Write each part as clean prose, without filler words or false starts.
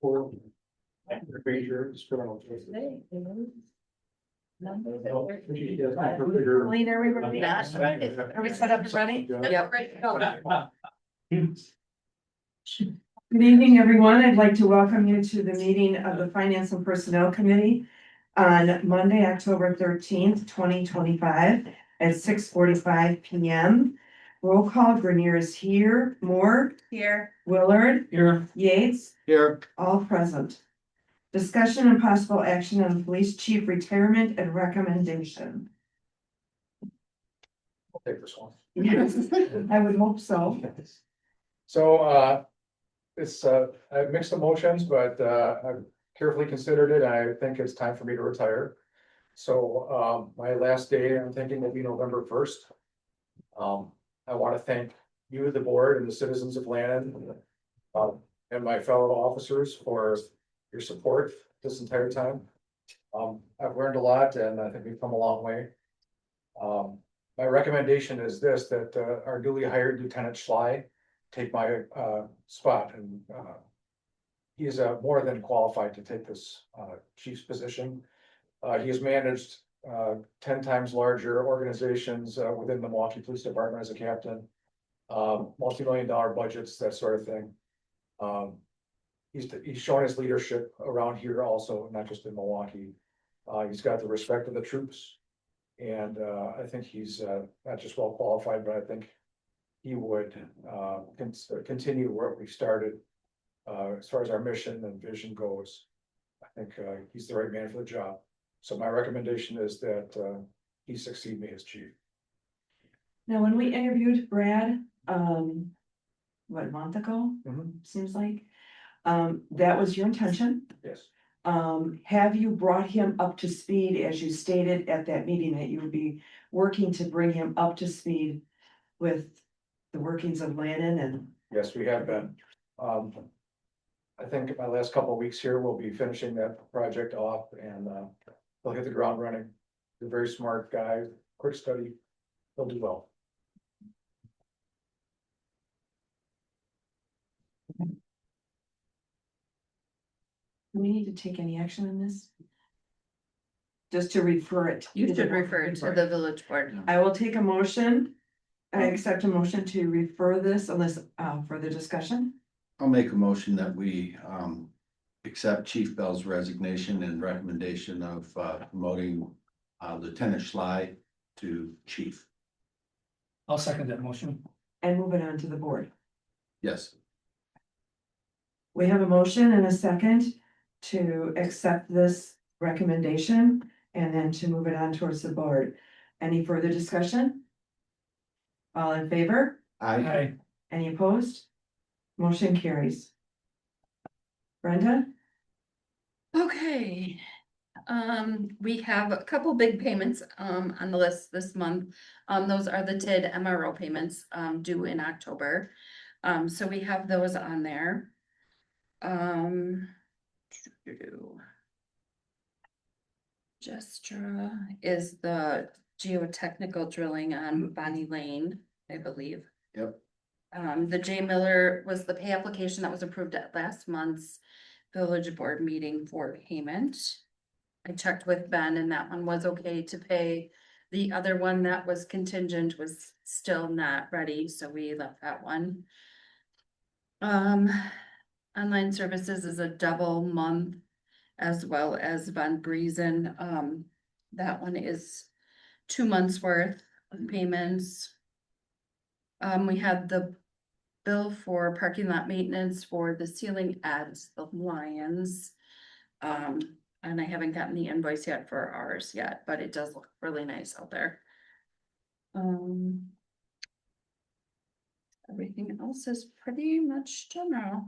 For major criminal cases. Colleen, are we ready? Are we set up and ready? Yep. Good evening, everyone. I'd like to welcome you to the meeting of the Finance and Personnel Committee on Monday, October 13th, 2025 at 6:45 p.m. Roll call, Grenier is here, Moore. Here. Willard. Here. Yates. Here. All present. Discussion and possible action on police chief retirement and recommendation. I'll take this one. Yes, I would hope so. So, it's, I have mixed emotions, but, I've carefully considered it. I think it's time for me to retire. So, my last day, I'm thinking, will be November 1st. I want to thank you, the board, and the citizens of Lannon, and my fellow officers for your support this entire time. I've learned a lot, and I think we've come a long way. My recommendation is this, that, our newly hired Lieutenant Schley take my, spot, and, he is, more than qualified to take this, chief's position. He has managed, 10 times larger organizations, within the Milwaukee Police Department as a captain. Multi-million-dollar budgets, that sort of thing. He's shown his leadership around here also, not just in Milwaukee. He's got the respect of the troops. And I think he's not just well qualified, but I think he would continue where we started. As far as our mission and vision goes, I think he's the right man for the job. So my recommendation is that he succeed me as chief. Now, when we interviewed Brad, what, a month ago, seems like, that was your intention. Yes. Have you brought him up to speed, as you stated at that meeting, that you would be working to bring him up to speed with the workings of Lannon and? Yes, we have been. I think my last couple of weeks here, we'll be finishing that project off, and he'll hit the ground running. He's a very smart guy, quick study. He'll do well. Do we need to take any action on this? Just to refer it. You should refer it to the village board. I will take a motion. I accept a motion to refer this unless further discussion. I'll make a motion that we accept Chief Bell's resignation and recommendation of promoting Lieutenant Schley to chief. I'll second that motion. And move it on to the board. Yes. We have a motion and a second to accept this recommendation and then to move it on towards the board. Any further discussion? All in favor? Aye. Any opposed? Motion carries. Brenda? Okay. We have a couple big payments on the list this month. Those are the TID MRO payments due in October. So we have those on there. Gestra is the geotechnical drilling on Bonnie Lane, I believe. Yep. The J Miller was the pay application that was approved at last month's village board meeting for payment. I checked with Ben and that one was okay to pay. The other one that was contingent was still not ready, so we left that one. Online services is a double month as well as Van Briesen. That one is 2 months worth of payments. We had the bill for parking lot maintenance for the ceiling at the Lions. And I haven't gotten the invoice yet for ours yet, but it does look really nice out there. Everything else is pretty much general.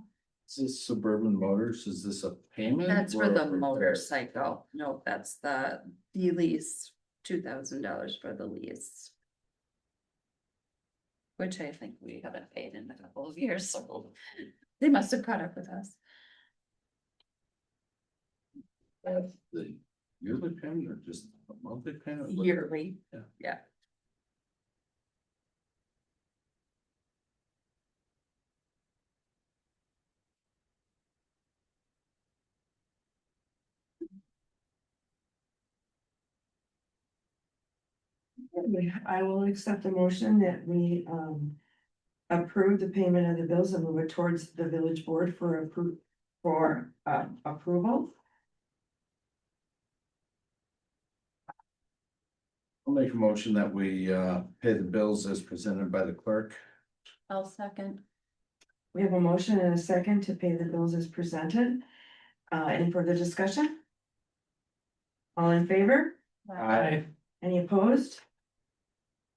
Is this Suburban Motors? Is this a payment? That's for or the a repair? motorcycle. No, that's the lease, $2,000 for the lease. Which I think we haven't paid in a couple of years, so they must have caught up with us. The yearly payment or just a monthly payment? Yearly, Yeah. yeah. I will accept the motion that we approve the payment of the bills and move it towards the village board for approval. I'll make a motion that we pay the bills as presented by the clerk. I'll second. We have a motion and a second to pay the bills as presented. Any further discussion? All in favor? Aye. Any opposed?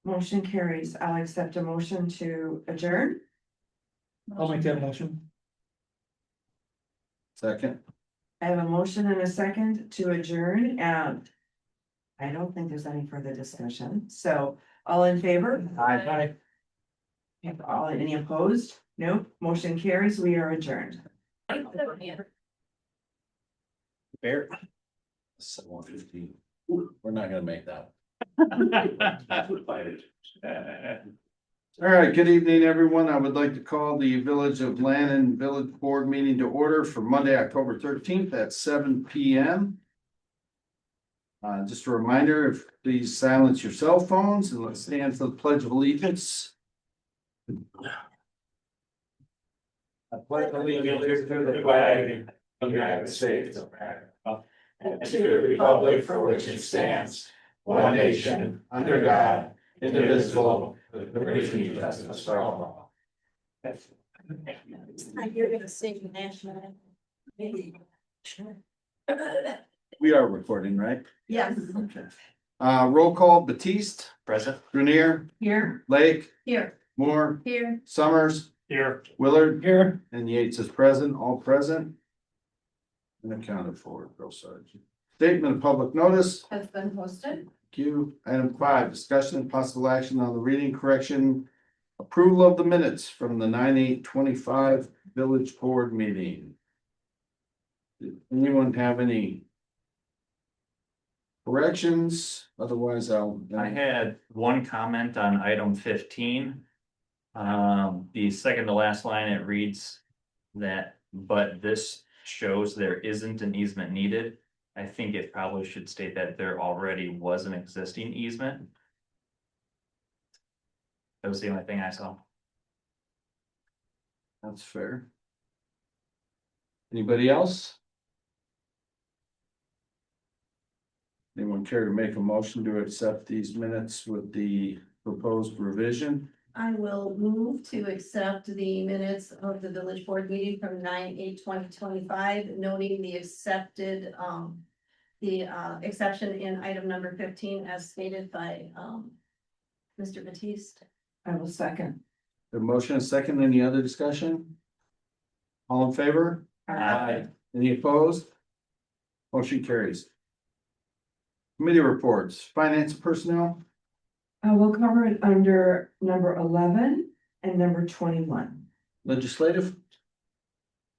Motion carries. I'll accept a motion to adjourn. I'll make that motion. Second. I have a motion and a second to adjourn, and I don't think there's any further discussion. So all in favor? Aye. Any opposed? No, motion carries. We are adjourned. Bear. 7:15. We're not gonna make that. All right, good evening, everyone. I would like to call the Village of Lannon Village Board meeting to order for Monday, October 13th at 7 p.m. Just a reminder, please silence your cell phones and let's stand for the Pledge of Allegiance. I pledge allegiance to the flag of the United States of America and to the republic for which it stands, one nation, under God, indivisible, with liberty and justice for all. You're gonna sing national. We are recording, right? Yes. Okay. Roll call, Batiste. Present. Grenier, Here. Lake, Here. Moore, Here. Summers, Here. Willard, Here. and Yates is present, all present. And accounted for, Bill Sargent. Statement of public notice. Has been posted. Thank you. Item 5, discussion and possible action on the reading correction. Approval of the minutes from the 9/8/25 village board meeting. Did anyone have any corrections? Otherwise, I had one comment on item 15. The second to last line, it reads that, but this shows there isn't an easement needed. I think it probably should state that there already was an existing easement. That was the only thing I saw. That's fair. Anybody else? Anyone care to make a motion to accept these minutes with the proposed revision? I will move to accept the minutes of the village board meeting from 9/8/2025, noting the accepted, exception in item number 15 as stated by, Mr. Batiste. I will second. The motion is second. Any other discussion? All in favor? Aye. Any opposed? Motion carries. Committee reports, finance and personnel. We'll cover it under number 11 and number 21. Legislative,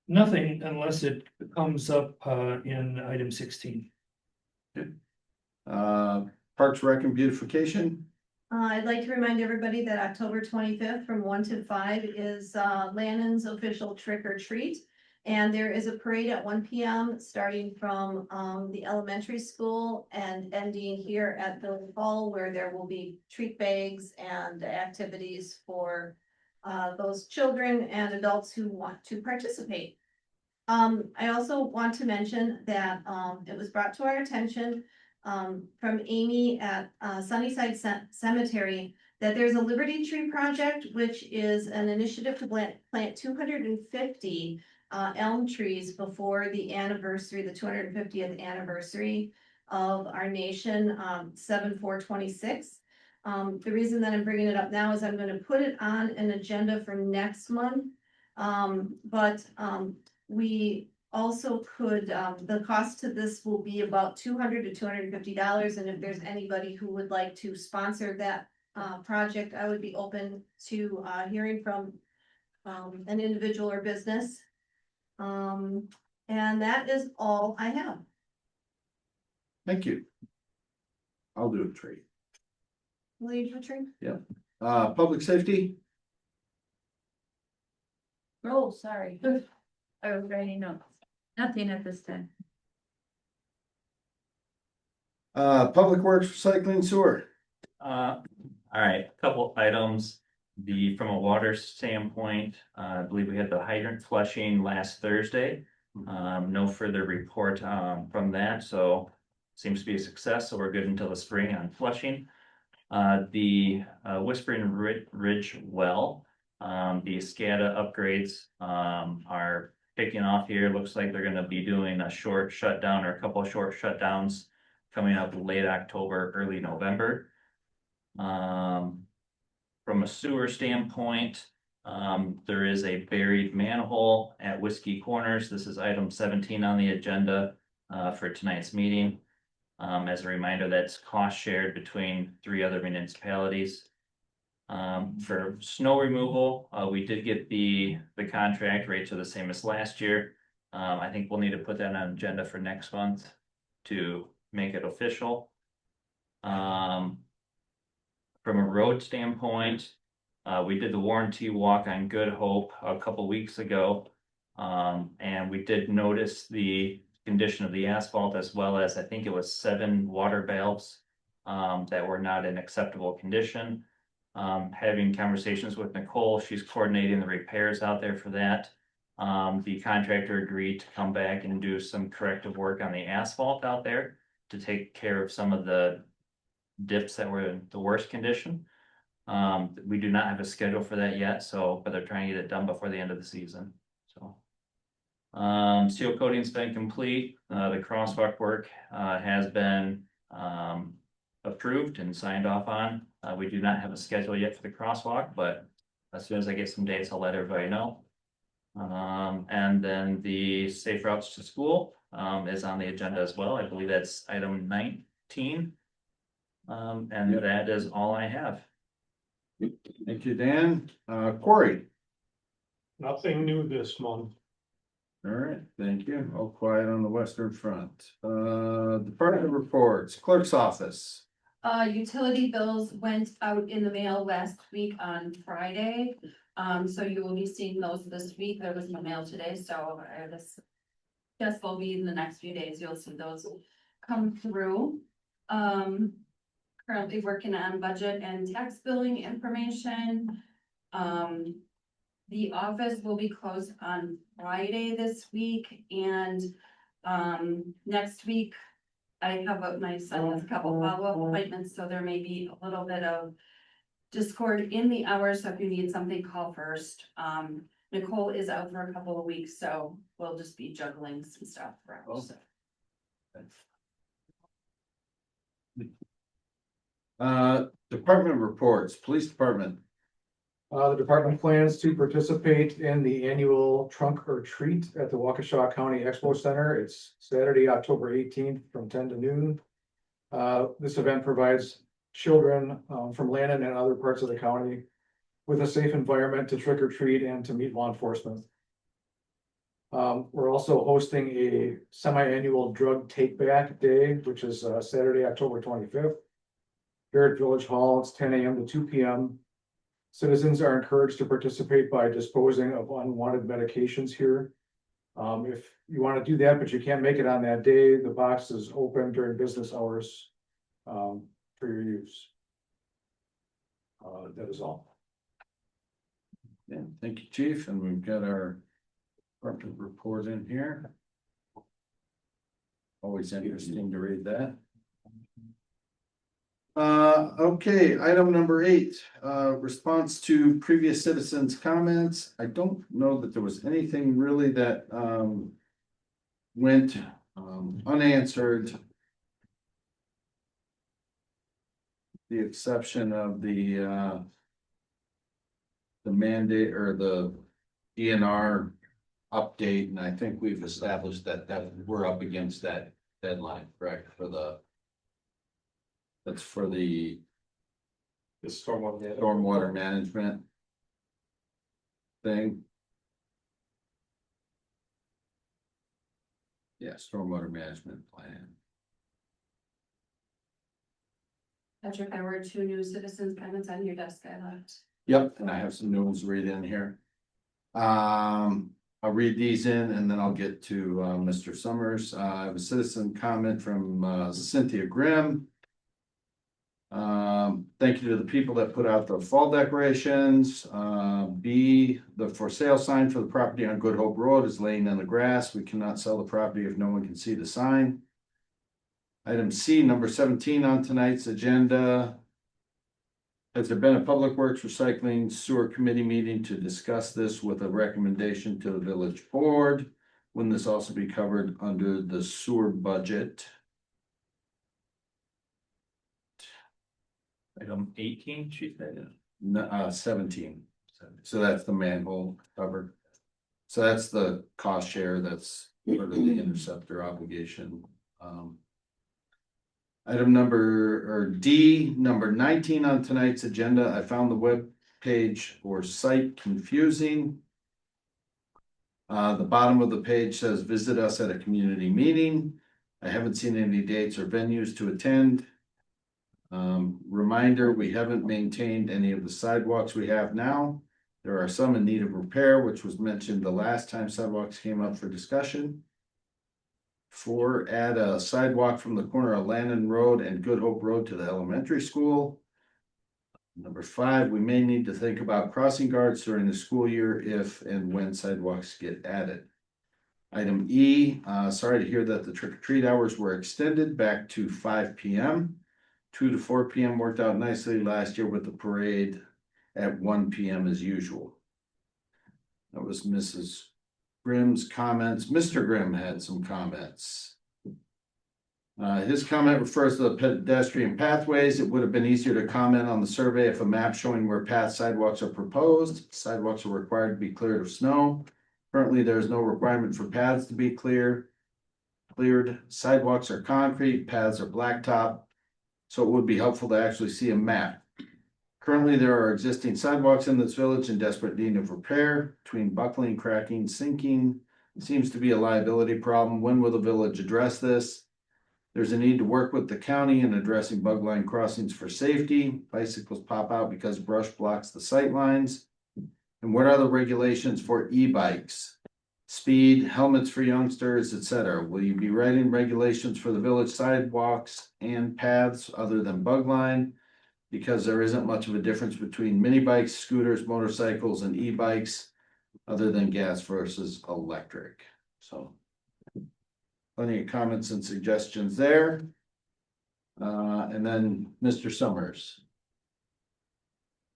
Nothing unless it comes up in item 16. Parks, Rec and Beautification. I'd like to remind everybody that October 25th from 1 to 5 is Lannon's official trick or treat. And there is a parade at 1 p.m. starting from the elementary school and ending here at Village Hall, where there will be treat bags and activities for those children and adults who want to participate. I also want to mention that it was brought to our attention from Amy at Sunnyside Cemetery that there's a Liberty Tree Project, which is an initiative to plant 250 elm trees before the anniversary, the 250th anniversary of our nation, 7/4/26. The reason that I'm bringing it up now is I'm going to put it on an agenda for next month. But we also could, the cost to this will be about $200 to $250. And if there's anybody who would like to sponsor that project, I would be open to hearing from an individual or business. And that is all I have. Thank you. I'll do a tree. Will you do a tree? Public safety, Oh, sorry. I was writing notes. Nothing at this time. Public Works, Recycling, Sewer. All right, a couple items. From a water standpoint, I believe we had the hydrant flushing last Thursday. No further report, from that, so seems to be a success, so we're good until the spring on flushing. The Whispering Ridge well, the SCADA upgrades, are kicking off here. Looks like they're gonna be doing a short shutdown or a couple of short shutdowns coming up late October, early November. From a sewer standpoint, there is a buried manhole at Whiskey Corners. This is item 17 on the agenda for tonight's meeting. As a reminder, that's cost shared between 3 other municipalities. For snow removal, we did get the contract rates are the same as last year. I think we'll need to put that on agenda for next month to make it official. From a road standpoint, we did the warranty walk on Good Hope a couple weeks ago. And we did notice the condition of the asphalt as well as I think it was 7 water valves that were not in acceptable condition. Having conversations with Nicole, she's coordinating the repairs out there for that. The contractor agreed to come back and do some corrective work on the asphalt out there to take care of some of the dips that were in the worst condition. We do not have a schedule for that yet, so, but they're trying to get it done before the end of the season, so. Seal coating's been complete, the crosswalk work, has been, approved and signed off on. We do not have a schedule yet for the crosswalk, but as soon as I get some dates, I'll let everybody know. And then the safe routes to school, is on the agenda as well. I believe that's item 19. And that is all I have. Thank you, Dan. Corey. Nothing new this month. All right, thank you. All quiet on the Western Front. Department reports, clerk's office. Utility bills went out in the mail last week on Friday. So you will be seeing those this week. There was no mail today, so I guess will be in the next few days. You'll see those come through. Currently working on budget and tax billing information. The office will be closed on Friday this week and next week. I have my son has a couple follow-up appointments, so there may be a little bit of discord in the hours, so if you need something, call first. Nicole is out for a couple of weeks, so we'll just be juggling some stuff around. So. Department reports, police department. The department plans to participate in the annual trunk or treat at the Waukesha County Expo Center. It's Saturday, October 18th from 10 to noon. This event provides children from Lannon and other parts of the county with a safe environment to trick or treat and to meet law enforcement. We're also hosting a semi-annual drug take back day, which is Saturday, October 25th. Here at Village Hall, it's 10 a.m. to 2 p.m. Citizens are encouraged to participate by disposing of unwanted medications here. If you want to do that, but you can't make it on that day, the box is open during business hours for your use. That is all. Yeah, thank you, chief, and we've got our department report in here. Always interesting to read that. Okay, item number 8, response to previous citizens' comments. I don't know that there was anything really that went unanswered. The exception of the mandate or the DNR update, and I think we've established that we're up against that deadline, correct, for the. That's for the stormwater management thing. Yeah, stormwater management plan. Patrick, there were 2 new citizens comments on your desk I left. Yep, and I have some new ones to read in here. I'll read these in and then I'll get to Mr. Summers. I have a citizen comment from Cynthia Grimm. thank you to the people that put out the fall decorations. B, the for sale sign for the property on Good Hope Road is laying in the grass. We cannot sell the property if no one can see the sign. Item C, number 17 on tonight's agenda. Has there been a Public Works Recycling Sewer Committee meeting to discuss this with a recommendation to the village board? Wouldn't this also be covered under the sewer budget? Item 18, she said. 17. So that's the manhole cover. So that's the cost share, that's part of the interceptor obligation. Item D, number 19 on tonight's agenda. I found the web page or site confusing. The bottom of the page says visit us at a community meeting. I haven't seen any dates or venues to attend. Reminder, we haven't maintained any of the sidewalks we have now. There are some in need of repair, which was mentioned the last time sidewalks came up for discussion. 4, add a sidewalk from the corner of Landon Road and Good Hope Road to the elementary school. Number 5, we may need to think about crossing guards during the school year if and when sidewalks get added. Item E, sorry to hear that the trick or treat hours were extended back to 5 p.m. 2 to 4 p.m. worked out nicely last year with the parade at 1 p.m. as usual. That was Mrs. Grimm's comments. Mr. Grimm had some comments. His comment refers to the pedestrian pathways. It would have been easier to comment on the survey if a map showing where path sidewalks are proposed. Sidewalks are required to be cleared of snow. Currently, there is no requirement for paths to be cleared. Sidewalks are concrete, paths are blacktop. So it would be helpful to actually see a map. Currently, there are existing sidewalks in this village in desperate need of repair. Between buckling, cracking, sinking, seems to be a liability problem. When will the village address this? There's a need to work with the county in addressing bug line crossings for safety. Bicycles pop out because brush blocks the sight lines. And what are the regulations for e-bikes? Speed, helmets for youngsters, etc. Will you be writing regulations for the village sidewalks and paths other than bug line? Because there isn't much of a difference between mini bikes, scooters, motorcycles, and e-bikes, other than gas versus electric. So plenty of comments and suggestions there. And then Mr. Summers.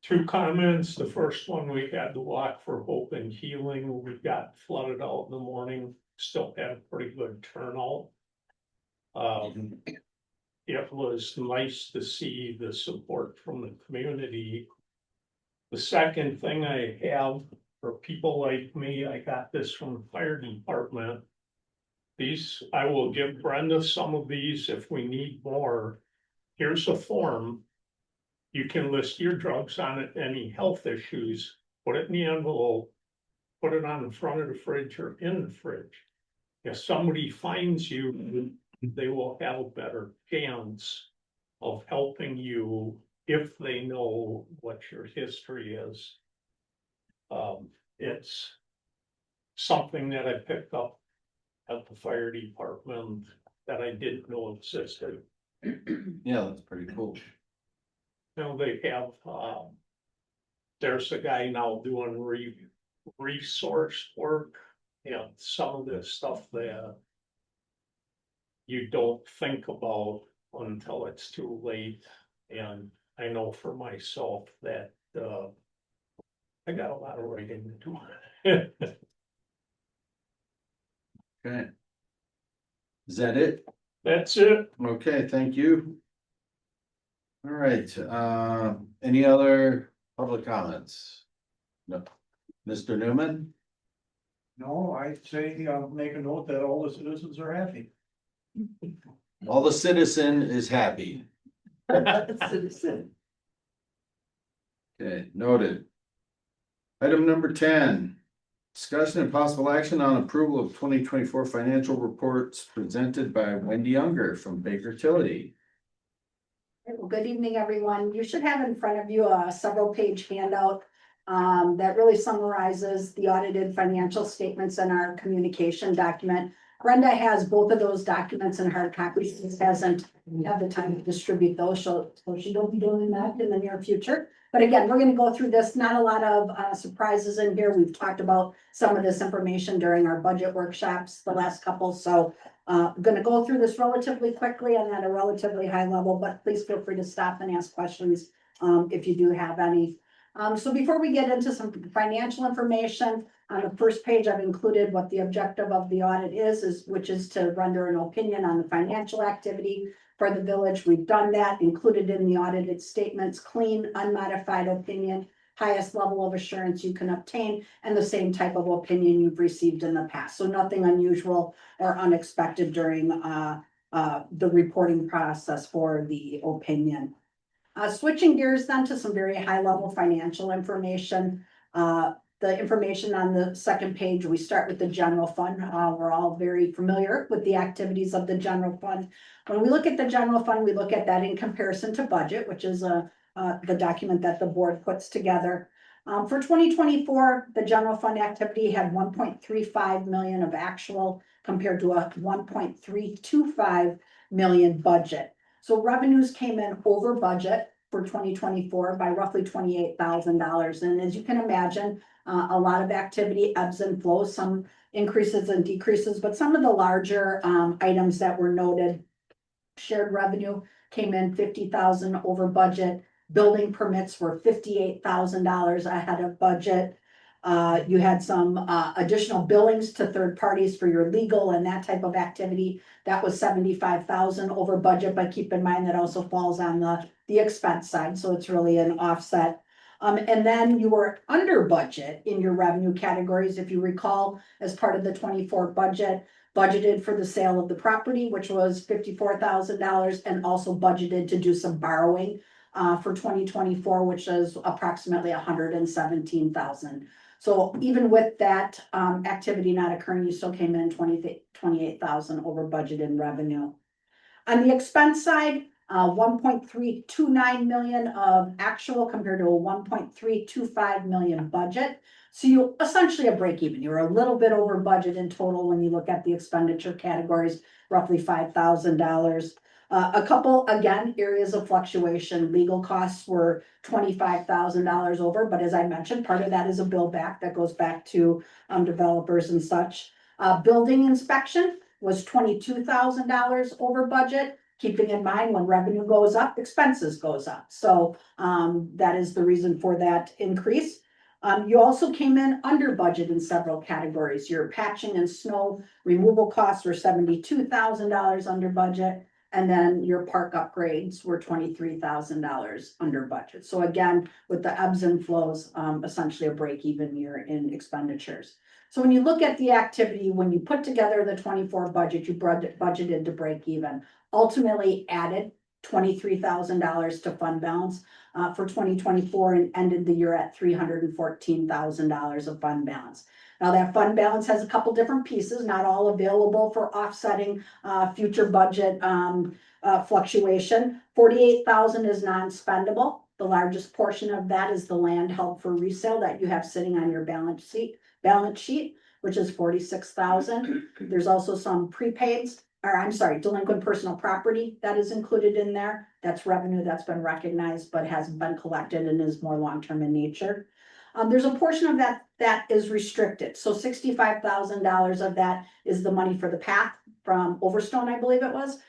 2 comments. The first one, we had to walk for hope and healing. We got flooded out in the morning, still had a pretty good turnout. It was nice to see the support from the community. The second thing I have for people like me, I got this from the fire department. These, I will give Brenda some of these if we need more. Here's a form. You can list your drugs on it, any health issues, put it in the envelope, put it on the front of the fridge or in the fridge. If somebody finds you, they will have a better chance of helping you if they know what your history is. It's something that I picked up at the fire department that I didn't know existed. Yeah, that's pretty cool. Now they have, there's a guy now doing resource work, and some of this stuff that you don't think about until it's too late. And I know for myself that, I got a lot of writing to do. Okay. Is that it? That's it. Okay, thank you. All right, any other public comments? No. Mr. Newman? No, I'd say, make a note that all the citizens are happy. All the citizen is happy. Citizen. Okay, noted. Item number 10. Discussion and possible action on approval of 2024 financial reports presented by Wendy Unger from Baker Tilly. Well, good evening, everyone. You should have in front of you a several page handout that really summarizes the audited financial statements in our communication document. Brenda has both of those documents in hard copies, just hasn't had the time to distribute those, so she will be doing that in the near future. But again, we're gonna go through this, not a lot of surprises in here. We've talked about some of this information during our budget workshops, the last couple, so I'm gonna go through this relatively quickly and at a relatively high level, but please feel free to stop and ask questions if you do have any. So before we get into some financial information, on the first page, I've included what the objective of the audit is which is to render an opinion on the financial activity for the village. We've done that, included in the audited statements, clean, unmodified opinion, highest level of assurance you can obtain, and the same type of opinion you've received in the past. So nothing unusual or unexpected during the reporting process for the opinion. Switching gears then to some very high level financial information. The information on the second page, we start with the general fund. We're all very familiar with the activities of the general fund. When we look at the general fund, we look at that in comparison to budget, which is the document that the board puts together. For 2024, the general fund activity had 1.35 million of actual compared to a 1.325 million budget. So revenues came in over budget for 2024 by roughly $28,000. And as you can imagine, a lot of activity ebbs and flows, some increases and decreases, but some of the larger items that were noted, shared revenue came in 50,000 over budget. Building permits were $58,000 ahead of budget. You had some additional billings to third parties for your legal and that type of activity. That was 75,000 over budget, but keep in mind that also falls on the expense side, so it's really an offset. And then you were under budget in your revenue categories. If you recall, as part of the 24 budget, budgeted for the sale of the property, which was $54,000, and also budgeted to do some borrowing for 2024, which is approximately 117,000. So even with that activity not occurring, you still came in 28,000 over budget in revenue. On the expense side, 1.329 million of actual compared to a 1.325 million budget. So you essentially a break even. You're a little bit over budget in total when you look at the expenditure categories, roughly $5,000. A couple, again, areas of fluctuation. Legal costs were $25,000 over, but as I mentioned, part of that is a bill back that goes back to developers and such. Building inspection was $22,000 over budget. Keeping in mind when revenue goes up, expenses goes up. So that is the reason for that increase. You also came in under budget in several categories. Your patching and snow removal costs were $72,000 under budget. And then your park upgrades were $23,000 under budget. So again, with the ebbs and flows, essentially a break even year in expenditures. So when you look at the activity, when you put together the 24 budget, you budgeted to break even, ultimately added $23,000 to fund balance for 2024 and ended the year at $314,000 of fund balance. Now that fund balance has a couple different pieces, not all available for offsetting future budget fluctuation. 48,000 is non-spendable. The largest portion of that is the land held for resale that you have sitting on your balance sheet, which is 46,000. There's also some prepaids, or I'm sorry, delinquent personal property that is included in there. That's revenue that's been recognized but hasn't been collected and is more long-term in nature. There's a portion of that is restricted. So $65,000 of that is the money for the path from Overstone, I believe it was.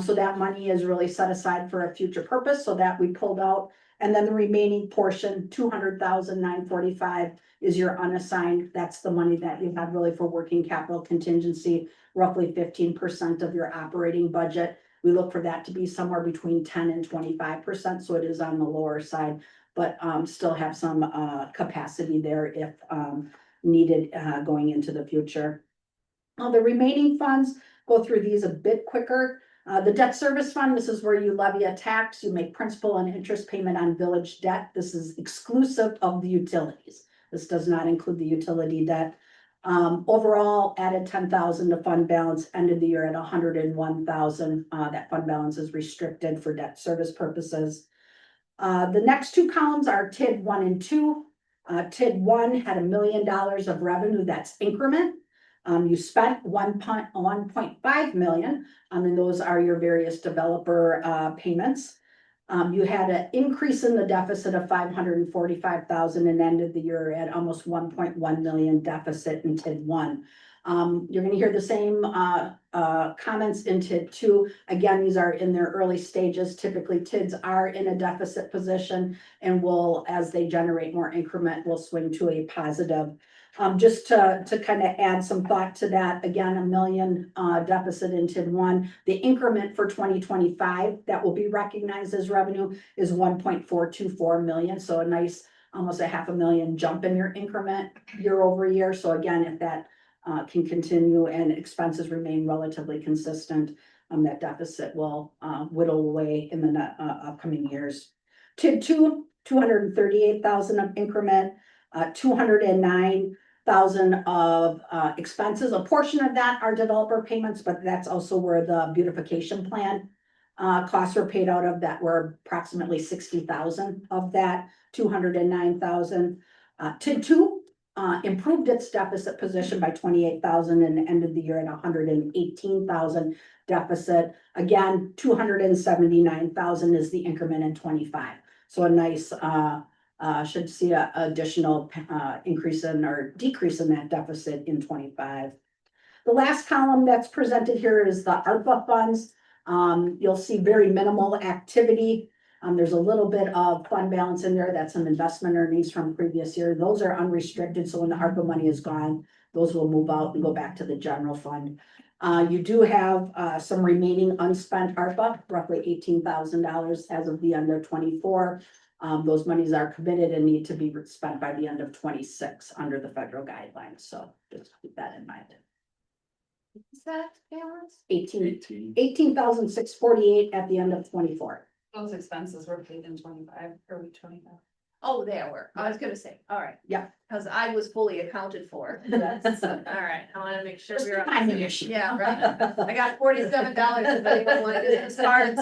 So that money is really set aside for a future purpose, so that we pulled out. And then the remaining portion, $200,945, is your unassigned. That's the money that you have really for working capital contingency, roughly 15% of your operating budget. We look for that to be somewhere between 10 and 25%, so it is on the lower side, but still have some capacity there if needed going into the future. The remaining funds, go through these a bit quicker. The debt service fund, this is where you levy a tax, you make principal and interest payment on village debt. This is exclusive of the utilities. This does not include the utility debt. Overall added 10,000 to fund balance, ended the year at 101,000. That fund balance is restricted for debt service purposes. The next two columns are TID 1 and 2. TID 1 had $1 million of revenue, that's increment. You spent 1.5 million, and those are your various developer payments. You had an increase in the deficit of 545,000 and ended the year at almost 1.1 million deficit in TID 1. You're gonna hear the same comments in TID 2. Again, these are in their early stages. Typically, TIDs are in a deficit position and will, as they generate more increment, will swing to a positive. Just to kind of add some thought to that, again, 1 million deficit in TID 1. The increment for 2025 that will be recognized as revenue is 1.424 million. So a nice, almost a 500,000 jump in your increment year over year. So again, if that can continue and expenses remain relatively consistent, that deficit will whittle away in the upcoming years. TID 2, 238,000 of increment, 209,000 of expenses. A portion of that are developer payments, but that's also where the beautification plan costs were paid out of. That were approximately 60,000 of that 209,000. TID 2 improved its deficit position by 28,000 and ended the year at 118,000 deficit. Again, 279,000 is the increment in 25. So a nice should see a additional increase in or decrease in that deficit in 25. The last column that's presented here is the ARPA funds. You'll see very minimal activity. There's a little bit of fund balance in there. That's some investment earnings from previous year. Those are unrestricted. So when the ARPA money is gone, those will move out and go back to the general fund. You do have some remaining unspent ARPA, roughly $18,000 as of the end of 24. Those monies are committed and need to be spent by the end of 26 under the federal guidelines. So just keep that in mind. Is that balance? 18,648 at the end of 24. Those expenses were paid in 25, early 25. Oh, they were. I was gonna say, all right. Yeah. Because I was fully accounted for. Yes. All right, I wanna make sure Just we're. a timing issue. Yeah, right. I got $47 if anyone wanted business cards.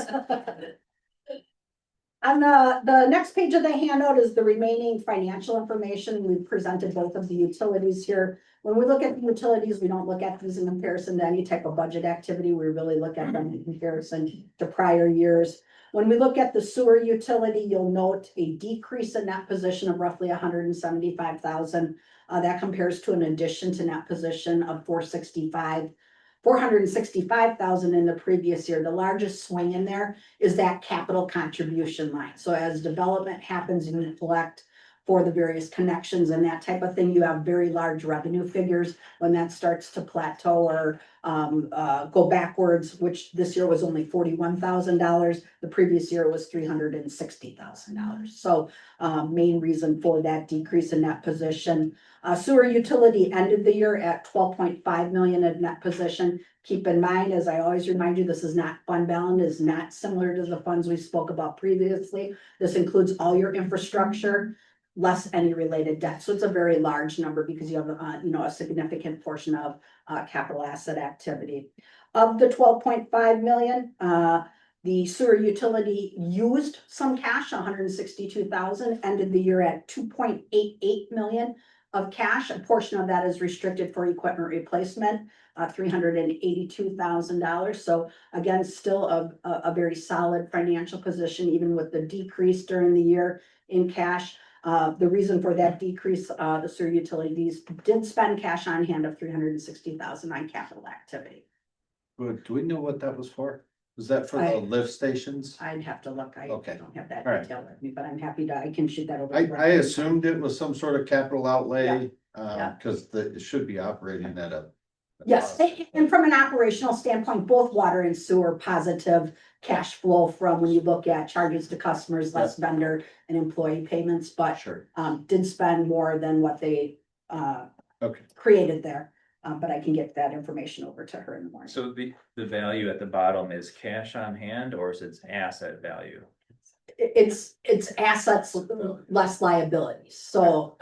On the next page of the handout is the remaining financial information. We've presented both of the utilities here. When we look at the utilities, we don't look at these in comparison to any type of budget activity. We really look at them in comparison to prior years. When we look at the sewer utility, you'll note a decrease in that position of roughly 175,000. That compares to an addition to net position of 465,000 in the previous year. The largest swing in there is that capital contribution line. So as development happens and you collect for the various connections and that type of thing, you have very large revenue figures. When that starts to plateau or go backwards, which this year was only $41,000, the previous year was $360,000. So main reason for that decrease in net position. Sewer utility ended the year at 12.5 million in net position. Keep in mind, as I always remind you, this is not fund balance, is not similar to the funds we spoke about previously. This includes all your infrastructure, less any related debt. So it's a very large number because you have, a significant portion of capital asset activity. Of the 12.5 million, the sewer utility used some cash, 162,000, ended the year at 2.88 million of cash. A portion of that is restricted for equipment replacement, $382,000. So again, still a very solid financial position, even with the decrease during the year in cash. The reason for that decrease, the sewer utilities did spend cash on hand of 360,000 on capital activity. Good. Do we know what that was for? Was that for the lift stations? I'd have to look. I Okay. don't have that All right. detail with me, but I'm happy to, I can shoot that over. I assumed it was some sort of capital outlay, Yeah. because it should be operating at a. Yes, and from an operational standpoint, both water and sewer positive cash flow from when you look at charges to customers, less vendor and employee payments, but Sure. did spend more than what they Okay. created there. But I can get that information over to her in the morning. So the value at the bottom is cash on hand or is it asset value? It's assets less liabilities. So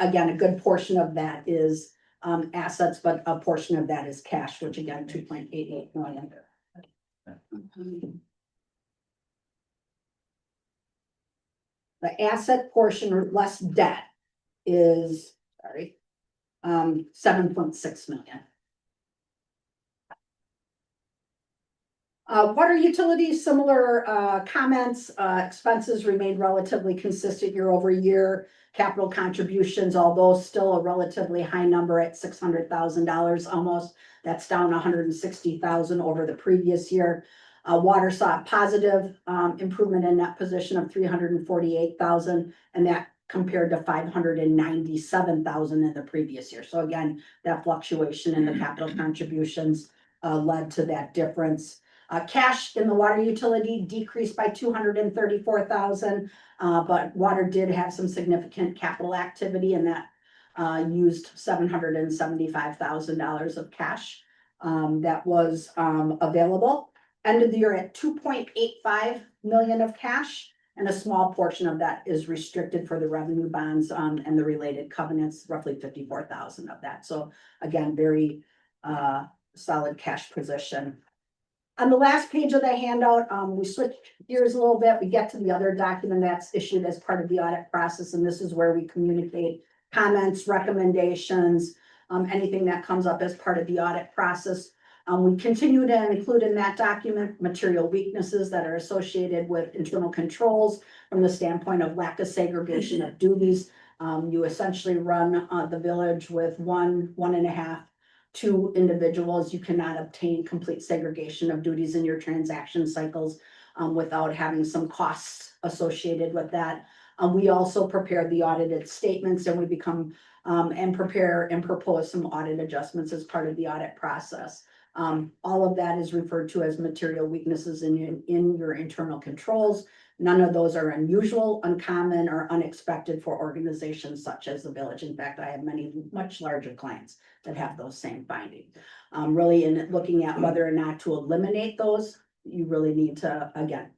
again, a good portion of that is assets, but a portion of that is cash, which again, 2.88 million. The asset portion less debt is, 7.6 million. Water utilities, similar comments, expenses remained relatively consistent year over year. Capital contributions, although still a relatively high number at $600,000 almost, that's down $160,000 over the previous year. Water saw a positive improvement in net position of $348,000, and that compared to $597,000 in the previous year. So again, that fluctuation in the capital contributions led to that difference. Cash in the water utility decreased by $234,000, but water did have some significant capital activity, and that used $775,000 of cash that was available. Ended the year at 2.85 million of cash, and a small portion of that is restricted for the revenue bonds and the related covenants, roughly 54,000 of that. So again, very solid cash position. On the last page of the handout, we switch gears a little bit. We get to the other document that's issued as part of the audit process, and this is where we communicate comments, recommendations, anything that comes up as part of the audit process. We continue to include in that document material weaknesses that are associated with internal controls from the standpoint of lack of segregation of duties. You essentially run the village with 1.5, 2 individuals. You cannot obtain complete segregation of duties in your transaction cycles without having some costs associated with that. We also prepare the audited statements, and we become and prepare and propose some audit adjustments as part of the audit process. All of that is referred to as material weaknesses in your internal controls. None of those are unusual, uncommon, or unexpected for organizations such as the village. In fact, I have many much larger clients that have those same findings. Really, in looking at whether or not to eliminate those, you really need to, again,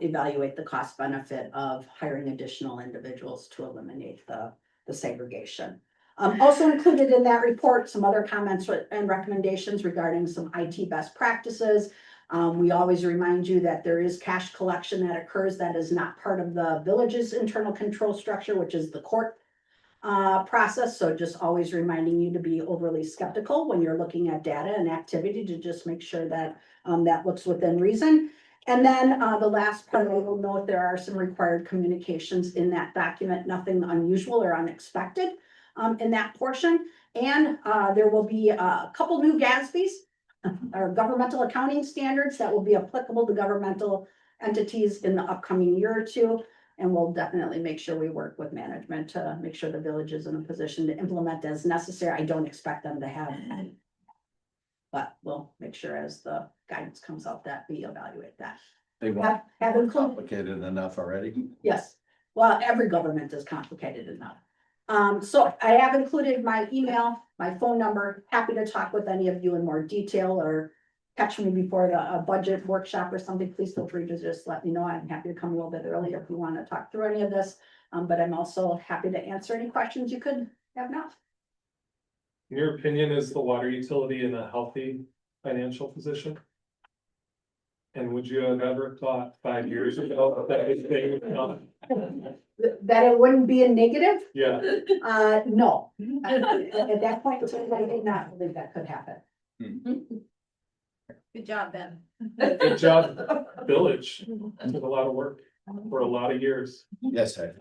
evaluate the cost benefit of hiring additional individuals to eliminate the segregation. Also included in that report, some other comments and recommendations regarding some IT best practices. We always remind you that there is cash collection that occurs that is not part of the village's internal control structure, which is the court process. So just always reminding you to be overly skeptical when you're looking at data and activity, to just make sure that that looks within reason. And then the last part, I will note there are some required communications in that document, nothing unusual or unexpected in that portion. And there will be a couple new GASBs, or governmental accounting standards, that will be applicable to governmental entities in the upcoming year or two. And we'll definitely make sure we work with management to make sure the village is in a position to implement as necessary. I don't expect them to have, but we'll make sure as the guidance comes out that we evaluate that. They Have won't included, complicated enough already. yes, well, every government is complicated enough. So I have included my email, my phone number. Happy to talk with any of you in more detail, or catch me before a budget workshop or something. Please feel free to just let me know. I'm happy to come a little bit earlier if you want to talk through any of this. But I'm also happy to answer any questions you could have now. In your opinion, is the water utility in a healthy financial position? And would you have ever thought 5 years ago that anything would come? That it wouldn't be a negative? Yeah, No. At that point in time, I did not believe that could happen. Good job, Ben. good job, village. Took a lot of work for a lot of years. Yes, I.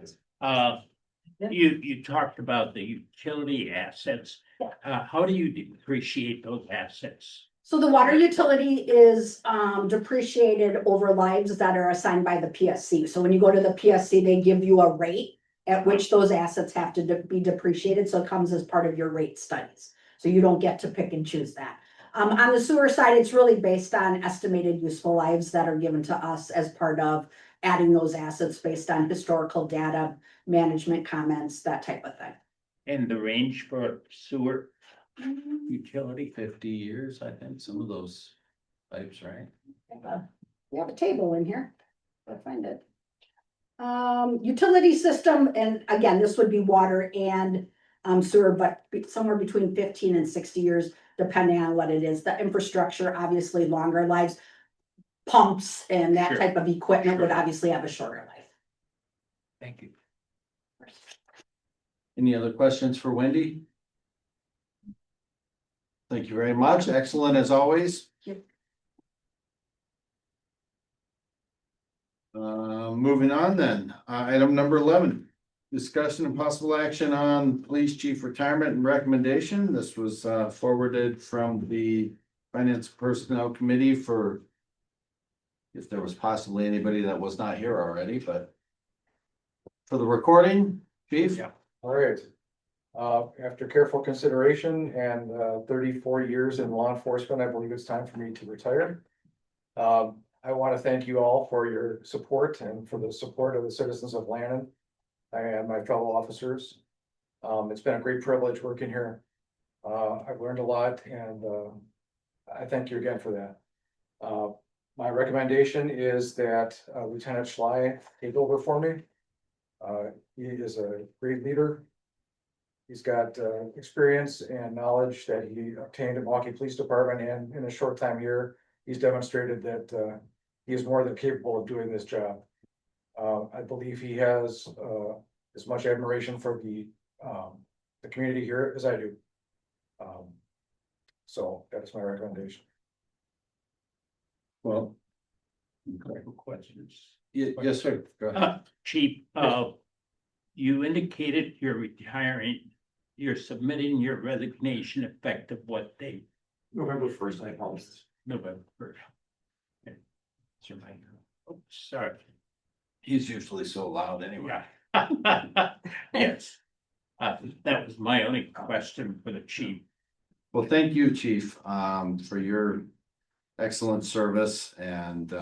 You talked about the utility assets. How do you depreciate those assets? So the water utility is depreciated over lives that are assigned by the PSC. So when you go to the PSC, they give you a rate at which those assets have to be depreciated. So it comes as part of your rate studies. So you don't get to pick and choose that. On the sewer side, it's really based on estimated useful lives that are given to us as part of adding those assets based on historical data, management comments, that type of thing. And the range for sewer utility? 50 years, I think, some of those pipes, right? We have a table in here. I'll find it. Utility system, and again, this would be water and sewer, but somewhere between 15 and 60 years, depending on what it is. The infrastructure, obviously longer lives. Pumps and that Sure. type of equipment would obviously have a shorter life. Thank you. Any other questions for Wendy? Thank you very much. Excellent as always. moving on then, item number 11. Discussion and possible action on police chief retirement and recommendation. This was forwarded from the Finance Personnel Committee for if there was possibly anybody that was not here already, but for the recording, chief? Yeah. All right. After careful consideration and 34 years in law enforcement, I believe it's time for me to retire. I want to thank you all for your support and for the support of the citizens of Lannon and my fellow officers. It's been a great privilege working here. I've learned a lot and I thank you again for that. My recommendation is that Lieutenant Schley take over for me. He is a great leader. He's got experience and knowledge that he obtained at Milwaukee Police Department, and in a short time here, he's demonstrated that he is more than capable of doing this job. I believe he has as much admiration for the community here as I do. So that is my recommendation. Well, Questions. yes, sir. Go ahead. Chief, you indicated you're retiring, you're submitting your resignation effective what date? November 1st, I promise. November 1st. Oh, sorry. He's usually so loud anyway. Yeah. Yes. That was my only question for the chief. Well, thank you, chief, for your excellent service and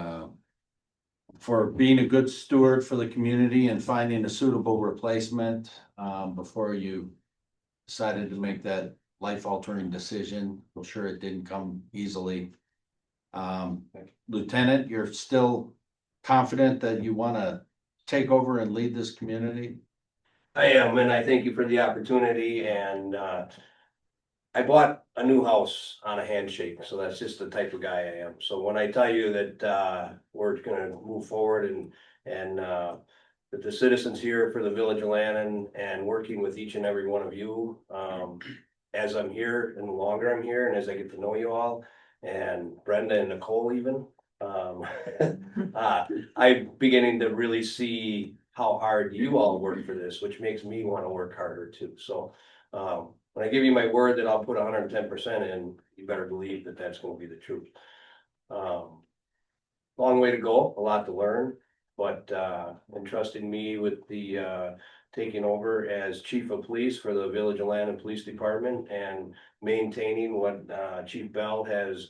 for being a good steward for the community and finding a suitable replacement before you decided to make that life-altering decision. I'm sure it didn't come easily. Lieutenant, you're still confident that you want to take over and lead this community? I am, and I thank you for the opportunity, and I bought a new house on a handshake, so that's just the type of guy I am. So when I tell you that we're gonna move forward and that the citizens here for the Village of Lannon and working with each and every one of you, as I'm here and the longer I'm here and as I get to know you all, and Brenda and Nicole even, I'm beginning to really see how hard you all work for this, which makes me want to work harder too. So when I give you my word that I'll put 110% in, you better believe that that's going to be the truth. Long way to go, a lot to learn, but entrusting me with the taking over as chief of police for the Village of Lannon Police Department and maintaining what Chief Bell has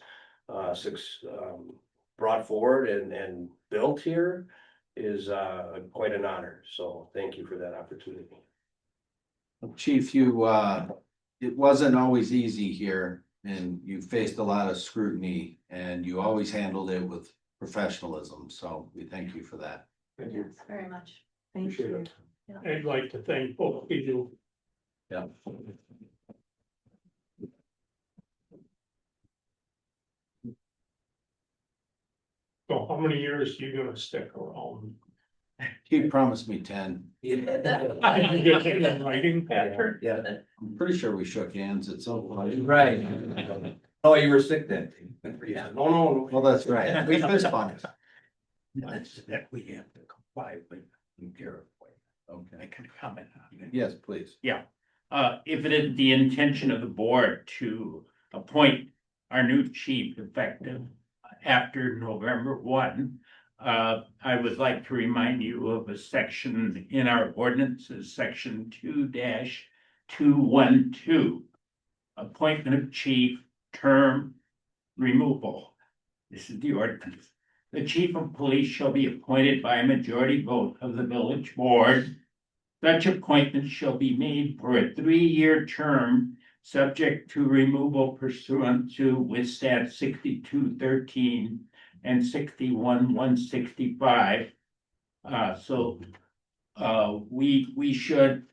brought forward and built here is quite an honor. So thank you for that opportunity. Chief, you it wasn't always easy here and you faced a lot of scrutiny and you always handled it with professionalism. So we thank you for that. Thank you. Very much. Thank Appreciate you. it. I'd like to thank both of you. Yeah. So how many years are you gonna stick around? He promised me 10. Did you get it in writing, Patrick? Yeah, I'm pretty sure we shook hands at some point. right. Oh, you were sick that day. Yeah, no. Well, that's right. We fist bumped. That's that we have to comply with. I Okay. can comment on it. Yes, please. If it is the intention of the board to appoint our new chief effective after November 1, I would like to remind you of a section in our ordinances, section 2-212. Appointment of chief, term removal. This is the ordinance. The chief of police shall be appointed by a majority vote of the village board. Such appointment shall be made for a 3-year term, subject to removal pursuant to Wistat 6213 and 61-165. We should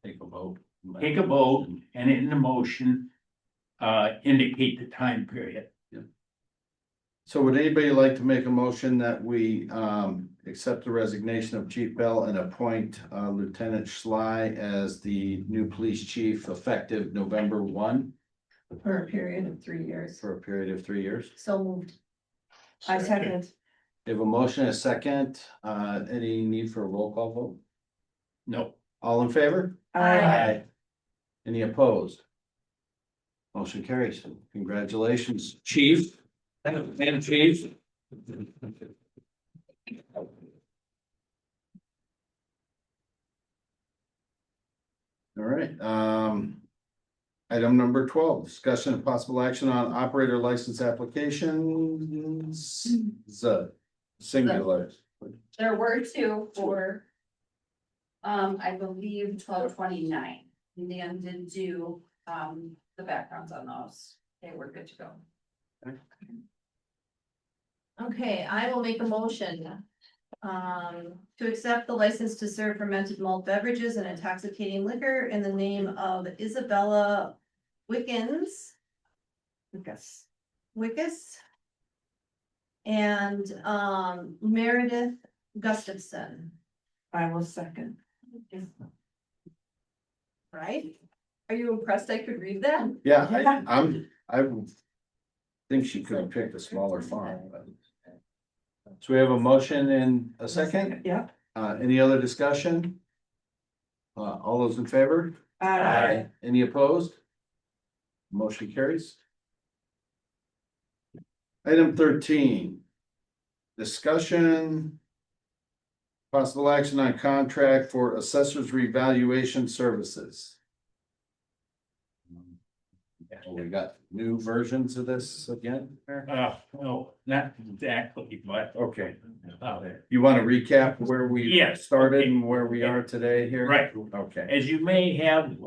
Take a vote. take a vote and in the motion indicate the time period. So would anybody like to make a motion that we accept the resignation of Chief Bell and appoint Lieutenant Schley as the new police chief effective November 1 For a period of 3 years. for a period of 3 years? So moved. I second. We have a motion, a second, any need for a roll call vote? No. All in favor? Aye. Any opposed? Motion carries. Congratulations, chief. And chief. All right, item number 12, discussion of possible action on operator license applications. Singular. There were two for, I believe 12/29. Dan did do, the backgrounds on those. They were good to go. Okay, I will make a motion. To accept the license to serve fermented malt beverages and intoxicating liquor in the name of Isabella Wickens. Wickus. And Meredith Gustafson, I will second. right? Are you impressed I could read that? Yeah, I think she could have picked a smaller font, but. So we have a motion and a second. Yeah. Any other discussion? All those in favor? Any opposed? Motion carries. Item 13. Discussion. Possible action on contract for assessors revaluation services. We got new versions of this again? No, not exactly, but. Okay. You want to recap where we Yes, started okay. and where we are today here? Right. Okay. As you may have,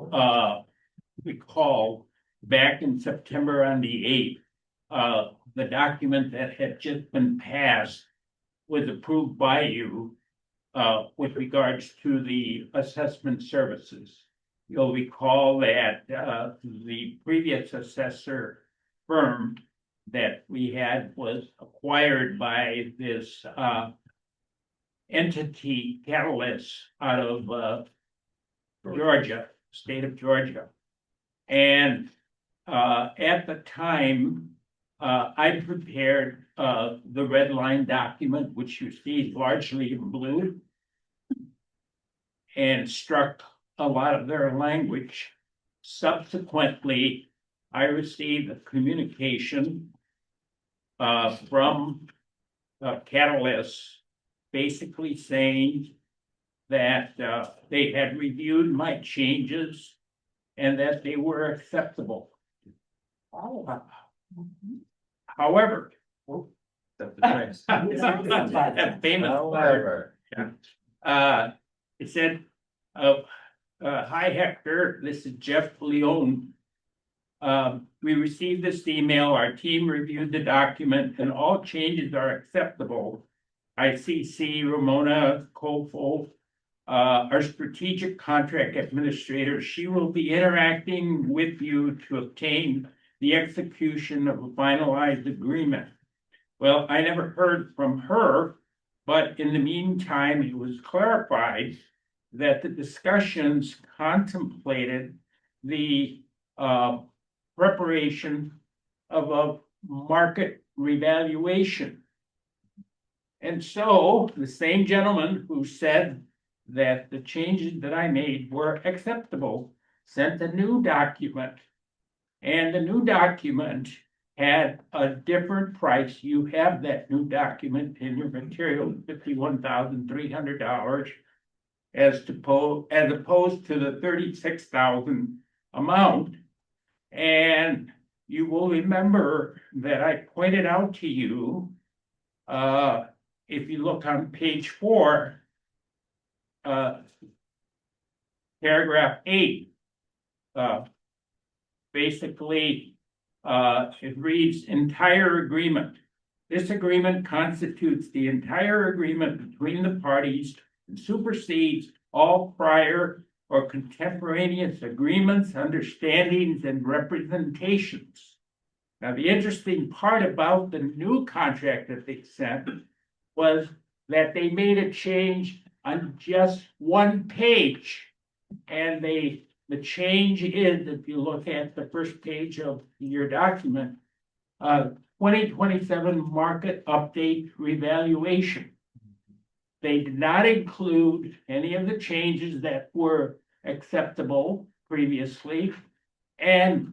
recalled, back in September on the 8th, the document that had just been passed was approved by you, with regards to the assessment services. You'll recall that, the previous assessor firm that we had was acquired by this, entity Catalyst out of, Georgia, state of Georgia. And at the time, I prepared the red line document, which you see largely in blue, and struck a lot of their language. Subsequently, I received a communication from Catalyst, basically saying that they had reviewed my changes and that they were acceptable. However, That's the that famous However. it said, hi Hector, this is Jeff Leone. We received this email, our team reviewed the document and all changes are acceptable. ICC Ramona Kofo, our strategic contract administrator, she will be interacting with you to obtain the execution of a finalized agreement. Well, I never heard from her, but in the meantime, it was clarified that the discussions contemplated the preparation of a market revaluation. And so the same gentleman who said that the changes that I made were acceptable sent a new document. And the new document had a different price. You have that new document in your material, $51,300, as opposed to the $36,000 amount. And you will remember that I pointed out to you, if you look on page 4, paragraph 8, basically, it reads entire agreement. This agreement constitutes the entire agreement between the parties and supersedes all prior or contemporaneous agreements, understandings, and representations. Now, the interesting part about the new contract that they sent was that they made a change on just one page. And the change is, if you look at the first page of your document, 2027 market update revaluation. They did not include any of the changes that were acceptable previously. And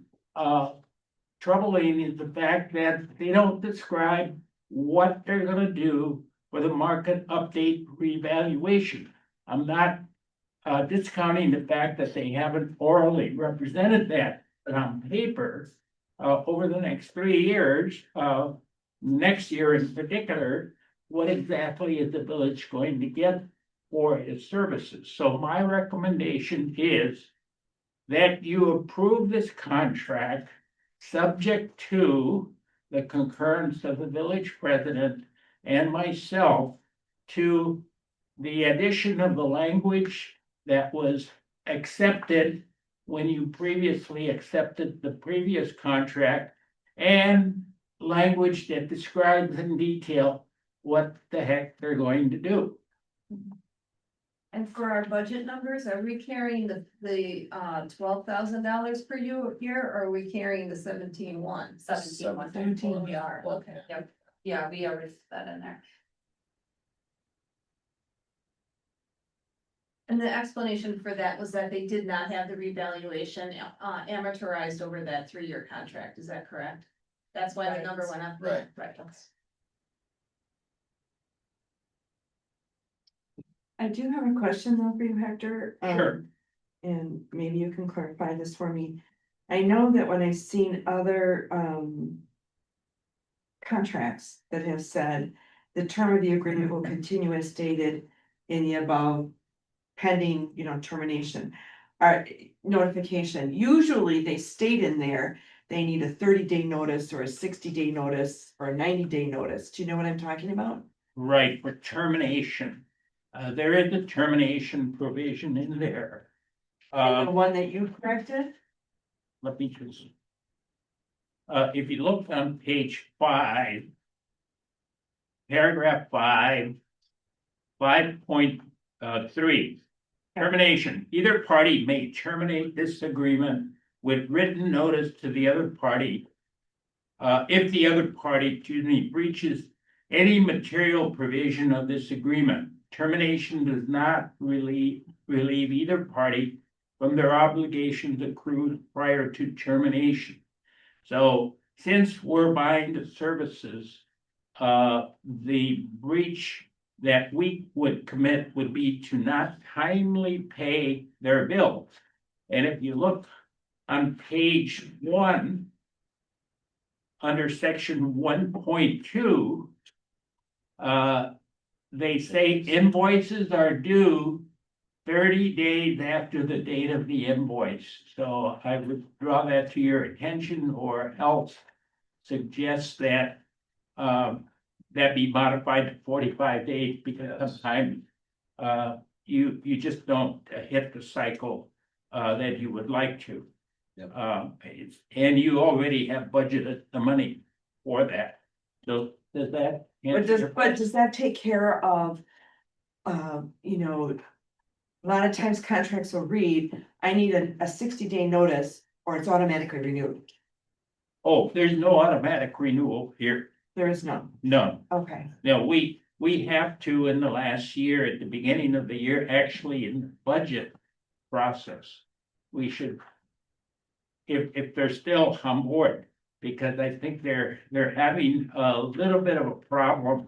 troubling is the fact that they don't describe what they're gonna do for the market update revaluation. I'm not discounting the fact that they haven't orally represented that on paper. Over the next 3 years, next year in particular, what exactly is the village going to get for its services? So my recommendation is that you approve this contract subject to the concurrence of the village president and myself to the addition of the language that was accepted when you previously accepted the previous contract, and language that describes in detail what the heck they're going to do. And for our budget numbers, are we carrying the $12,000 per year, or are we carrying the 17,100? 17,100. We are, okay. Yep. Yeah, we already put that in there. And the explanation for that was that they did not have the revaluation amortized over that 3-year contract, is that correct? That's why the number went up. Right. Right. I do have a question though for you, Hector. Sure. And maybe you can clarify this for me. I know that when I've seen other contracts that have said the term of the agreement will continue as stated in the above pending, termination or notification. Usually they state in there, they need a 30-day notice or a 60-day notice or a 90-day notice. Do you know what I'm talking about? Right, for termination. There is a termination provision in there. And the one that you corrected? Let me just. If you look on page 5, paragraph 5, 5.3, termination. Either party may terminate this agreement with written notice to the other party. If the other party, breaches any material provision of this agreement. Termination does not relieve either party from their obligations accrued prior to termination. So since we're buying the services, the breach that we would commit would be to not timely pay their bills. And if you look on page 1, under section 1.2, they say invoices are due 30 days after the date of the invoice. So I would draw that to your attention, or else suggest that that be modified to 45 days, because sometimes you just don't hit the cycle that you would like to. Yep. And you already have budgeted the money for that. So does that answer your But does that take care of, a lot of times contracts will read, I need a 60-day notice or it's automatically renewed. Oh, there's no automatic renewal here. There is none. None. Okay. No, we have to, in the last year, at the beginning of the year, actually in the budget process, we should, if they're still on board, because I think they're having a little bit of a problem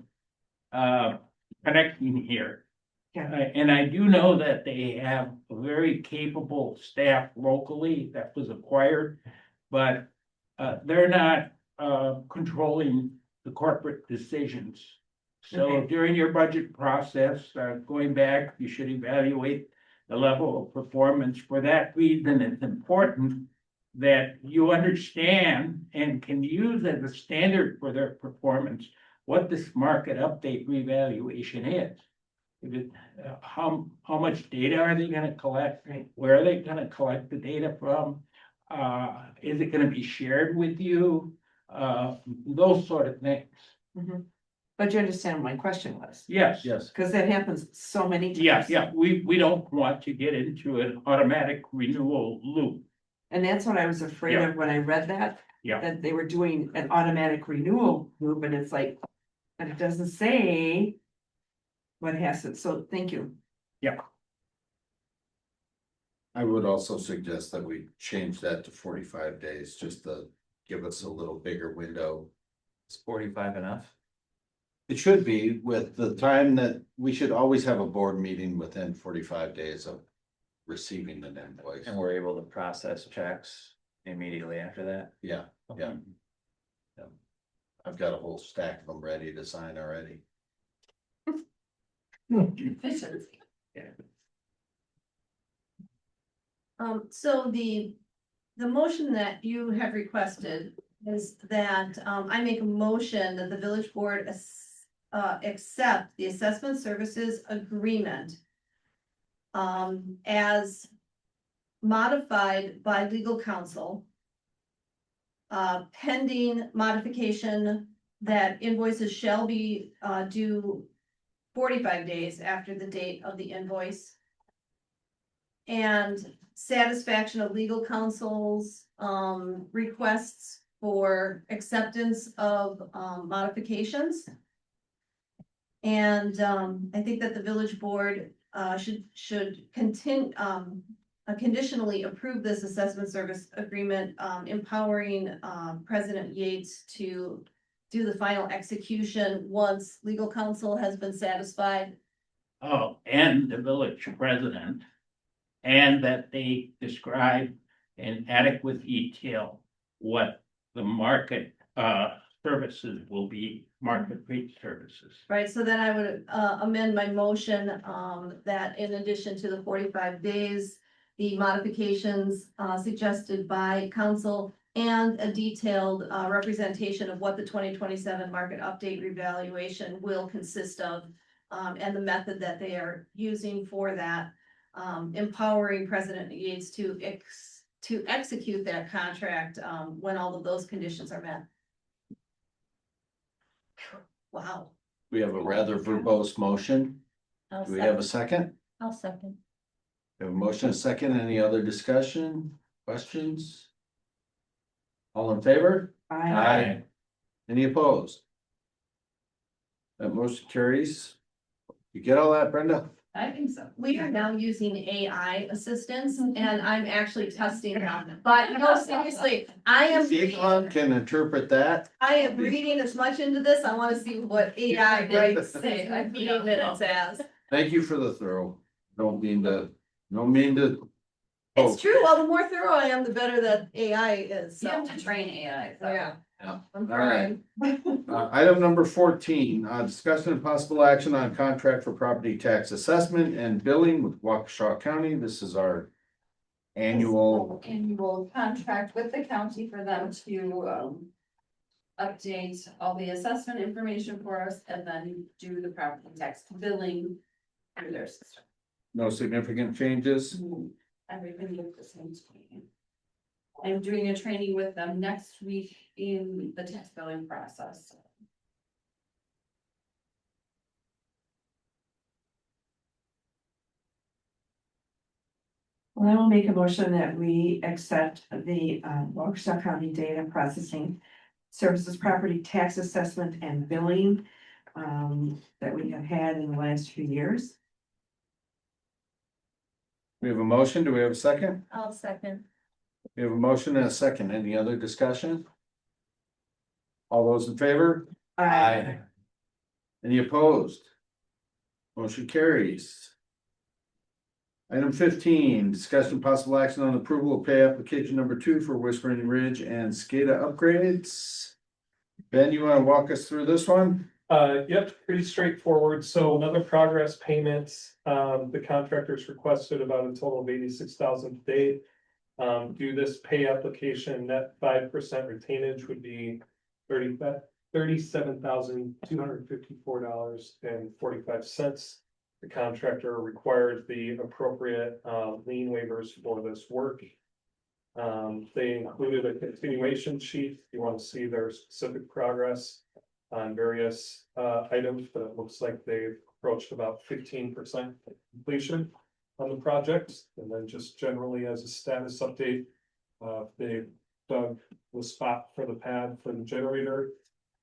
connecting here. Yeah. And I do know that they have a very capable staff locally that was acquired, but they're not controlling the corporate decisions. So Okay. during your budget process, going back, you should evaluate the level of performance. For that reason, it's important that you understand and can use as a standard for their performance what this market update revaluation is. How much data are they gonna collect? Where are they gonna collect the data from? Is it gonna be shared with you? Those sort of things. Mhm. But you understand what my question was? Yes. Yes. Because that happens so many times. Yeah, we don't want to get into an automatic renewal loop. And that's what I was afraid Yeah. of when I read that. Yeah. that they were doing an automatic renewal group, and it's like, and it doesn't say what has to, so thank you. I would also suggest that we change that to 45 days, just to give us a little bigger window. Is 45 enough? It should be with the time that we should always have a board meeting within 45 days of receiving an invoice. And we're able to process checks immediately after that? Yeah, yeah. I've got a whole stack of them ready to sign already. Efficiency. So the motion that you have requested is that, I make a motion that the village board accept the assessment services agreement as modified by legal counsel, pending modification that invoices shall be due 45 days after the date of the invoice, and satisfaction of legal counsel's requests for acceptance of modifications. And I think that the village board should continue conditionally approve this assessment service agreement, empowering President Yates to do the final execution once legal counsel has been satisfied. Oh, and the village president. And that they describe in adequate detail what the market services will be, market rate services. Right, so then I would amend my motion that in addition to the 45 days, the modifications suggested by council and a detailed representation of what the 2027 market update revaluation will consist of, and the method that they are using for that, empowering President Yates to execute that contract when all of those conditions are met. Wow. We have a rather verbose motion. Do we have a second? I'll second. We have a motion, a second. Any other discussion, questions? All in favor? I, Any opposed? That motion carries. You get all that, Brenda? I think so. We are now using AI assistants and I'm actually testing them. But no, seriously, I am Can interpret that. reading as much into this. I want to see what AI writes say. I'm feeding minutes as. Thank you for the throw. Don't mean to. It's true. Well, the more thorough I am, the better that AI is. You So, have to train AI. so. yeah. Yeah. I'm All right. trying. Item number 14, discussion and possible action on contract for property tax assessment and billing with Waukesha County. This is our annual. Annual contract with the county for them to update all the assessment information for us and then do the property tax billing through their system. No significant changes. Everything looked the same to me. I'm doing a training with them next week in the tax billing process. well, I will make a motion that we accept the Waukesha County Data Processing Services Property Tax Assessment and Billing that we have had in the last few years. We have a motion. Do we have a second? I'll second. We have a motion and a second. Any other discussion? All those in favor? I, Any opposed? Motion carries. Item 15, discussion possible action on approval of pay application number 2 for Whispering Ridge and SCADA upgrades. Ben, you want to walk us through this one? Yep, pretty straightforward. So another progress payment. The contractors requested about a total of 86,000 to date. Do this pay application, net 5% retainage would be $37,254.45. The contractor required the appropriate lien waivers for this work. They included a continuation sheet. If you want to see their specific progress on various items, but it looks like they've approached about 15% completion on the project. And then just generally as a status update, they've dug the spot for the pad for the generator.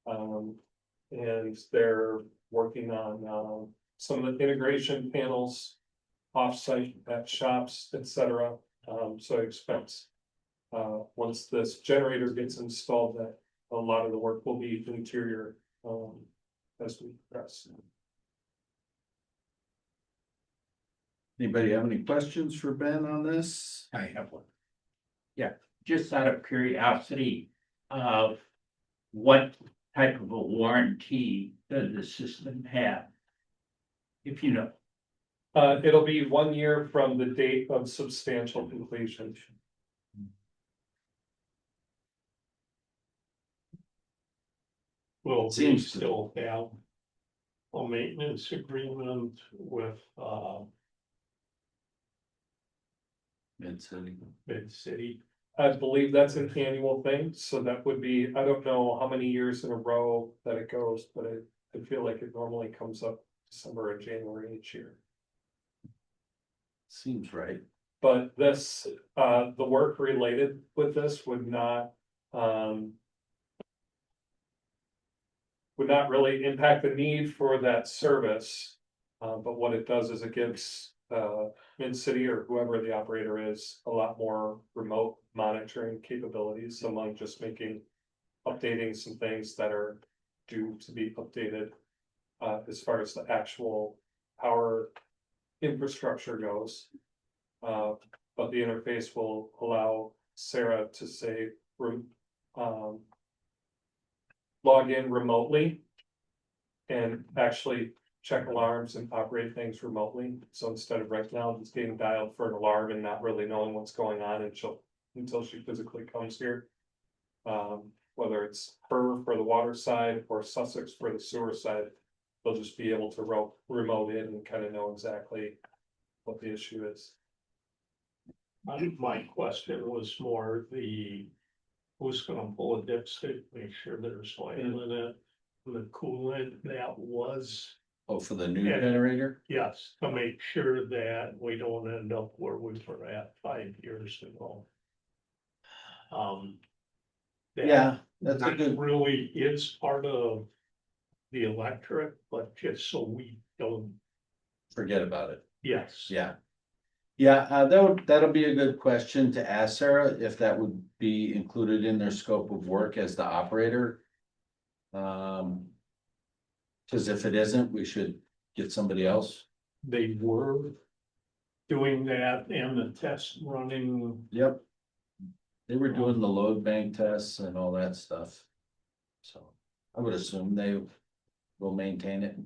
And they're working on, some of the integration panels offsite at shops, etc. So I expect, once this generator gets installed, that a lot of the work will be interior, as we progress. Anybody have any questions for Ben on this? I have one. Yeah, just out of curiosity, what type of a warranty does the system have? If you know. It'll be 1 year from the date of substantial completion. Will we Seems to- still have a maintenance agreement with, Mid-City. Mid-City? I believe that's an annual thing, so that would be, I don't know how many years in a row that it goes, but I feel like it normally comes up December or January each year. Seems right. But this, the work related with this would not really impact the need for that service. But what it does is it gives Mid-City or whoever the operator is a lot more remote monitoring capabilities among just updating some things that are due to be updated. As far as the actual power infrastructure goes. But the interface will allow Sarah to say, log in remotely. And actually check alarms and operate things remotely. So instead of right now just getting dialed for an alarm and not really knowing what's going on until she physically comes here. Whether it's her for the water side or Sussex for the sewer side, they'll just be able to remote in and kind of know exactly what the issue is. My question was more who's gonna pull a dipstick, make sure there's oil in it, the coolant that was. Oh, for the new Yeah. generator? Yes, to make sure that we don't end up where we were at 5 years ago. That- Yeah, that's a that good, really is part of the electric, but just so we don't, forget about it. yes. Yeah. Yeah, that'll be a good question to ask Sarah, if that would be included in their scope of work as the operator. Cause if it isn't, we should get somebody else. They were doing that and the test running. Yep. They were doing the load bank tests and all that stuff. So I would assume they will maintain it.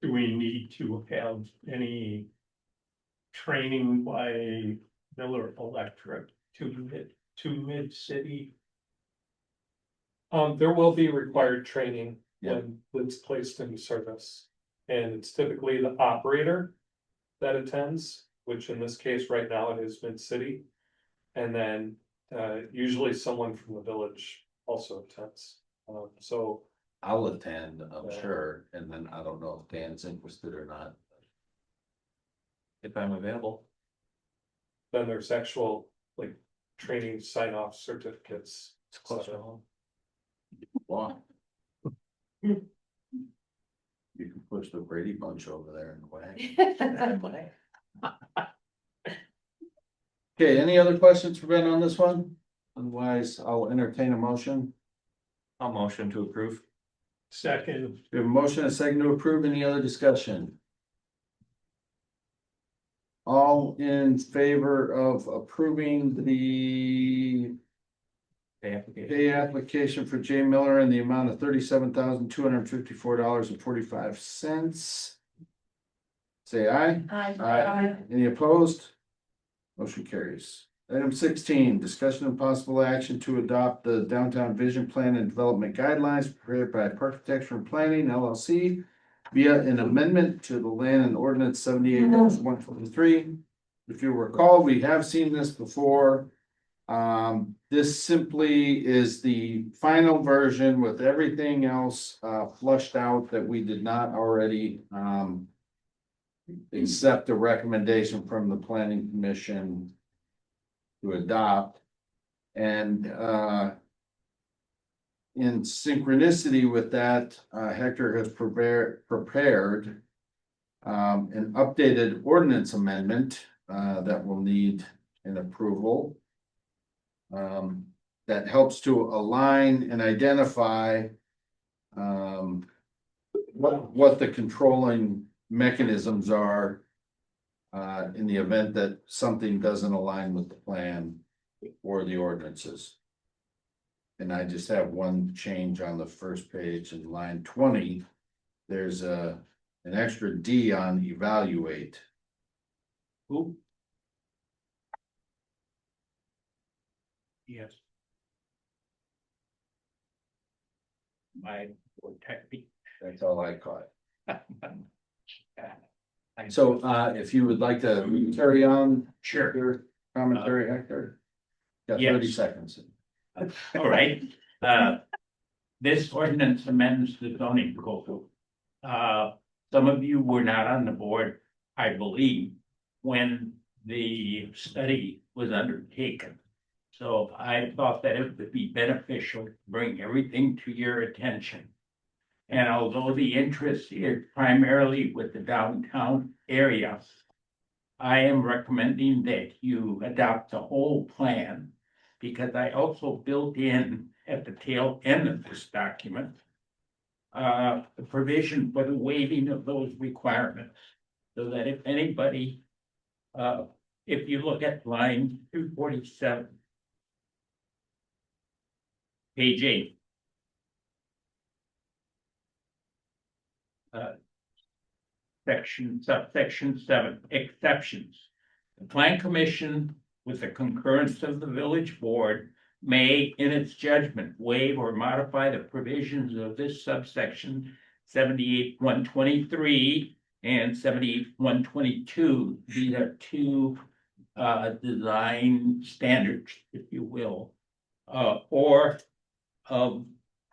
Do we need to have any training by Miller Electric to Mid-City? There will be required training Yeah. when it's placed into service. And it's typically the operator that attends, which in this case, right now it is Mid-City. And then usually someone from the village also attends. So I'll attend, I'm Yeah. sure, and then I don't know if Dan's interested or not. If I'm available. then there's actual like training sign-off certificates. It's close to home. Wow. You can push the Brady Bunch over there in the way. Okay, any other questions for Ben on this one? Otherwise, I'll entertain a motion. I'll motion to approve. Second, We have a motion and a second to approve. Any other discussion? All in favor of approving the Pay application. pay application for Jay Miller in the amount of $37,254.45. Say aye. Aye. Any opposed? Motion carries. Item 16, discussion and possible action to adopt the downtown vision plan and development guidelines prepared by Architecture and Planning LLC via an amendment to the land and ordinance 78-123. If you recall, we have seen this before. This simply is the final version with everything else flushed out that we did not already accept a recommendation from the planning commission to adopt. And in synchronicity with that, Hector has prepared an updated ordinance amendment that will need an approval. That helps to align and identify what the controlling mechanisms are in the event that something doesn't align with the plan or the ordinances. And I just have one change on the first page in line 20. There's an extra D on evaluate. Who? Yes. My technique. That's all I caught. So if you would like to carry on Sure. your commentary, Hector. Got 30 Yes. seconds. All right, this ordinance amends the zoning code. Some of you were not on the board, I believe, when the study was undertaken. So I thought that it would be beneficial to bring everything to your attention. And although the interest is primarily with the downtown area, I am recommending that you adopt the whole plan, because I also built in at the tail end of this document the provision for the waiving of those requirements, so that if anybody, if you look at line 247, page 8, subsection 7, exceptions. The Plan Commission, with the concurrence of the village board, may, in its judgment, waive or modify the provisions of this subsection 78-123 and 78-122. These are two design standards, if you will, or of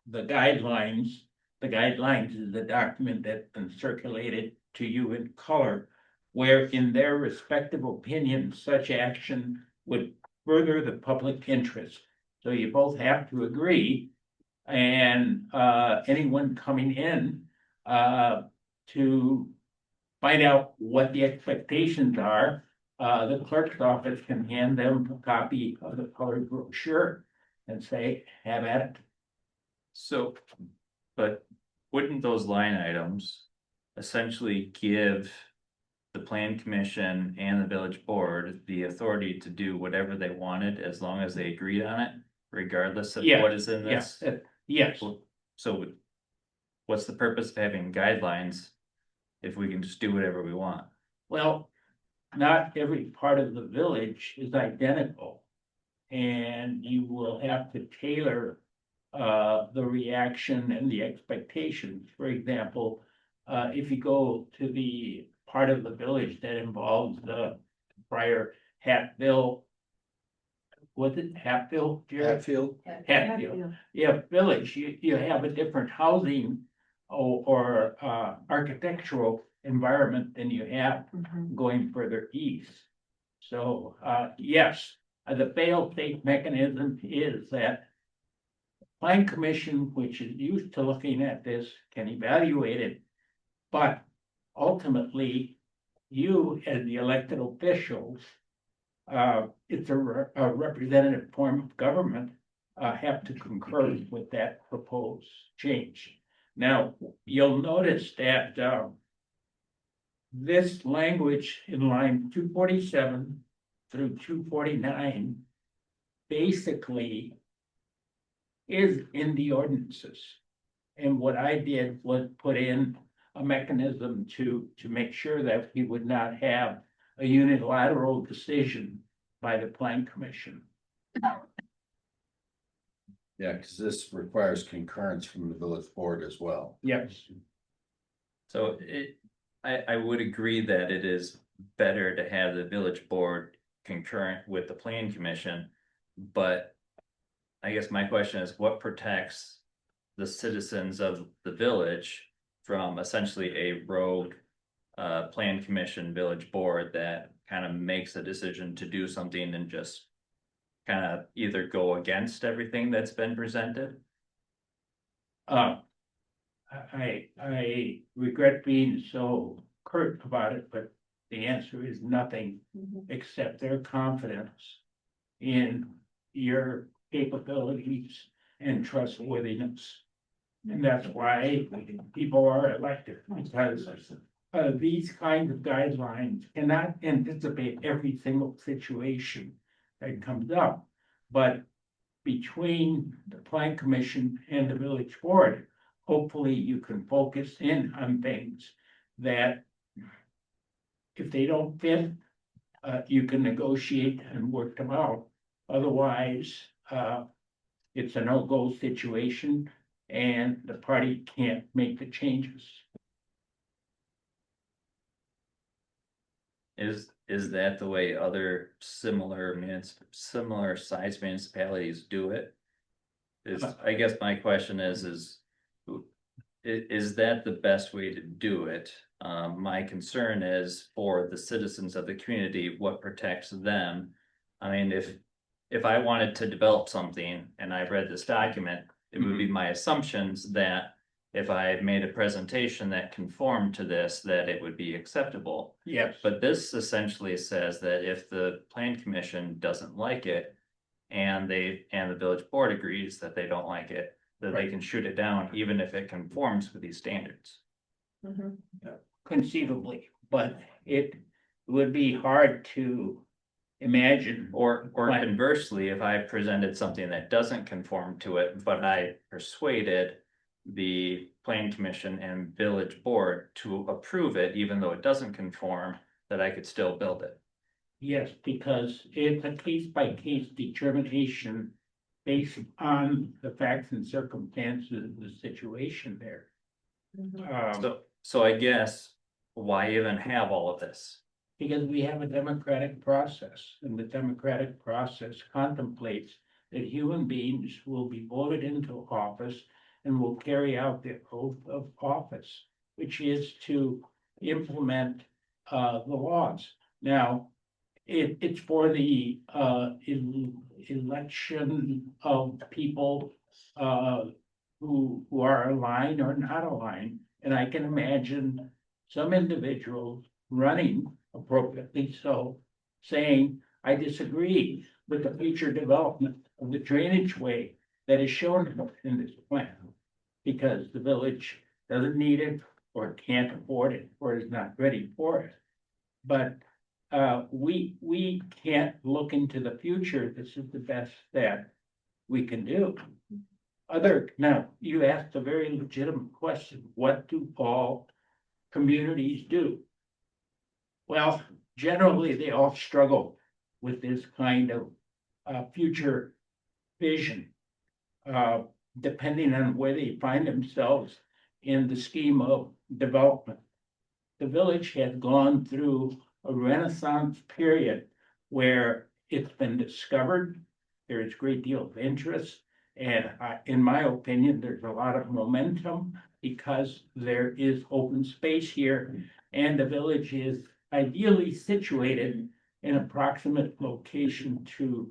the guidelines. The guidelines is the document that's been circulated to you in color, where in their respective opinions, such action would further the public interest. So you both have to agree, and anyone coming in to find out what the expectations are, the clerk's office can hand them a copy of the colored brochure and say, have at it. So, but wouldn't those line items essentially give the plan commission and the village board the authority to do whatever they wanted as long as they agreed on it, regardless of Yeah, what is in this? Yes, So what's the purpose of having guidelines if we can just do whatever we want? well, not every part of the village is identical. And you will have to tailor the reaction and the expectations. For example, if you go to the part of the village that involves the prior Hatfield, was it Hatfield? Jared? Hatfield. Hatfield. Yeah, village, you have a different housing or architectural environment than you have going further east. So, yes, the fail-safe mechanism is that Plan Commission, which is used to looking at this, can evaluate it. But ultimately, you as the elected officials, it's a representative form of government, have to concur with that proposed change. Now, you'll notice that this language in line 247 through 249 basically is in the ordinances. And what I did was put in a mechanism to make sure that we would not have a unilateral decision by the Plan Commission. Yeah, because this requires concurrence from the village board as well. Yes. So I would agree that it is better to have the village board concurrent with the plan commission, but I guess my question is, what protects the citizens of the village from essentially a rogue plan commission village board that kind of makes a decision to do something and just kind of either go against everything that's been presented? I regret being so curt about it, but the answer is nothing except their confidence in your capabilities and trustworthiness. And that's why people are elected, because these kinds of guidelines cannot anticipate every single situation that comes up. But between the plan commission and the village board, hopefully you can focus in on things that if they don't fit, you can negotiate and work them out. Otherwise, it's a no-go situation and the party can't make the changes. Is that the way other similar size municipalities do it? I guess my question is that the best way to do it? My concern is for the citizens of the community, what protects them? I mean, if I wanted to develop something and I read this document, it would be my assumptions that if I made a presentation that conformed to this, that it would be acceptable. Yes. But this essentially says that if the plan commission doesn't like it and the village board agrees that they don't like it, that they can shoot it down even if it conforms with these standards. Conceivably, but it would be hard to imagine. Or conversely, if I presented something that doesn't conform to it, but I persuaded the plan commission and village board to approve it, even though it doesn't conform, that I could still build it. Yes, because it's a case by case determination based on the facts and circumstances of the situation there. So I guess why even have all of this? Because we have a democratic process, and the democratic process contemplates that human beings will be voted into office and will carry out the oath of office, which is to implement the laws. Now, it's for the election of people who are aligned or not aligned. And I can imagine some individuals running appropriately so, saying, I disagree with the future development of the drainage way that is shown in this plan, because the village doesn't need it or can't afford it or is not ready for it. But we can't look into the future. This is the best that we can do. Now, you asked a very legitimate question. What do all communities do? Well, generally, they all struggle with this kind of future vision, depending on where they find themselves in the scheme of development. The village has gone through a renaissance period where it's been discovered. There is a great deal of interest. And in my opinion, there's a lot of momentum because there is open space here. And the village is ideally situated in a proximate location to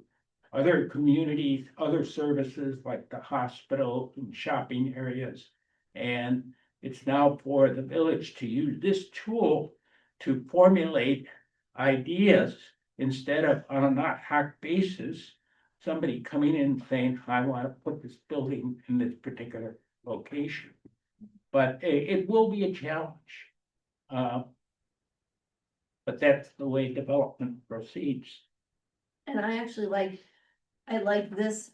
other communities, other services like the hospital and shopping areas. And it's now for the village to use this tool to formulate ideas instead of on an ad hoc basis, somebody coming in saying, I want to put this building in this particular location. But it will be a challenge. But that's the way development proceeds. And I actually like this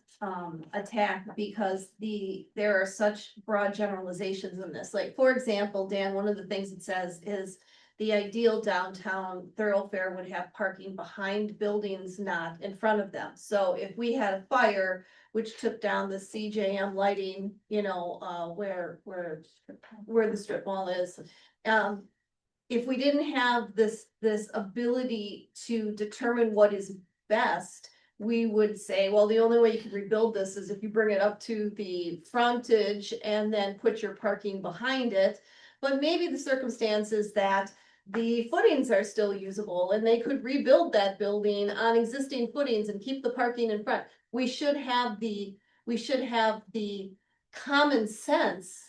attack because there are such broad generalizations in this. Like, for example, Dan, one of the things it says is the ideal downtown thoroughfare would have parking behind buildings, not in front of them. So if we had a fire which took down the CJM lighting, where the strip mall is, if we didn't have this ability to determine what is best, we would say, well, the only way you can rebuild this is if you bring it up to the frontage and then put your parking behind it. But maybe the circumstance is that the footings are still usable and they could rebuild that building on existing footings and keep the parking in front. We should have the common sense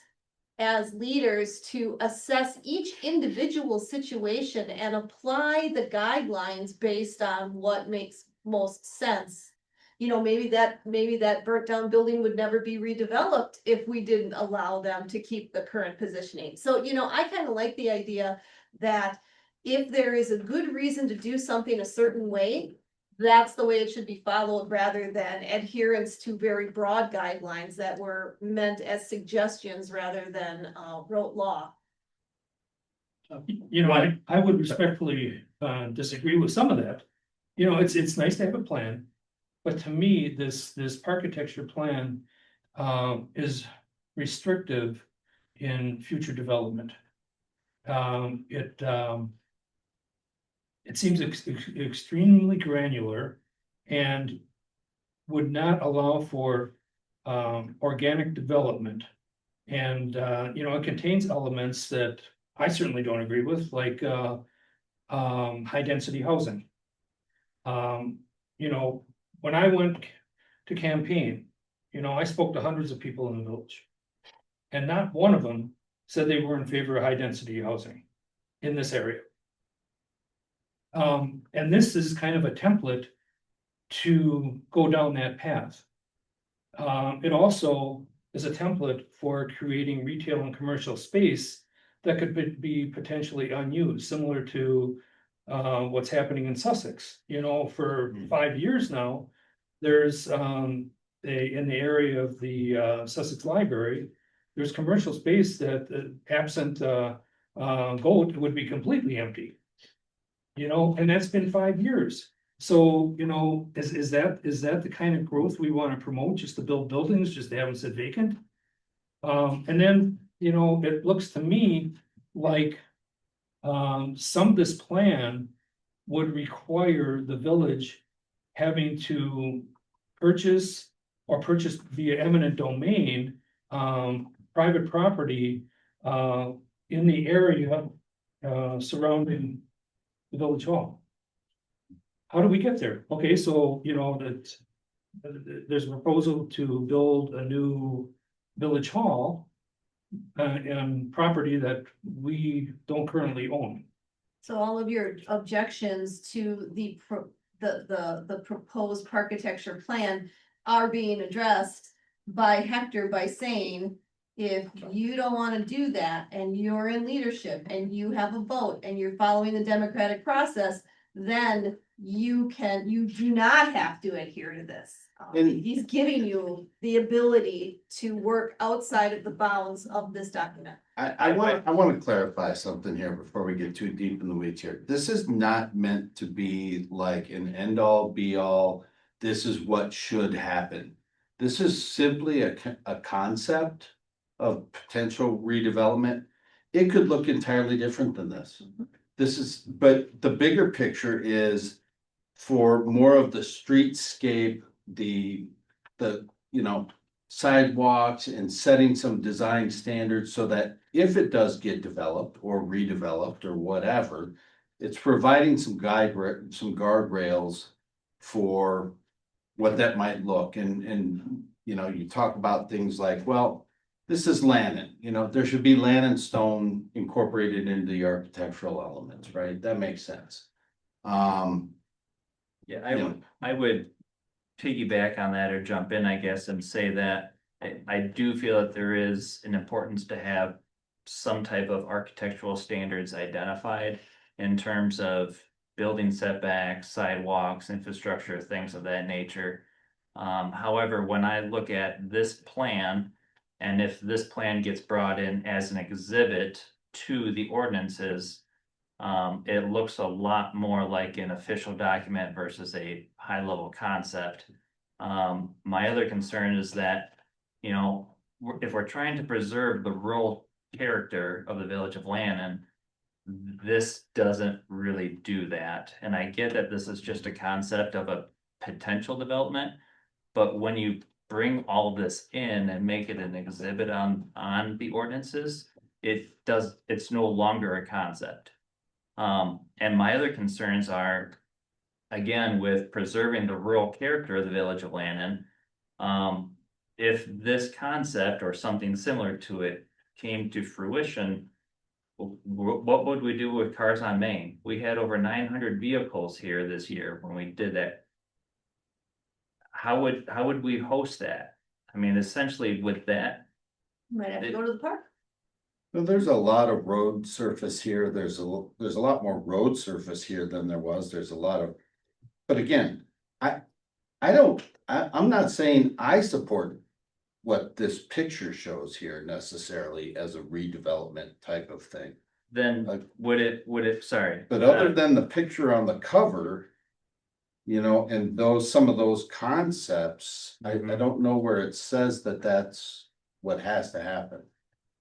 as leaders to assess each individual situation and apply the guidelines based on what makes most sense. You know, maybe that burnt down building would never be redeveloped if we didn't allow them to keep the current positioning. So, you know, I kind of like the idea that if there is a good reason to do something a certain way, that's the way it should be followed rather than adherence to very broad guidelines that were meant as suggestions rather than rote law. You know, I would respectfully disagree with some of that. You know, it's nice to have a plan. But to me, this architecture plan is restrictive in future development. It seems extremely granular and would not allow for organic development. And you know, it contains elements that I certainly don't agree with, like high density housing. You know, when I went to campaign, you know, I spoke to hundreds of people in the village. And not one of them said they were in favor of high density housing in this area. And this is kind of a template to go down that path. It also is a template for creating retail and commercial space that could be potentially unused, similar to what's happening in Sussex. You know, for 5 years now, there's in the area of the Sussex Library, there's commercial space that absent goat would be completely empty. You know, and that's been 5 years. So, you know, is that the kind of growth we want to promote, just to build buildings, just to have them sit vacant? And then, you know, it looks to me like some of this plan would require the village having to purchase via eminent domain, private property, in the area, surrounding the village hall. How do we get there? Okay, so, you know, there's a proposal to build a new village hall and property that we don't currently own. So all of your objections to the proposed architecture plan are being addressed by Hector by saying, if you don't want to do that and you're in leadership and you have a vote and you're following the democratic process, then you do not have to adhere to this. He's giving you the ability to work outside of the bounds of this document. I want to clarify something here before we get too deep in the weeds here. This is not meant to be like an end all be all. This is what should happen. This is simply a concept of potential redevelopment. It could look entirely different than this. But the bigger picture is for more of the streetscape, the you know, sidewalks, and setting some design standards so that if it does get developed or redeveloped or whatever, it's providing some guardrails for what that might look. And you know, you talk about things like, well, this is Lannon, you know, there should be Lannon stone incorporated into the architectural elements, right? That makes sense. Yeah, I would piggyback on that or jump in, I guess, and say that I do feel that there is an importance to have some type of architectural standards identified in terms of building setbacks, sidewalks, infrastructure, things of that nature. However, when I look at this plan, and if this plan gets brought in as an exhibit to the ordinances, it looks a lot more like an official document versus a high-level concept. My other concern is that, you know, if we're trying to preserve the rural character of the village of Lannon, this doesn't really do that. And I get that this is just a concept of a potential development, but when you bring all this in and make it an exhibit on the ordinances, it's no longer a concept. And my other concerns are, again, with preserving the rural character of the village of Lannon. If this concept or something similar to it came to fruition, what would we do with cars on Main? We had over 900 vehicles here this year when we did that. How would we host that? I mean, essentially with that, Might have to go to the park. Well, there's a lot of road surface here. There's a lot more road surface here than there was. There's a lot of, but again, I'm not saying I support what this picture shows here necessarily as a redevelopment type of thing. then would it, sorry. But other than the picture on the cover, you know, and some of those concepts, I don't know where it says that that's what has to happen.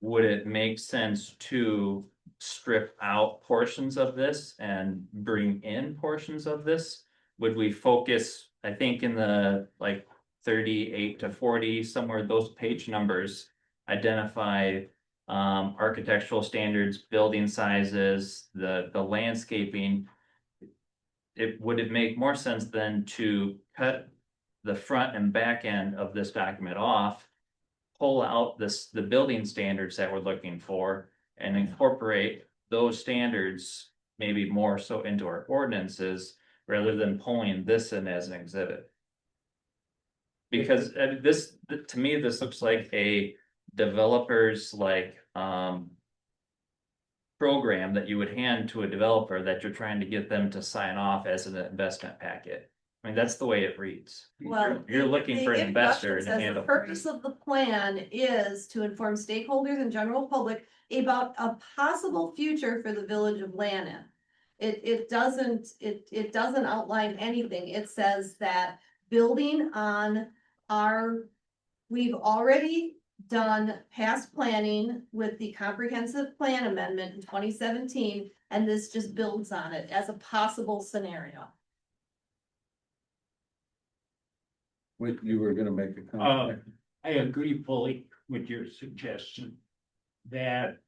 Would it make sense to strip out portions of this and bring in portions of this? Would we focus, I think in the like 38 to 40, somewhere those page numbers identify architectural standards, building sizes, the landscaping. Would it make more sense then to cut the front and back end of this document off, pull out the building standards that we're looking for, and incorporate those standards maybe more so into our ordinances rather than pulling this in as an exhibit? Because to me, this looks like a developer's program that you would hand to a developer that you're trying to get them to sign off as an investment packet. I mean, that's the way it reads. Well, You're looking for an investor to says handle. the purpose of the plan is to inform stakeholders and general public about a possible future for the village of Lannon. It doesn't outline anything. It says that building on we've already done past planning with the comprehensive plan amendment in 2017, and this just builds on it as a possible scenario. Wait, you were gonna make a comment? I agree fully with your suggestion that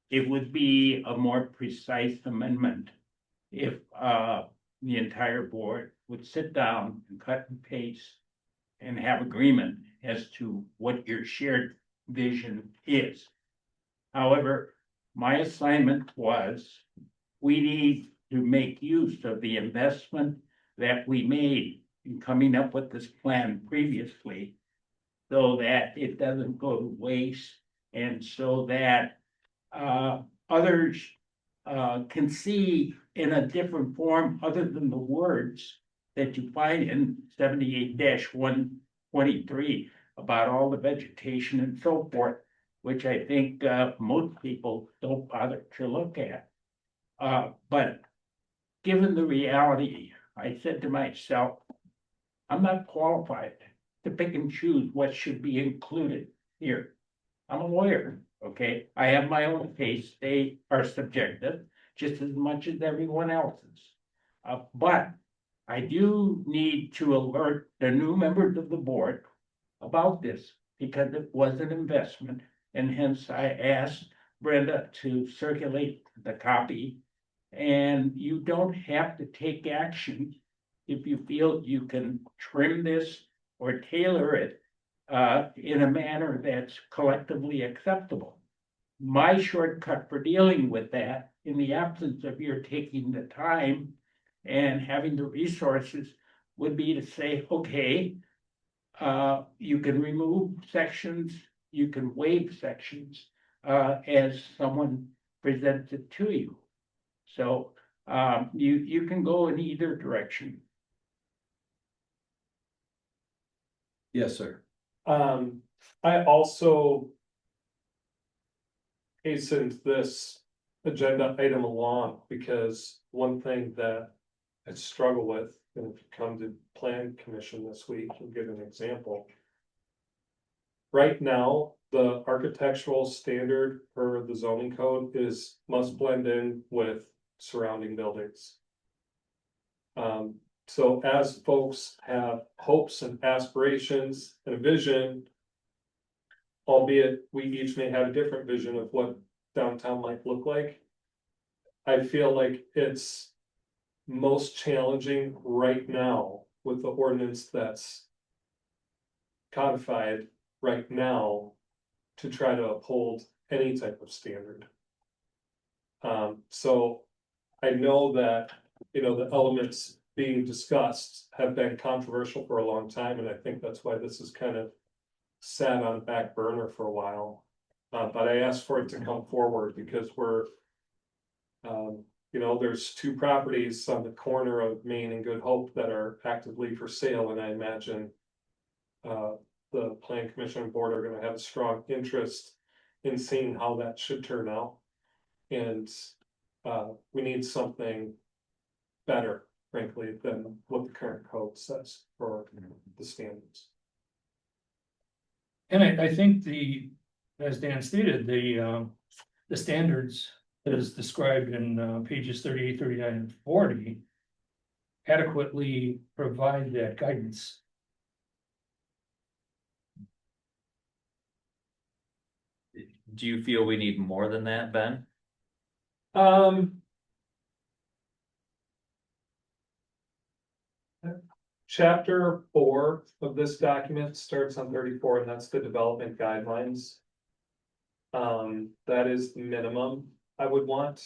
it would be a more precise amendment if the entire board would sit down and cut and paste and have agreement as to what your shared vision is. However, my assignment was we need to make use of the investment that we made in coming up with this plan previously, so that it doesn't go to waste, and so that others can see in a different form other than the words that you find in 78-123 about all the vegetation and so forth, which I think most people don't bother to look at. But given the reality, I said to myself, I'm not qualified to pick and choose what should be included here. I'm a lawyer, okay? I have my own tastes. They are subjective just as much as everyone else's. But I do need to alert the new members of the board about this because it was an investment, and hence I asked Brenda to circulate the copy. And you don't have to take action if you feel you can trim this or tailor it in a manner that's collectively acceptable. My shortcut for dealing with that, in the absence of your taking the time and having the resources, would be to say, okay, you can remove sections, you can waive sections as someone presents it to you. So you can go in either direction. Yes, sir. I also hastened this agenda item along because one thing that I struggle with, and if you come to plan commission this week, you'll get an example. Right now, the architectural standard for the zoning code must blend in with surrounding buildings. So as folks have hopes and aspirations and a vision, albeit we each may have a different vision of what downtown might look like, I feel like it's most challenging right now with the ordinance that's codified right now to try to uphold any type of standard. So I know that, you know, the elements being discussed have been controversial for a long time, and I think that's why this is kind of sat on back burner for a while. But I asked for it to come forward because we're, you know, there's two properties on the corner of Main and Good Hope that are actively for sale, and I imagine the Plan Commission and Board are gonna have a strong interest in seeing how that should turn out. And we need something better, frankly, than what the current code says for the standards. And I think as Dan stated, the standards as described in pages 38, 39, and 40 adequately provide that guidance. Do you feel we need more than that, Ben? Chapter 4 of this document starts on 34, and that's the development guidelines. That is the minimum I would want.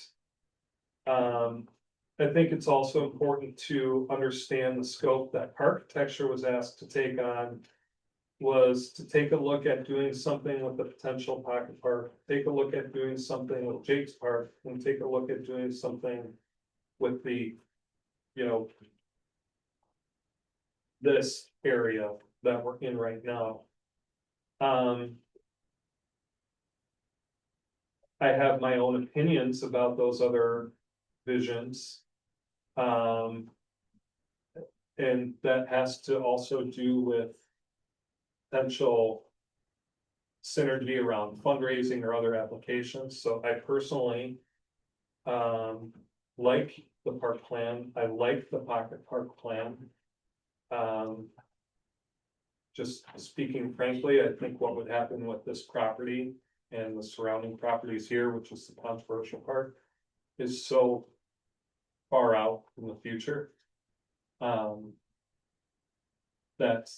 I think it's also important to understand the scope that architecture was asked to take on. Was to take a look at doing something with the potential pocket park, take a look at doing something with Jake's Park, and take a look at doing something with the, you know, this area that we're in right now. I have my own opinions about those other visions. And that has to also do with potential synergy around fundraising or other applications. So I personally like the park plan. I like the pocket park plan. Just speaking frankly, I think what would happen with this property and the surrounding properties here, which is the controversial part, is so far out in the future. That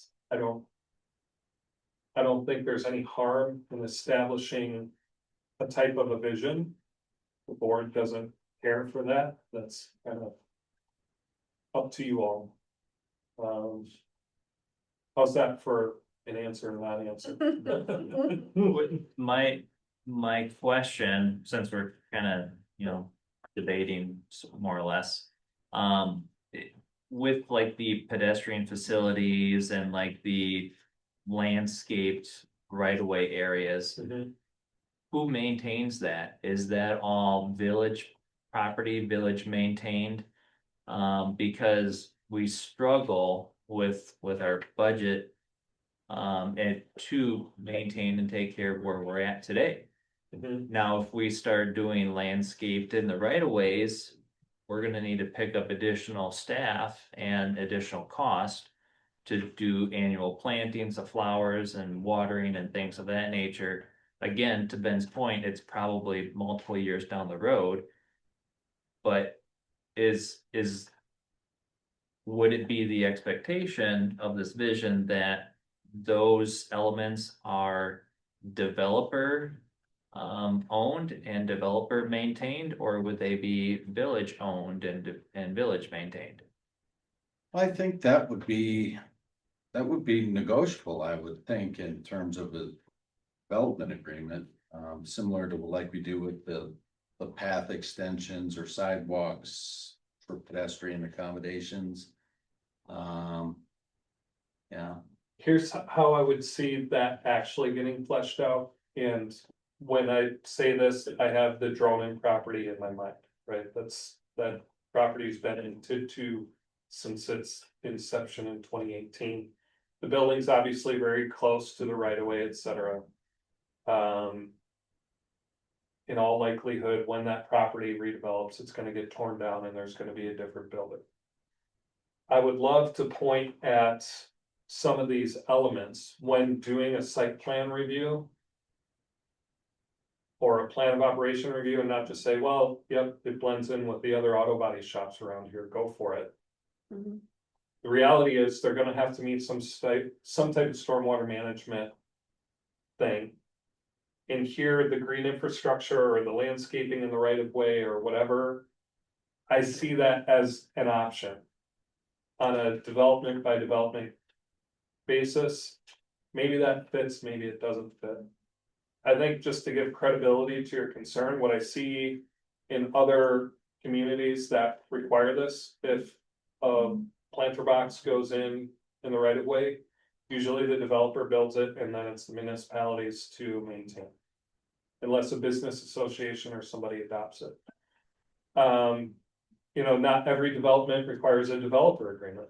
I don't think there's any harm in establishing a type of a vision. The board doesn't care for that. That's kind of up to you all. How's that for an answer and not answer? My question, since we're kind of, you know, debating more or less, with like the pedestrian facilities and like the landscaped right-of-way areas, who maintains that? Is that all village property, village maintained? Because we struggle with our budget and to maintain and take care of where we're at today. Now, if we start doing landscaped in the right of ways, we're gonna need to pick up additional staff and additional cost to do annual plantings of flowers and watering and things of that nature. Again, to Ben's point, it's probably multiple years down the road. But would it be the expectation of this vision that those elements are developer owned and developer maintained, or would they be village owned and village maintained? I think that would be negotiable, I would think, in terms of a development agreement, similar to like we do with the path extensions or sidewalks for pedestrian accommodations. Yeah. Here's how I would see that actually getting fleshed out. And when I say this, I have the Dronin property in my mind, right? That property's been into to since its inception in 2018. The building's obviously very close to the right of way, et cetera. In all likelihood, when that property redevelops, it's gonna get torn down and there's gonna be a different building. I would love to point at some of these elements when doing a site plan review. or a plan of operation review and not just say, well, yep, it blends in with the other auto body shops around here, go for it. Mhm. The reality is they're gonna have to meet some type of stormwater management thing. And here, the green infrastructure or the landscaping in the right of way or whatever, I see that as an option. On a development by development basis, maybe that fits, maybe it doesn't fit. I think just to give credibility to your concern, what I see in other communities that require this, if a planter box goes in the right of way, usually the developer builds it and then it's the municipalities to maintain. Unless a business association or somebody adopts it. Not every development requires a developer agreement.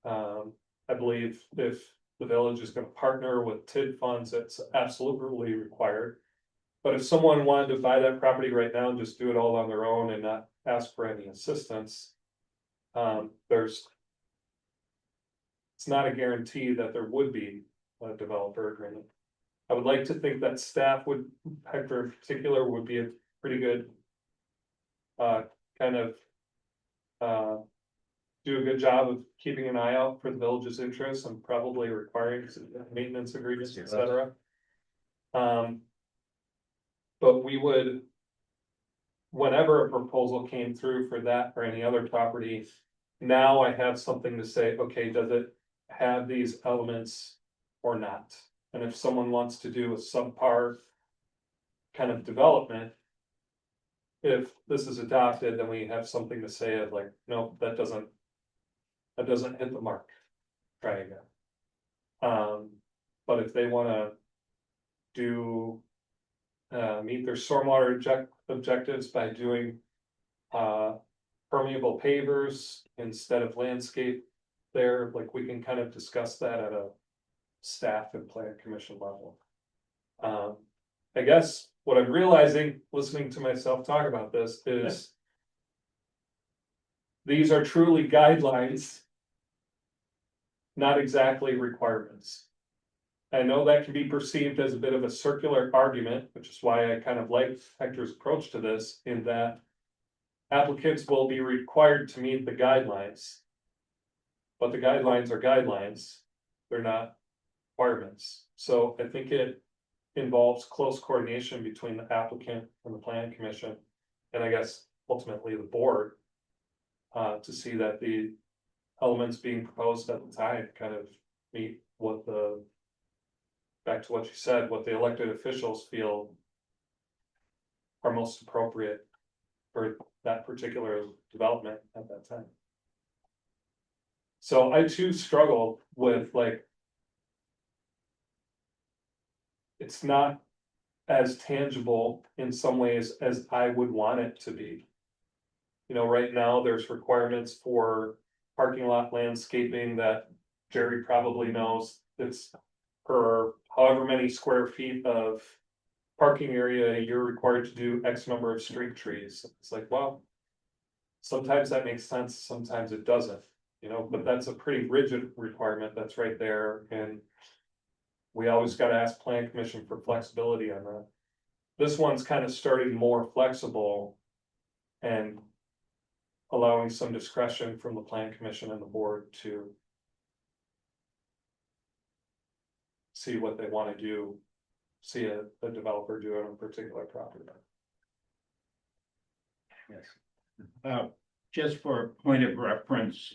I believe if the village is gonna partner with TID funds, it's absolutely required. But if someone wanted to buy that property right now and just do it all on their own and not ask for any assistance. It's not a guarantee that there would be a developer agreement. I would like to think that staff would, Hector in particular, would be a pretty good. Kind of. Do a good job of keeping an eye out for the village's interests and probably requiring maintenance agreements, et cetera. But we would. Whenever a proposal came through for that or any other property, now I have something to say, okay, does it have these elements or not? And if someone wants to do a subpar kind of development, if this is adopted, then we have something to say of like, no, that doesn't hit the mark. Try again. But if they wanna do meet their stormwater objectives by doing permeable pavers instead of landscape there, like we can kind of discuss that at a staff and plan commission level. I guess what I'm realizing, listening to myself talk about this, is these are truly guidelines, not exactly requirements. I know that can be perceived as a bit of a circular argument, which is why I kind of like Hector's approach to this, in that applicants will be required to meet the guidelines. But the guidelines are guidelines, they're not requirements. So I think it involves close coordination between the applicant and the plan commission, and I guess ultimately the board, to see that the elements being proposed at the time kind of meet what back to what you said, what the elected officials feel are most appropriate for that particular development at that time. So I too struggle with like, it's not as tangible in some ways as I would want it to be. Right now there's requirements for parking lot landscaping that Jerry probably knows. It's per however many square feet of parking area, you're required to do X number of street trees. It's like, well, sometimes that makes sense, sometimes it doesn't, but that's a pretty rigid requirement that's right there, and we always gotta ask plan commission for flexibility on that. This one's kind of starting more flexible and allowing some discretion from the plan commission and the board to see what they want to do, see a developer do on a particular property. Yes. Just for a point of reference,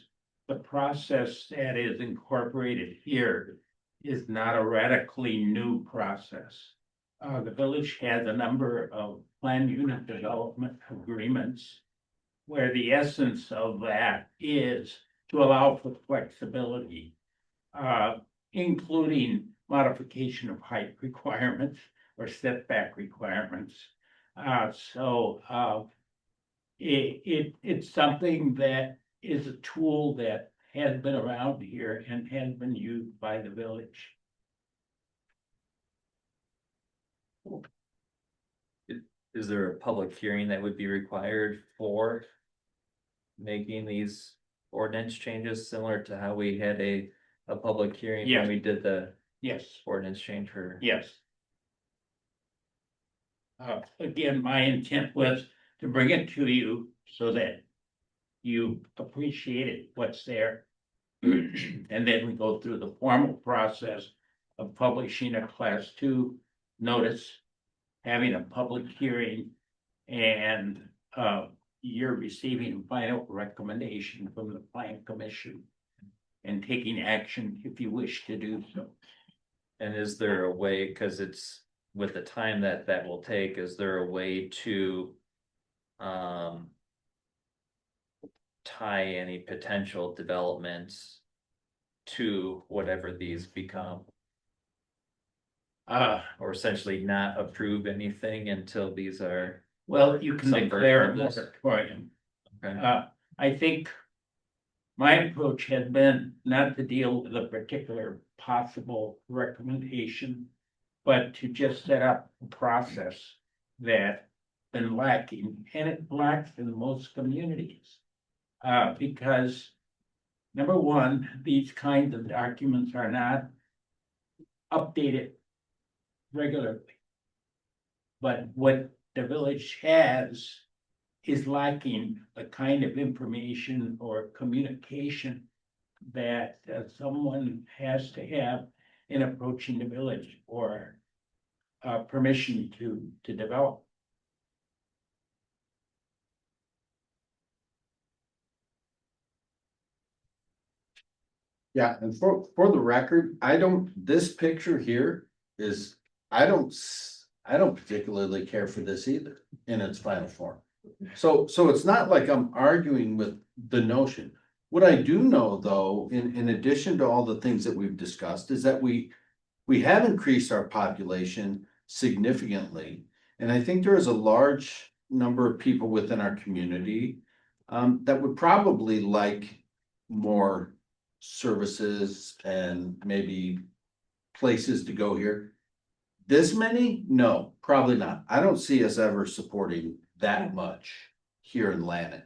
the process that is incorporated here is not a radically new process. The village has a number of planned unit development agreements where the essence of that is to allow for flexibility, including modification of height requirements or setback requirements. It's something that is a tool that has been around here and has been used by the village. Is there a public hearing that would be required for making these ordinance changes, similar to how we had a public hearing Yes. when we did the Yes, ordinance change for? yes. Again, my intent was to bring it to you so that you appreciated what's there. And then we go through the formal process of publishing a class 2 notice, having a public hearing, and you're receiving a final recommendation from the plan commission and taking action if you wish to do so. And is there a way, cause it's with the time that that will take, is there a way to tie any potential developments to whatever these become? Or essentially not approve anything until these are, Well, you can Some declare a version of this. moratorium. okay, I think my approach had been not to deal with a particular possible recommendation, but to just set up a process that been lacking, and it lacks in most communities. Because number one, these kinds of documents are not updated regularly. But what the village has is lacking the kind of information or communication that someone has to have in approaching the village or permission to develop. Yeah, and for the record, this picture here is, I don't particularly care for this either in its final form. So it's not like I'm arguing with the notion. What I do know, though, in addition to all the things that we've discussed, is that we have increased our population significantly. And I think there is a large number of people within our community that would probably like more services and maybe places to go here. This many? No, probably not. I don't see us ever supporting that much here in Lannon.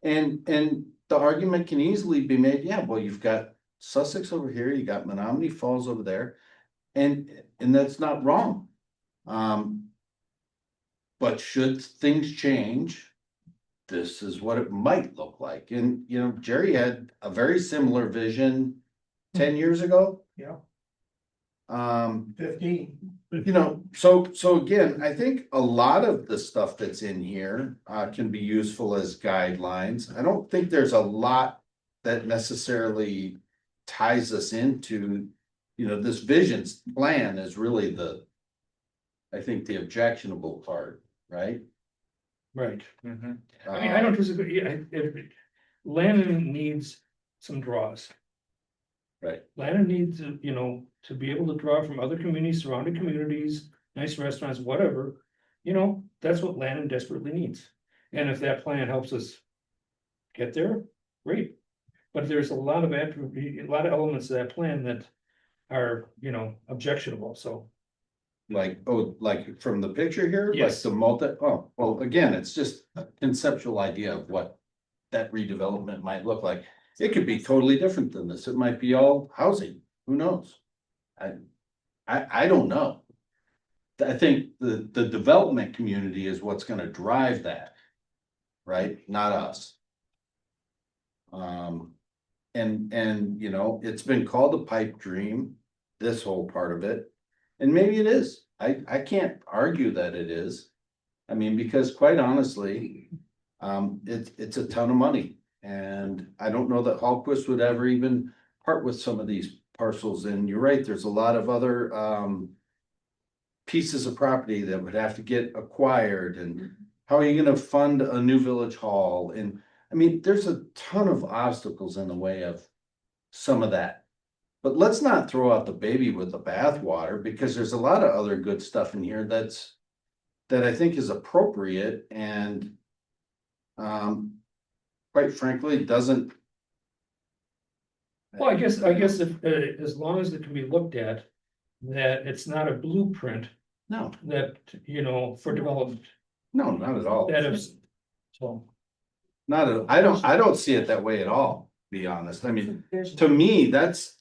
And the argument can easily be made, yeah, well, you've got Sussex over here, you got Menominee Falls over there, and that's not wrong. But should things change, this is what it might look like. And, you know, Jerry had a very similar vision 10 years ago. Yeah. 15. You know, so again, I think a lot of the stuff that's in here can be useful as guidelines. I don't think there's a lot that necessarily ties us into, you know, this vision's plan is really I think the objectionable part, right? Right. mhm, I mean, I don't disagree. Lannon needs some draws. Right. Lannon needs, you know, to be able to draw from other communities, surrounding communities, nice restaurants, whatever. You know, that's what Lannon desperately needs. And if that plan helps us get there, great. But there's a lot of elements of that plan that are, you know, objectionable, so. Like, oh, like from the picture here, like Yes. the well, again, it's just a conceptual idea of what that redevelopment might look like. It could be totally different than this. It might be all housing. Who knows? I don't know. I think the development community is what's gonna drive that. Right? Not us. And you know, it's been called a pipe dream, this whole part of it. And maybe it is. I can't argue that it is. I mean, because quite honestly, it's a ton of money. And I don't know that Hallquist would ever even part with some of these parcels. And you're right, there's a lot of other pieces of property that would have to get acquired. And how are you gonna fund a new village hall? And I mean, there's a ton of obstacles in the way of some of that. But let's not throw out the baby with the bathwater, because there's a lot of other good stuff in here that I think is appropriate and quite frankly, doesn't. Well, I guess if, as long as it can be looked at, that it's not a blueprint No, that, you know, for development, no, not at all. that is, so. I don't see it that way at all, to be honest. I mean, to me, that's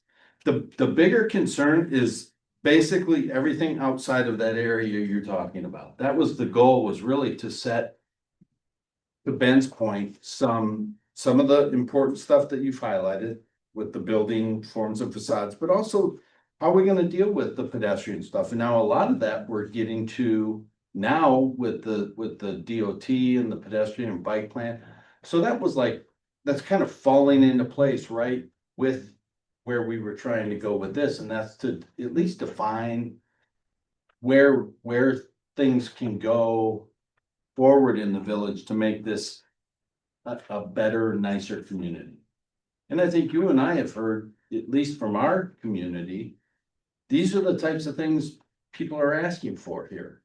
the bigger concern is basically everything outside of that area you're talking about. That was the goal, was really to set, to Ben's point, some of the important stuff that you've highlighted with the building forms and facades, but also how are we gonna deal with the pedestrian stuff? And now a lot of that we're getting to now with the DOT and the pedestrian and bike plan. So that was like, that's kind of falling into place, right? With where we were trying to go with this, and that's to at least define where things can go forward in the village to make this a better, nicer community. And I think you and I have heard, at least from our community, these are the types of things people are asking for here.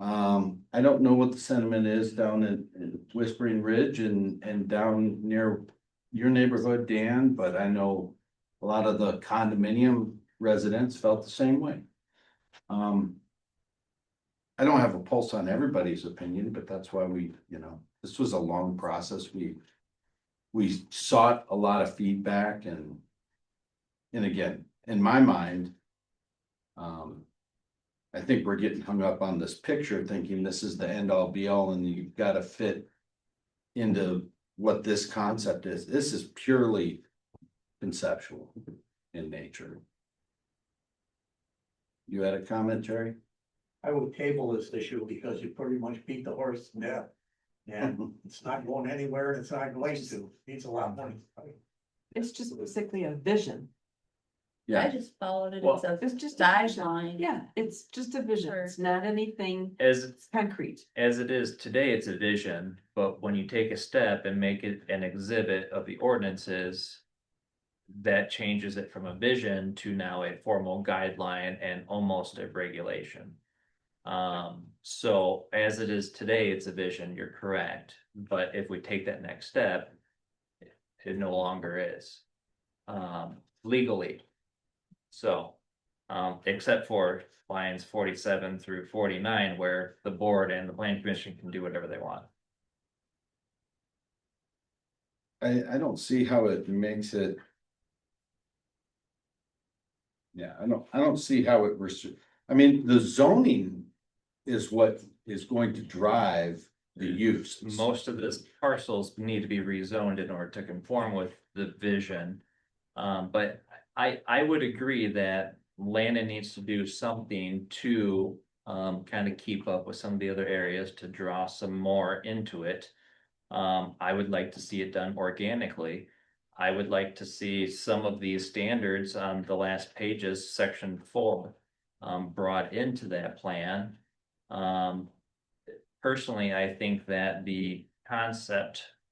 I don't know what the sentiment is down in Whispering Ridge and down near your neighborhood, Dan, but I know a lot of the condominium residents felt the same way. I don't have a pulse on everybody's opinion, but that's why this was a long process. We sought a lot of feedback and again, in my mind, I think we're getting hung up on this picture thinking this is the end all be all and you've got to fit into what this concept is. This is purely conceptual in nature. You had a comment, Jerry? I would table this issue because you pretty much beat the horse to death. And it's not going anywhere and it's not going to, needs a lot of money. It's just basically a vision. I just followed it, Well, it's a just guideline. Yeah, it's just a vision. Sure. It's not anything As concrete. as it is today, it's a vision, but when you take a step and make it an exhibit of the ordinances, that changes it from a vision to now a formal guideline and almost a regulation. So as it is today, it's a vision, you're correct, but if we take that next step, it no longer is, legally. So, except for lines 47 through 49, where the board and the planning commission can do whatever they want. I don't see how it makes it. Yeah, I don't see how it I mean, the zoning is what is going to drive the use. Most of this parcels need to be rezoned in order to conform with the vision. But I would agree that Landon needs to do something to kind of keep up with some of the other areas to draw some more into it. I would like to see it done organically. I would like to see some of these standards on the last pages, section 4, brought into that plan. Personally, I think that the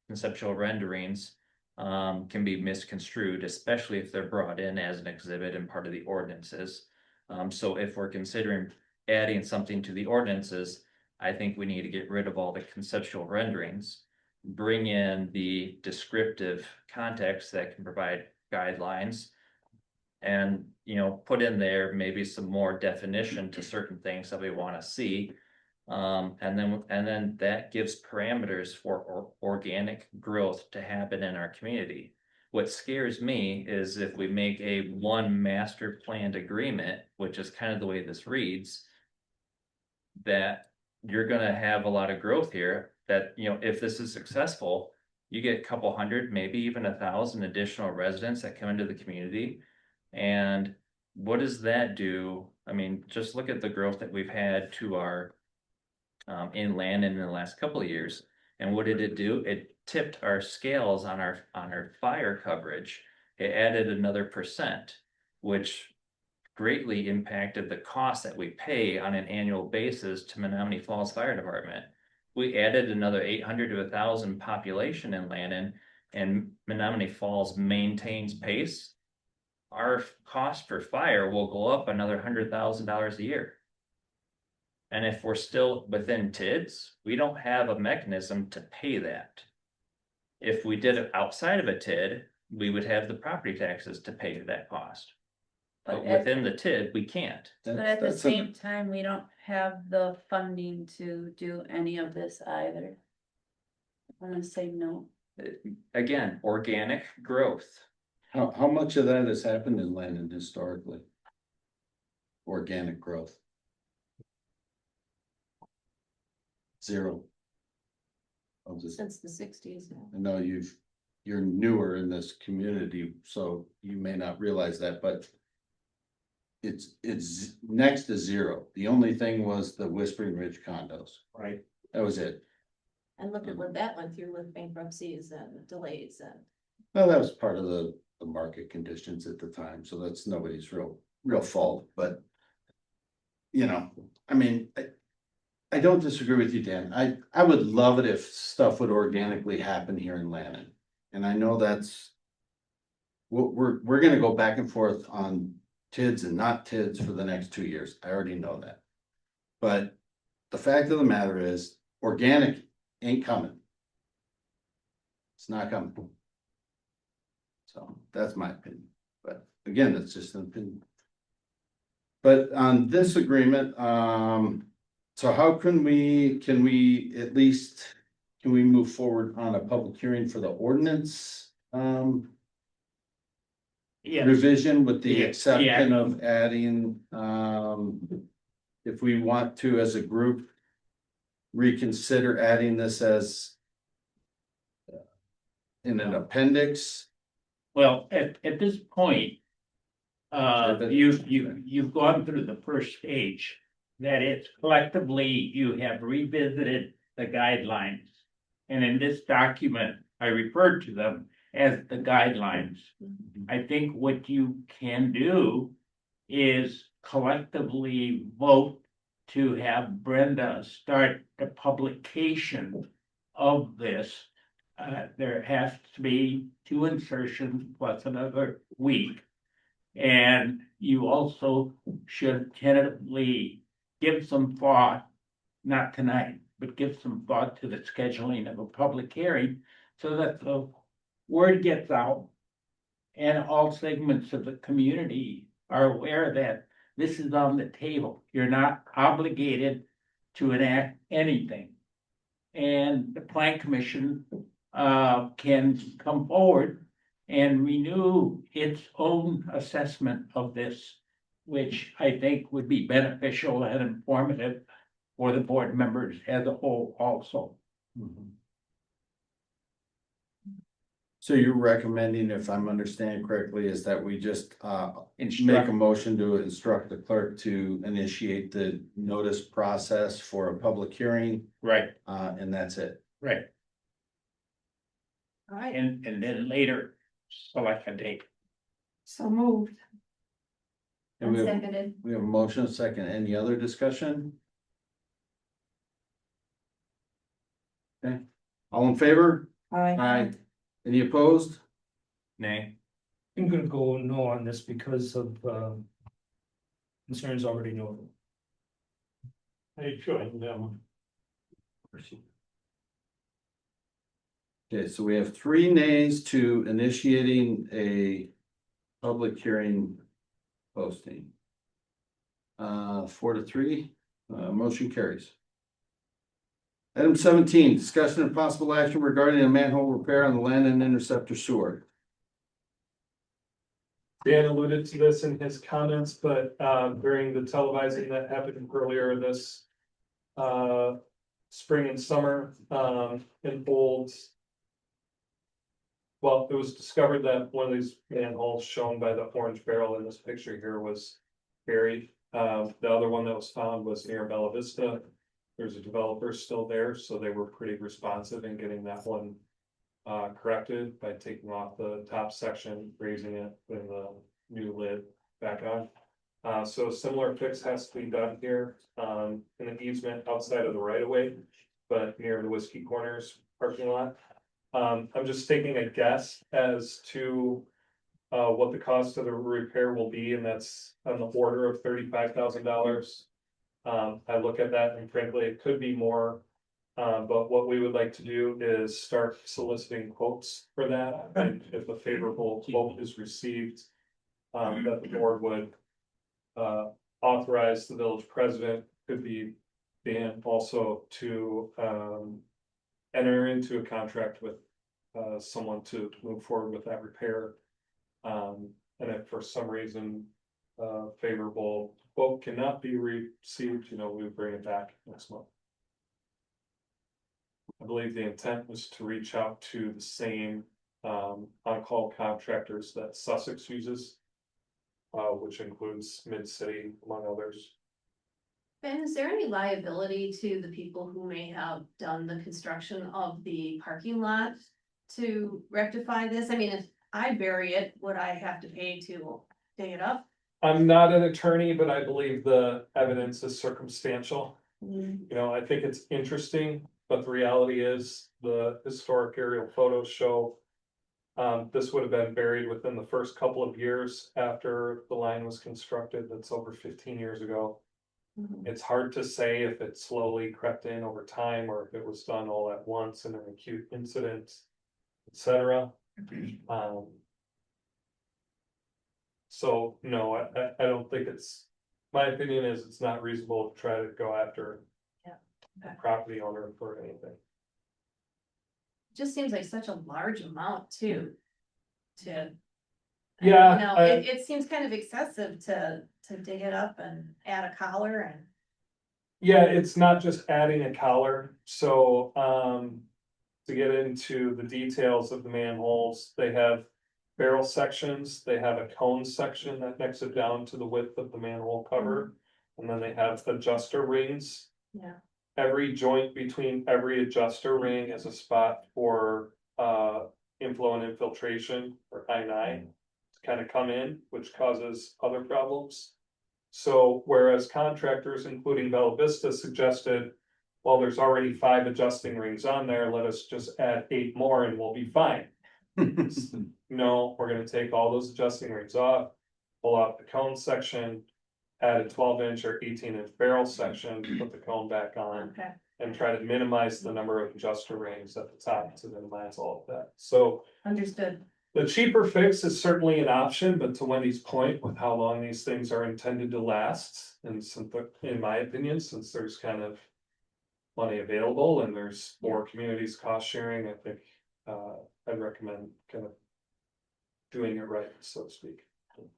conceptual renderings can be misconstrued, especially if they're brought in as an exhibit and part of the ordinances. So if we're considering adding something to the ordinances, I think we need to get rid of all the conceptual renderings, bring in the descriptive context that can provide guidelines, and put in there maybe some more definition to certain things that we want to see. And then that gives parameters for organic growth to happen in our community. What scares me is if we make a one master planned agreement, which is kind of the way this reads, that you're gonna have a lot of growth here, that, if this is successful, you get a couple hundred, maybe even 1,000 additional residents that come into the community. And what does that do? I mean, just look at the growth that we've had to our inland in the last couple of years. And what did it do? It tipped our scales on our fire coverage. It added another percent, which greatly impacted the cost that we pay on an annual basis to Menominee Falls Fire Department. We added another 800 to 1,000 population in Landon, and Menominee Falls maintains pace. Our cost for fire will go up another $100,000 a year. And if we're still within TIDs, we don't have a mechanism to pay that. If we did it outside of a TID, we would have the property taxes to pay that cost. But within the TID, we can't. But at the same time, we don't have the funding to do any of this either. I'm gonna say no. Again, organic growth. How much of that has happened in Landon historically? organic growth. Zero. I'll just, Since the sixties. I know you're newer in this community, so you may not realize that, but it's next to zero. The only thing was the Whispering Ridge condos. Right. That was it. And look at what that went through with bankruptcies and delays and. Well, that was part of the market conditions at the time, so that's nobody's real fault, but. You know, I mean, I don't disagree with you, Dan. I would love it if stuff would organically happen here in Lannon. And I know that's. We're gonna go back and forth on TIDs and not TIDs for the next 2 years. I already know that. But the fact of the matter is, organic ain't coming. It's not coming. So that's my opinion, but again, it's just an opinion. But on this agreement, so how can we at least, can we move forward on a public hearing for the ordinance? Yes, Revision with the Yeah, exception yeah. of adding, if we want to, as a group, reconsider adding this as in an appendix. well, at this point, but- you've gone through the first stage. That is collectively, you have revisited the guidelines. And in this document, I referred to them as the guidelines. I think what you can do is collectively vote to have Brenda start the publication of this. There has to be 2 insertions plus another week. And you also should tentatively give some thought, not tonight, but give some thought to the scheduling of a public hearing so that the word gets out and all segments of the community are aware that this is on the table. You're not obligated to enact anything. And the plan commission can come forward and renew its own assessment of this, which I think would be beneficial and informative for the board members as a whole also. So you're recommending, if I'm understanding correctly, is that we just make Instruct, a motion to instruct the clerk to initiate the notice process for a public hearing, right, and that's it. right, All right, and then later select a date. So moved. And we have, seconded. we have a motion, a second. Any other discussion? Okay, all in favor? Aye. Any opposed? Nay, I'm gonna go no on this because of concerns already noted. I joined them. Okay, so we have 3 nays to initiating a public hearing posting. 4 to 3, motion carries. Item 17, discussion and possible action regarding a manhole repair on the Landon Interceptor sewer. Dan alluded to this in his comments, but during the televising that happened earlier this spring and summer, an old. Well, it was discovered that one of these manholes shown by the orange barrel in this picture here was buried. The other one that was found was near Bella Vista. There's a developer still there, so they were pretty responsive in getting that one corrected by taking off the top section, raising it, putting the new lid back on. So a similar fix has to be done here, in an easement outside of the right of way, but near the Whiskey Corners parking lot. I'm just taking a guess as to what the cost of the repair will be, and that's on the order of $35,000. I look at that and frankly, it could be more. But what we would like to do is start soliciting quotes for that, and if a favorable quote is received, that the board would authorize the village president, could be Dan also, to enter into a contract with someone to move forward with that repair. And if for some reason favorable quote cannot be received, we bring it back next month. I believe the intent was to reach out to the same on-call contractors that Sussex uses. Which includes Mid-City among others. Ben, is there any liability to the people who may have done the construction of the parking lot to rectify this? I mean, if I bury it, would I have to pay to dig it up? I'm not an attorney, but I believe the evidence is circumstantial. I think it's interesting, but the reality is the historic aerial photos show this would have been buried within the first couple of years after the line was constructed. That's over 15 years ago. It's hard to say if it slowly crept in over time or if it was done all at once in an acute incident, etc. So no, I don't think my opinion is it's not reasonable to try to go after the property owner for anything. Just seems like such a large amount too. Yeah, It seems kind of excessive to dig it up and add a collar and. Yeah, it's not just adding a collar, so, to get into the details of the manholes, they have barrel sections, they have a cone section that makes it down to the width of the manhole cover. And then they have adjuster rings. Yeah. Every joint between every adjuster ring is a spot for, inflow and infiltration, or I9, to kind of come in, which causes other problems. So whereas contractors, including Bella Vista, suggested, well, there's already 5 adjusting rings on there, let us just add 8 more and we'll be fine. No, we're gonna take all those adjusting rings off, pull out the cone section, add a 12-inch or 18-inch barrel section, put the cone back on. Okay. And try to minimize the number of adjuster rings at the top to minimize all of that. So Understood. the cheaper fix is certainly an option, but to Wendy's point, with how long these things are intended to last, and in my opinion, since there's kind of money available and there's more communities cost sharing, I think I'd recommend kind of doing it right, so to speak.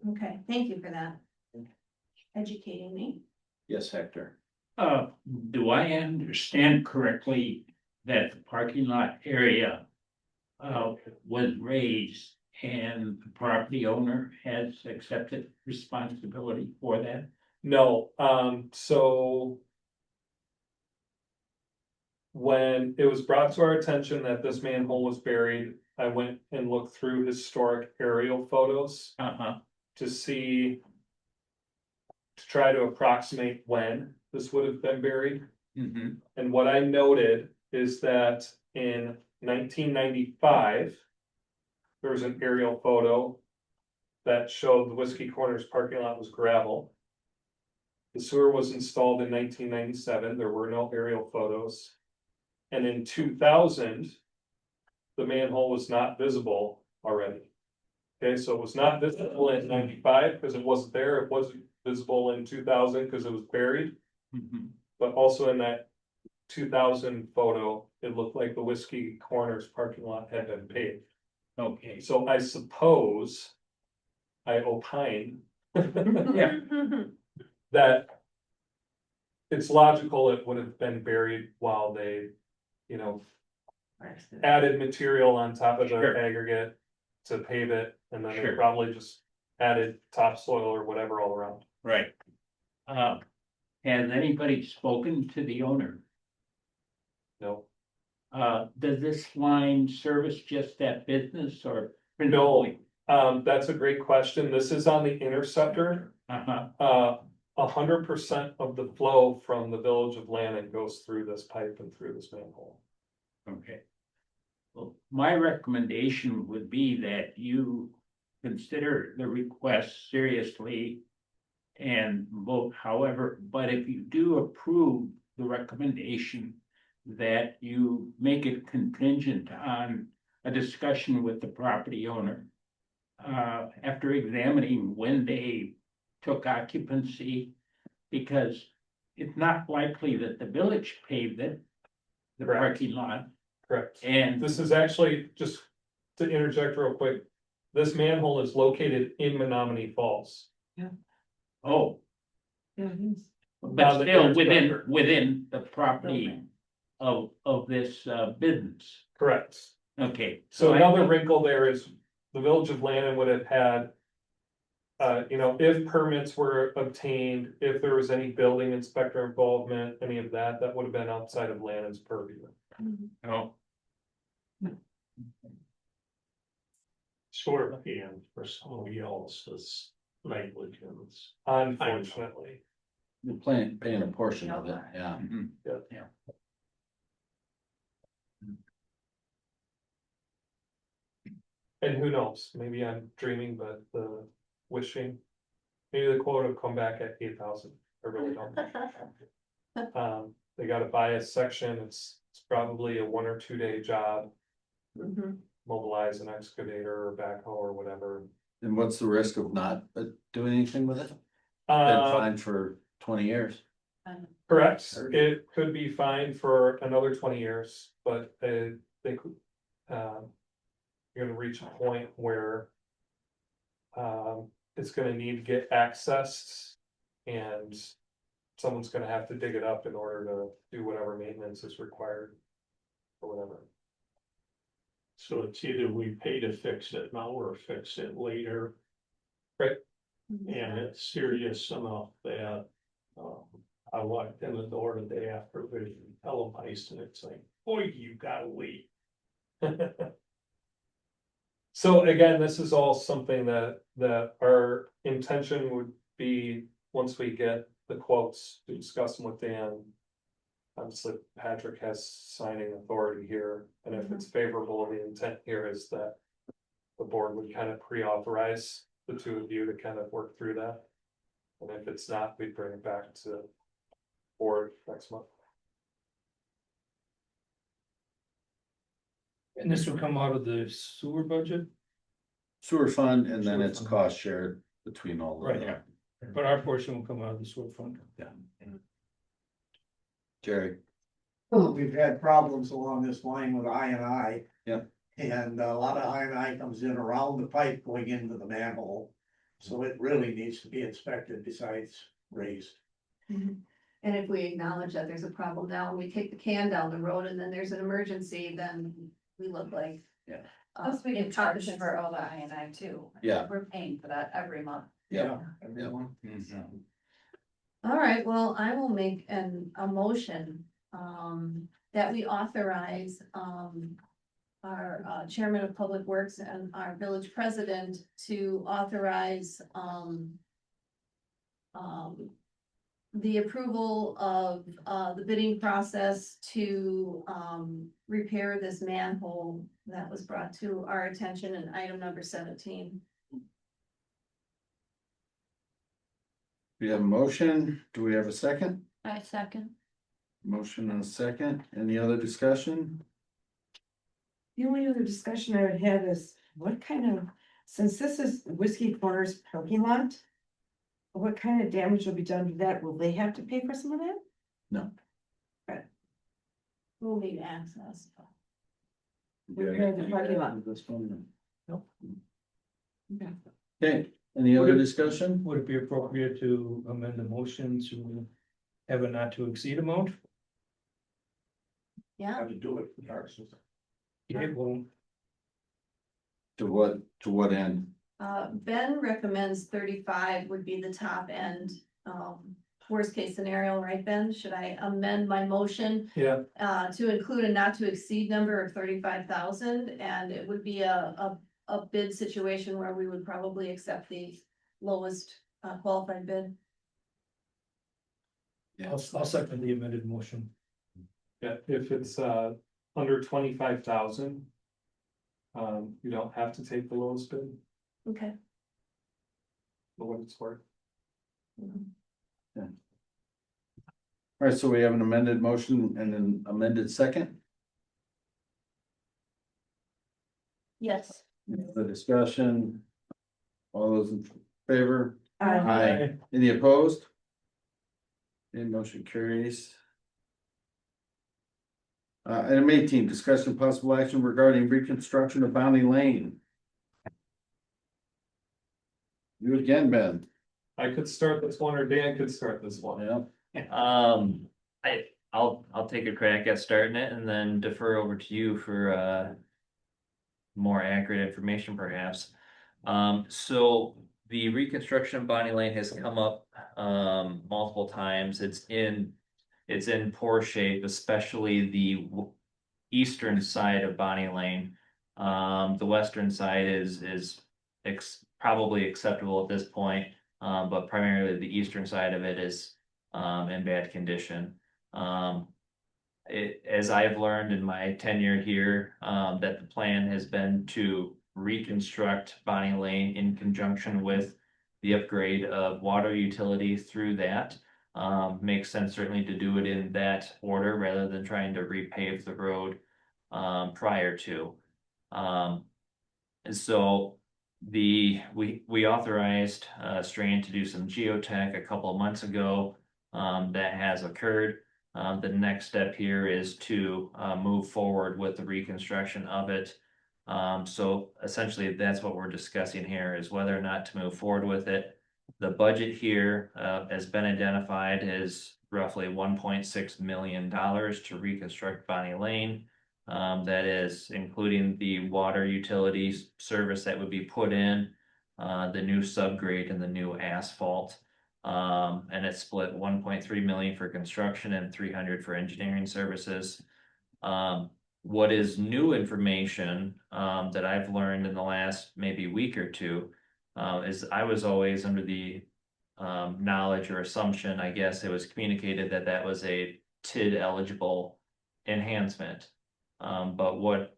Okay, thank you for that. Educating me. Yes, Hector. Do I understand correctly that the parking lot area was raised and the property owner has accepted responsibility for that? No, so when it was brought to our attention that this manhole was buried, I went and looked through historic aerial photos to see, to try to approximate when this would have been buried. And what I noted is that in 1995, there was an aerial photo that showed the Whiskey Corners parking lot was gravel. The sewer was installed in 1997. There were no aerial photos. And in 2000, the manhole was not visible already. Okay, so it was not visible in 95 because it wasn't there. It wasn't visible in 2000 because it was buried. But also in that 2000 photo, it looked like the Whiskey Corners parking lot had been paved. Okay. So I suppose, I opine that it's logical it would have been buried while they, added material on top of the aggregate to pave it, and then they probably just added topsoil or whatever all around. Right. Has anybody spoken to the owner? No. Does this line service just that business or? No, that's a great question. This is on the interceptor. 100% of the flow from the village of Lannon goes through this pipe and through this manhole. Okay. Well, my recommendation would be that you consider the request seriously and vote however, but if you do approve the recommendation, that you make it contingent on a discussion with the property owner. After examining when they took occupancy, because it's not likely that the village paved it, the parking lot. Correct. And this is actually, just to interject real quick, this manhole is located in Menominee Falls. oh, But the still infrastructure. within the property of this business. Correct. Okay. So I another think- wrinkle there is the village of Lannon would have had. If permits were obtained, if there was any building inspector involvement, any of that, that would have been outside of Lannon's purview. Oh, Shorthand for somebody else's negligence, unfortunately. You're paying a portion of it, yeah. mhm. And who knows, maybe I'm dreaming, but wishing. Maybe the quote will come back at 8,000, I really don't. They gotta buy a section, it's probably a 1 or 2 day job, Mhm. mobilize an excavator or backhoe or whatever. And what's the risk of not doing anything with it? Been Uh, fined for 20 years. correct, it could be fine for another 20 years, but they could. You're gonna reach a point where. It's gonna need to get accessed. And someone's gonna have to dig it up in order to do whatever maintenance is required. Or whatever. So it's either we pay to fix it now or fix it later. Right. And it's serious enough that, I walked in the door the day after the televised and it's like, boy, you gotta leave. So again, this is all something that our intention would be, once we get the quotes, to discuss them with Dan. Obviously, Patrick has signing authority here, and if it's favorable, the intent here is that. The board would kind of pre-authorize the two of you to kind of work through that. And if it's not, we'd bring it back to board next month. And this will come out of the sewer budget, Sewer fund, and then Sewer it's fund. cost shared between all of Right. them. but our portion will come out of the sewer fund. Jerry, We've had problems along this line with I. Yep. And a lot of I comes in around the pipe going into the manhole. So it really needs to be inspected besides raised. And if we acknowledge that there's a problem now, and we kick the can down the road and then there's an emergency, then we look like. Yeah. Plus we can charge for all the I too. Yeah. We're paying for that every month. yeah, Everyone. All right, well, I will make a motion, that we authorize, our chairman of public works and our village president to authorize, the approval of, the bidding process to, repair this manhole that was brought to our attention in item number 17. we have a motion, do we have a second? I second. Motion and a second, any other discussion? The only other discussion I would have is what kind of, since this is Whiskey Corners parking lot. What kind of damage will be done to that? Will they have to pay for some of that? No. We'll need access. Repair the parking lot. This one. Nope. Okay, any other discussion? Would it be appropriate to amend the motion to have a not to exceed amount? Yeah, Have to do it regardless. Yeah, well, To what end? Ben recommends 35 would be the top end, worst case scenario, right, Ben? Should I amend my motion? Yeah. To include a not to exceed number of 35,000, and it would be a bid situation where we would probably accept the lowest qualified bid. I'll second the amended motion. Yeah, if it's under 25,000. You don't have to take the lowest bid, Okay. for what it's worth. All right, so we have an amended motion and an amended second, Yes. the discussion. All those in favor? Aye. Any opposed? Any motion carries. Item 18, discussion of possible action regarding reconstruction of Bounty Lane. You again, Ben. I could start this one or Dan could start this one. Yeah. I'll take a crack at starting it and then defer over to you for more accurate information perhaps. So the reconstruction of Bonnie Lane has come up multiple times. It's in poor shape, especially the eastern side of Bonnie Lane. The western side is probably acceptable at this point, but primarily the eastern side of it is in bad condition. As I've learned in my tenure here, that the plan has been to reconstruct Bonnie Lane in conjunction with the upgrade of water utilities through that. Makes sense certainly to do it in that order rather than trying to repave the road prior to. And so we authorized Strain to do some geotech a couple of months ago. That has occurred. The next step here is to move forward with the reconstruction of it. So essentially that's what we're discussing here is whether or not to move forward with it. The budget here has been identified as roughly $1.6 million to reconstruct Bonnie Lane. That is including the water utilities service that would be put in, the new subgrade and the new asphalt. And it's split 1.3 million for construction and 300 for engineering services. What is new information that I've learned in the last maybe week or two is I was always under the knowledge or assumption, I guess it was communicated that that was a TID eligible enhancement. But what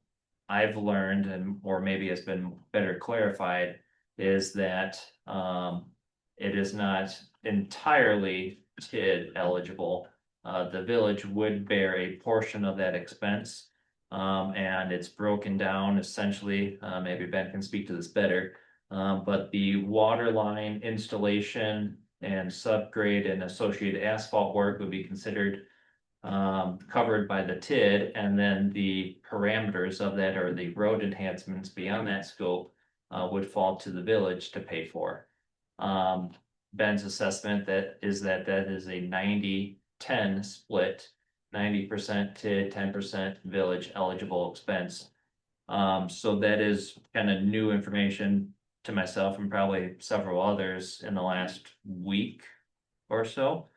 I've learned and or maybe has been better clarified is that it is not entirely TID eligible. The village would bear a portion of that expense. And it's broken down essentially, maybe Ben can speak to this better. But the water line installation and subgrade and associated asphalt work would be considered covered by the TID, and then the parameters of that or the road enhancements beyond that scope would fall to the village to pay for. Ben's assessment that is that is a 90-10 split, 90% TID, 10% village eligible expense. So that is kind of new information to myself and probably several others in the last week or so.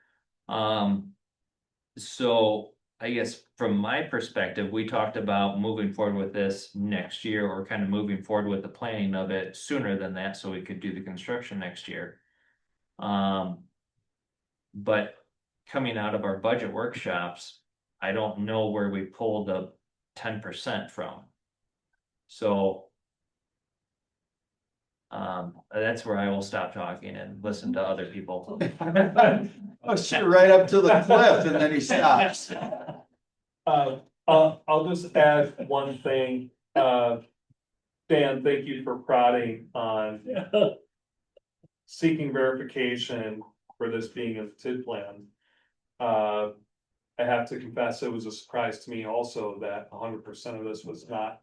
So I guess from my perspective, we talked about moving forward with this next year or kind of moving forward with the planning of it sooner than that so we could do the construction next year. But coming out of our budget workshops, I don't know where we pulled the 10% from. So that's where I will stop talking and listen to other people. Oh, sure, right up to the cliff and then he stops. I'll just add one thing. Dan, thank you for prodding on seeking verification for this being a TID plan. I have to confess, it was a surprise to me also that 100% of this was not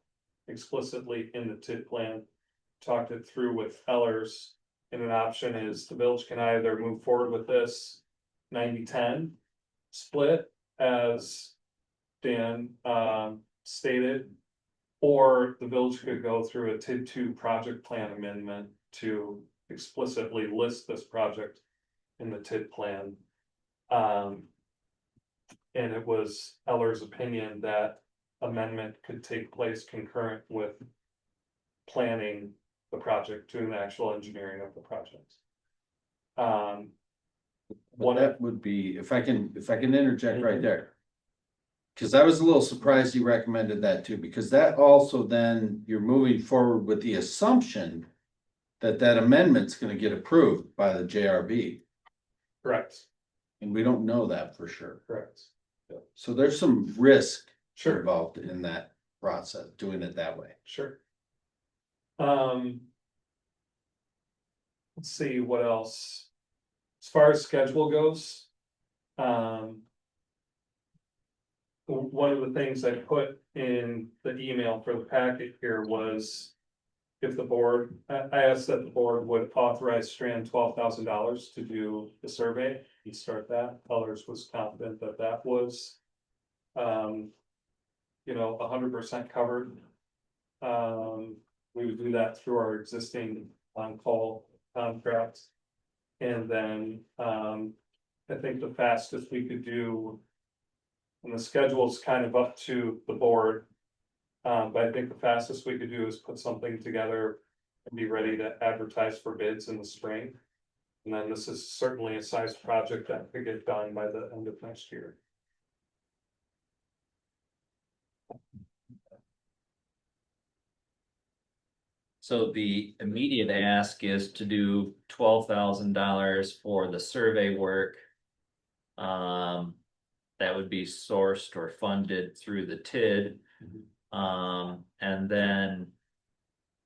explicitly in the TID plan. Talked it through with Ellers, and an option is the village can either move forward with this 90-10 split as Dan stated, or the village could go through a TID 2 project plan amendment to explicitly list this project in the TID plan. And it was Eller's opinion that amendment could take place concurrent with planning the project, doing the actual engineering of the project. What that would be, if I can interject right there. Cause I was a little surprised he recommended that too, because that also then you're moving forward with the assumption that that amendment's gonna get approved by the JRB. Correct. And we don't know that for sure. Correct. So there's some risk Sure. involved in that process, doing it that way. Sure. Let's see what else. As far as schedule goes, one of the things I put in the email for the packet here was if the board, I asked that the board would authorize Strand $12,000 to do the survey and start that. Colors was confident that that was, 100% covered. We would do that through our existing on-call contracts. And then, I think the fastest we could do, and the schedule's kind of up to the board. But I think the fastest we could do is put something together and be ready to advertise for bids in the spring. And then this is certainly a size project that could get done by the end of next year. So the immediate ask is to do $12,000 for the survey work. That would be sourced or funded through the TID. And then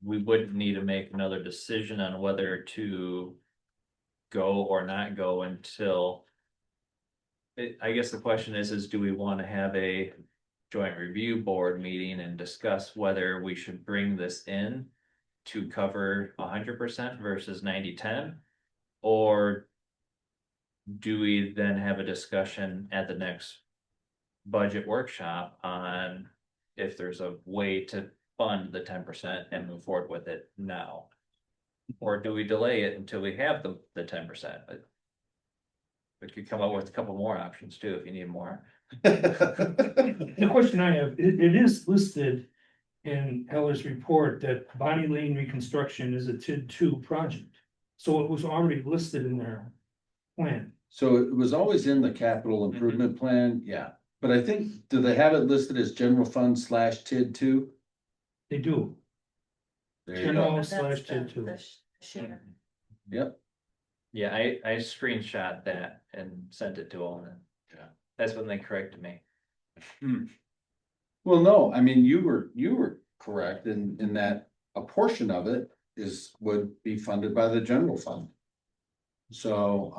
we wouldn't need to make another decision on whether to go or not go until. I guess the question is do we want to have a joint review board meeting and discuss whether we should bring this in to cover 100% versus 90-10? Or do we then have a discussion at the next budget workshop on if there's a way to fund the 10% and move forward with it now? Or do we delay it until we have the 10%? We could come up with a couple more options too, if you need more. The question I have, it is listed in Heller's report that Bonnie Lane reconstruction is a TID 2 project. So it was already listed in their plan. So it was always in the capital improvement plan, yeah, but I think, do they have it listed as general fund / TID 2? They do. There you General go. / TID 2. Share. Yep, Yeah, I screenshot that and sent it to them. Yeah. That's when they corrected me. well, no, I mean, you were correct in that a portion of it would be funded by the general fund. So,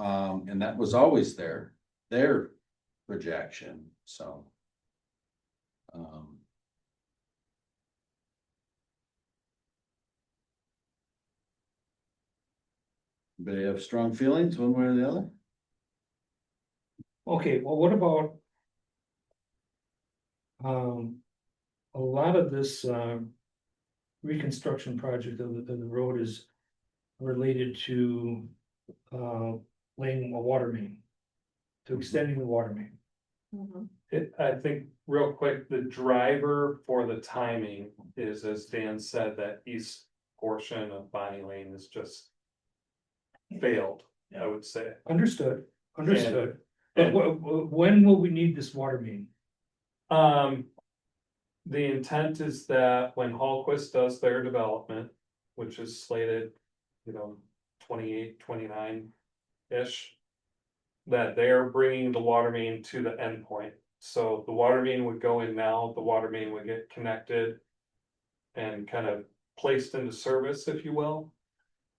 and that was always their projection, so. Anybody have strong feelings one way or the other? Okay, well, what about? A lot of this, reconstruction project of the road is related to, laying a water main. To extending the water main. I think real quick, the driver for the timing is, as Dan said, that east portion of Bonnie Lane is just failed, I would say. Understood. And- But when will we need this water main? The intent is that when Hallquist does their development, which is slated, 28, 29-ish. That they're bringing the water main to the endpoint. So the water main would go in now, the water main would get connected. And kind of placed into service, if you will.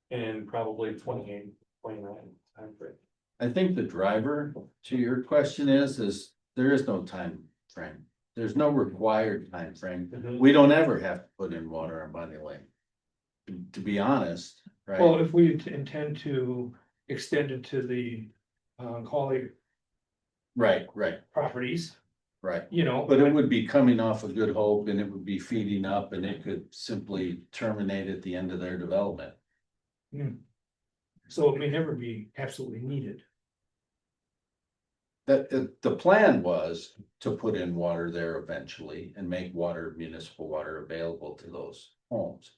In probably 28, 29 timeframe. I think the driver to your question is there is no time frame. There's no required time frame. We don't ever have to put in water on Bonnie Lane. To be honest, right? Well, if we intend to extend it to the, Collie Right, properties, right. but But it would be coming off of Good Hope and it would be feeding up and it could simply terminate at the end of their development. so it may never be absolutely needed. The plan was to put in water there eventually and make municipal water available to those homes.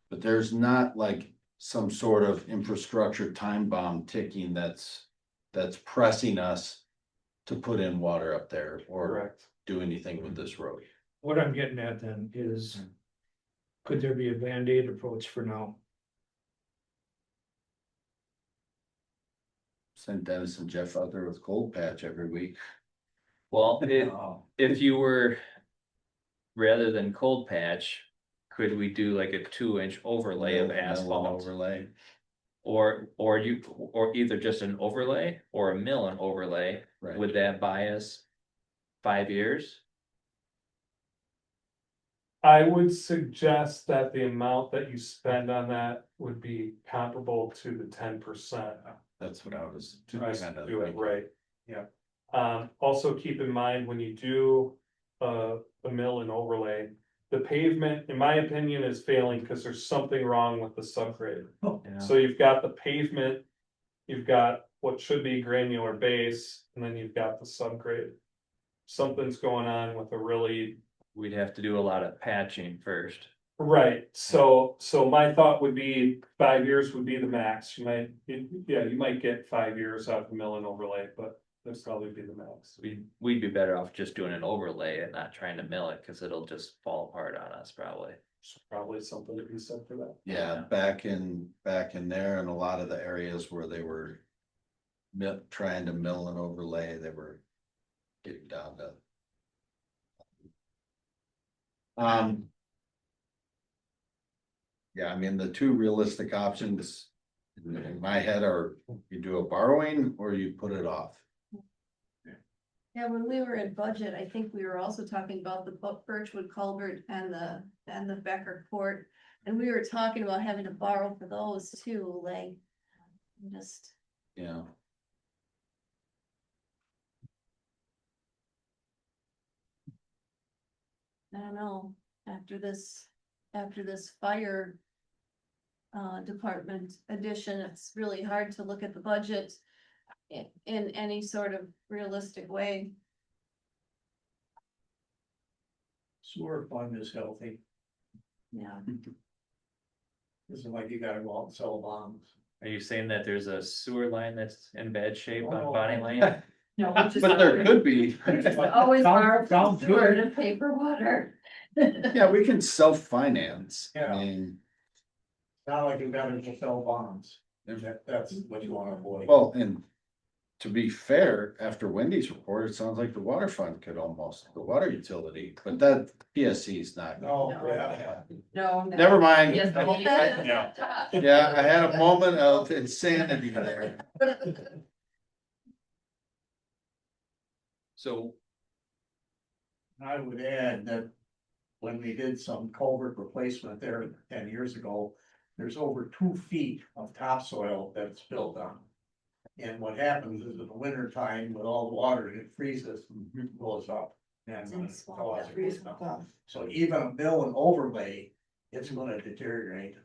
But there's not like some sort of infrastructure time bomb ticking that's pressing us to put in water up there or Correct. do anything with this road. What I'm getting at then is, could there be a Band-Aid approach for now? Send Dennis and Jeff out there with cold patch every week. Well, if you were, rather than cold patch, could we do like a 2-inch overlay of asphalt? Overlay. Or either just an overlay or a mill and overlay, Right. would that buy us 5 years? I would suggest that the amount that you spend on that would be comparable to the 10%. That's what I was. Try to kinda do it thinking. right. Also keep in mind when you do a mill and overlay, the pavement, in my opinion, is failing because there's something wrong with the subgrade. Yeah. So you've got the pavement, you've got what should be granular base, and then you've got the subgrade. Something's going on with a really. We'd have to do a lot of patching first. Right, so my thought would be 5 years would be the max, you might get 5 years out of the mill and overlay, but that's probably be the max. We'd be better off just doing an overlay and not trying to mill it, cause it'll just fall apart on us probably. So probably something to be said for that. Yeah, back in there and a lot of the areas where they were trying to mill and overlay, they were getting down to. Yeah, I mean, the two realistic options in my head are you do a borrowing or you put it off. Yeah, when we were in budget, I think we were also talking about the Birchwood culvert and the Becker Court. And we were talking about having to borrow for those too, like, just. Yeah. I don't know, after this fire. Department addition, it's really hard to look at the budget. In any sort of realistic way. Sewer fund is healthy. Yeah. Isn't like you gotta go out and sell bonds. Are you saying that there's a sewer line that's in bad shape on Oh. Bonnie Lane? No, But there could be. Always borrow Down from to sewer it. to paper water. Yeah, we can self-finance. I Yeah. mean, Not like you gotta just sell bonds. That's what you wanna avoid. well, and to be fair, after Wendy's report, it sounds like the water fund could almost, the water utility, but that PSC is not. No, No. yeah. No. Never mind. Yes, Yeah, I had a moment of insanity there. So, I would add that when we did some culvert replacement there 10 years ago, there's over 2 feet of topsoil that's built on. And what happens is in the winter time with all the water, it freezes, it goes up. And It's small, causes that freeze stuff. up. So even a mill and overlay, it's gonna deteriorate.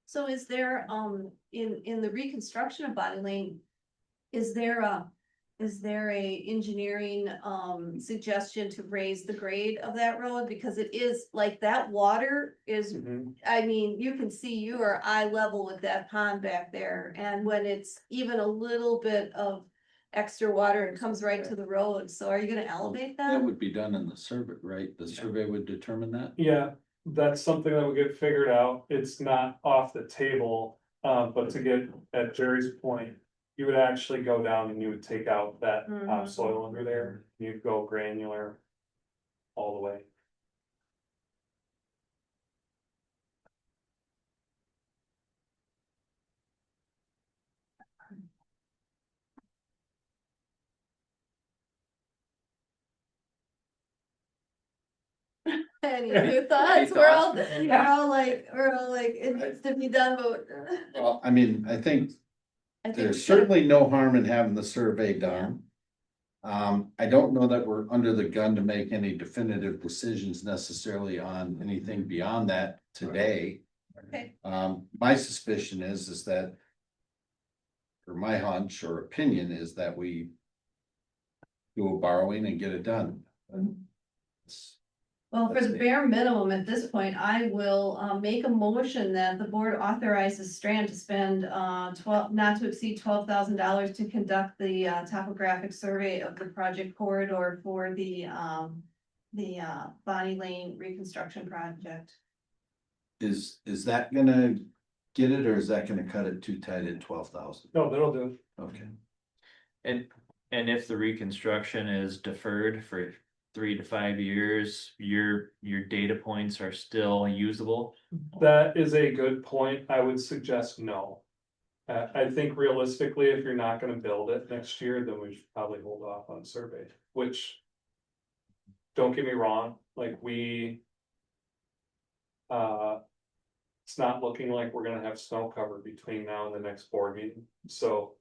So is there, in the reconstruction of Body Lane, is there a engineering, suggestion to raise the grade of that road? Because it is, like, that water is, I mean, you can see you are eye level with that pond back there, and when it's even a little bit of extra water, it comes right to the road, so are you gonna elevate That that? would be done in the survey, right? The survey would determine that? Yeah, that's something that will get figured out. It's not off the table, but to get at Jerry's point. You would actually go down and you would take out that topsoil under there, you'd go granular all the way. Any new thoughts? We're all like, it needs to be done, but. Well, I mean, I think I think there's we should- certainly no harm in having the survey done. I don't know that we're under the gun to make any definitive decisions necessarily on anything beyond that today. Okay. My suspicion is that. Or my hunch or opinion is that we. Do a borrowing and get it done. It's- Well, for the bare minimum at this point, I will make a motion that the board authorizes Strand to spend not to exceed $12,000 to conduct the topographic survey of the project corridor for the Bonnie Lane reconstruction project. Is that gonna get it or is that gonna cut it too tight at 12,000? No, that'll do. Okay. and if the reconstruction is deferred for 3 to 5 years, your data points are still usable? That is a good point. I would suggest no. I think realistically, if you're not gonna build it next year, then we should probably hold off on survey, which. don't get me wrong, like it's not looking like we're gonna have snow cover between now and the next board meeting, so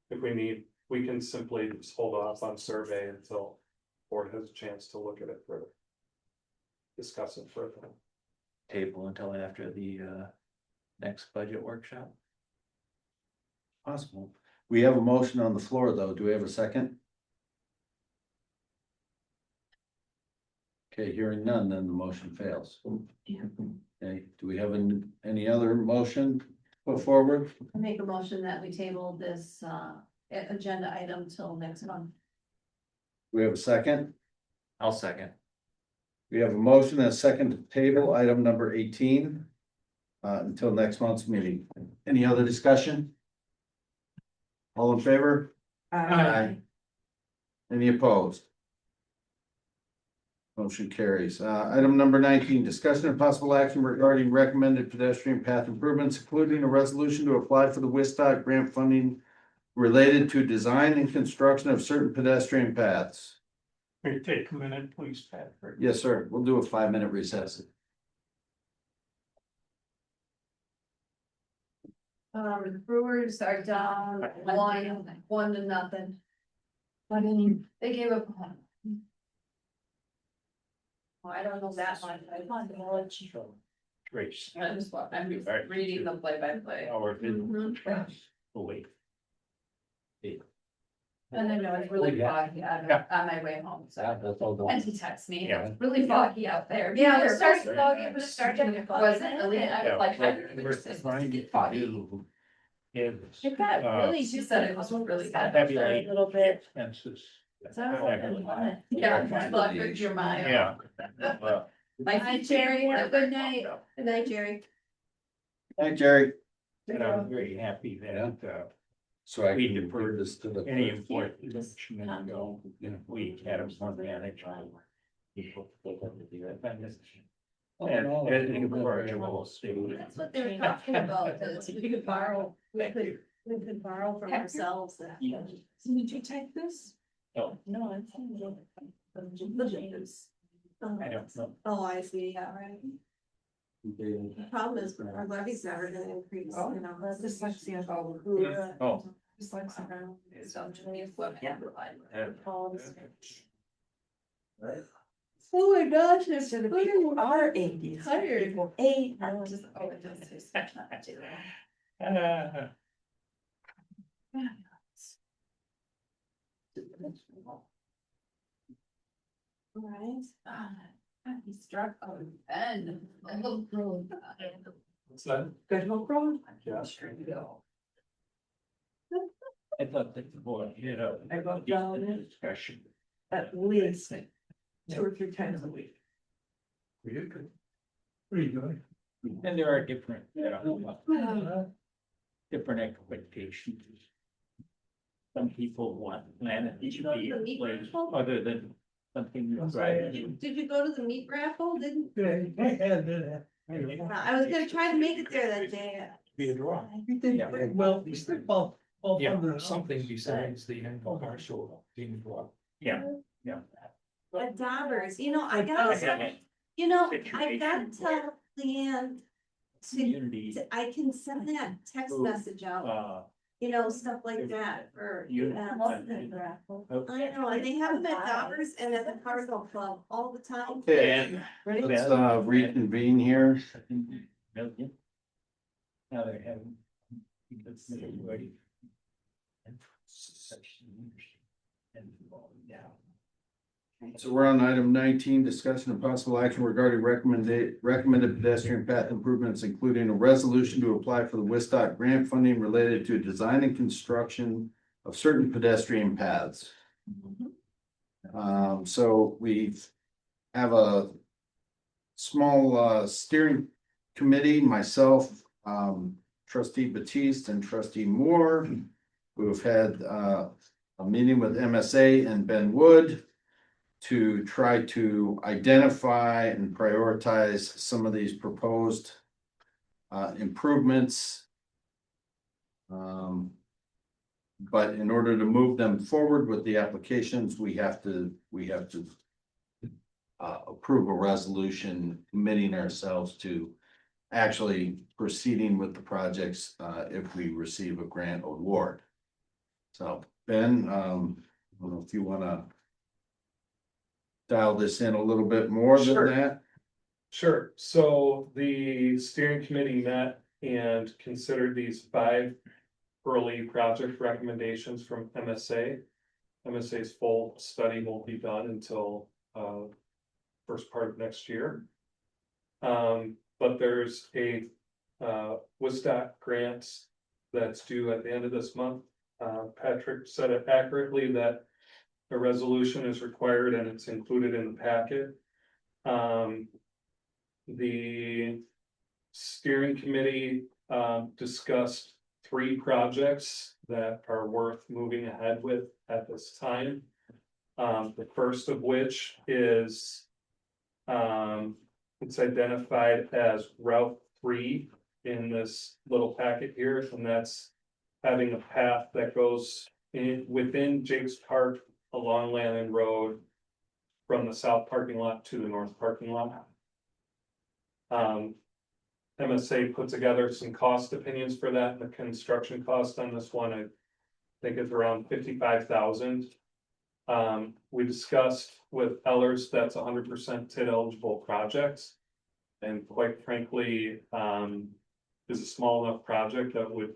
if we need, we can simply just hold off on survey until board has a chance to look at it further. Discuss it further. Table until after the next budget workshop. Possible. We have a motion on the floor, though. Do we have a second? Okay, hearing none, then the motion fails. Okay, do we have any other motion put forward? I make a motion that we table this, agenda item till next month. Do we have a second? I'll second. We have a motion and a second to table item number 18 until next month's meeting. Any other discussion? All in favor? Aye. Any opposed? Motion carries. Item number 19, discussion of possible action regarding recommended pedestrian path improvements, including a resolution to apply for the Wistock grant funding related to design and construction of certain pedestrian paths. May take a minute, please, Patrick. Yes, sir. We'll do a 5-minute recess. Brewers are down 1-0. They gave up. Well, I don't know that much. Trace. I'm reading the play-by-play. Our Mhm. wait. And I know it's really foggy on my way home, so. And he texted me, it's really foggy out there. Yeah, it it started started foggy, foggy, but it started wasn't really, I was like, it's foggy. It got really, she said it was really bad. Heavy A light. little bit. Fences. So I was like, yeah, my luck is your mind. Yeah. Hi, Jerry. Have a good night. Good night, Jerry. Hey, Jerry. And I'm very happy that, So I We can defer defer this to the. any important election ago, we had a fund manager. And incorrigible state. That's what they were talking about, is we could borrow, we could borrow from ourselves. Did you type this? No. No, I think. I don't know. Oh, I see, yeah, right. The problem is our levies never gonna increase, you know. Dyslexia. Oh. Dyslexia. Oh my gosh, it's So the people are eighties. tired. People eight. Oh, it does. Right. He struck a pen. What's that? Good Hope Road. Yeah. I thought that the board, I go down it discussion. at least 2 or 3 times a week. What are you doing? And there are different, different expectations. Some people want planet to be a place other than something. Did you go to the meat raffle? Didn't, Yeah. I was gonna try to make it there that day. Be a draw. Yeah. Well, we still both. Yeah, something besides the annual car show. Being brought. Yeah, yeah. At Dobbers, you know, I gotta, you know, I gotta tell Leanne Community. I can send that text message out, you know, stuff like that, or. You. I know, and they have them at Dobbers and at the Cardinal Club all the time. Okay, let's reconvene here. Million. Now they're having. So we're on item 19, discussion of possible action regarding recommended pedestrian path improvements, including a resolution to apply for the Wistock grant funding related to design and construction of certain pedestrian paths. So we have a small steering committee, myself, trustee Batiste and trustee Moore, who have had a meeting with MSA and Ben Wood to try to identify and prioritize some of these proposed improvements. But in order to move them forward with the applications, we have to approve a resolution committing ourselves to actually proceeding with the projects, if we receive a grant award. So Ben, I don't know if you wanna dial this in a little bit more than Sure. that. Sure, so the steering committee met and considered these 5 early project recommendations from MSA. MSA's full study won't be done until first part of next year. But there's a WSDOT grant that's due at the end of this month. Patrick said it accurately that a resolution is required and it's included in the packet. The steering committee discussed 3 projects that are worth moving ahead with at this time. The first of which is it's identified as Route 3 in this little packet here, and that's having a path that goes in within Jake's Park along Lannon Road from the south parking lot to the north parking lot. MSA put together some cost opinions for that, and the construction cost on this one, I think is around 55,000. We discussed with Ellers, that's 100% TID eligible projects. And quite frankly, is a small enough project that would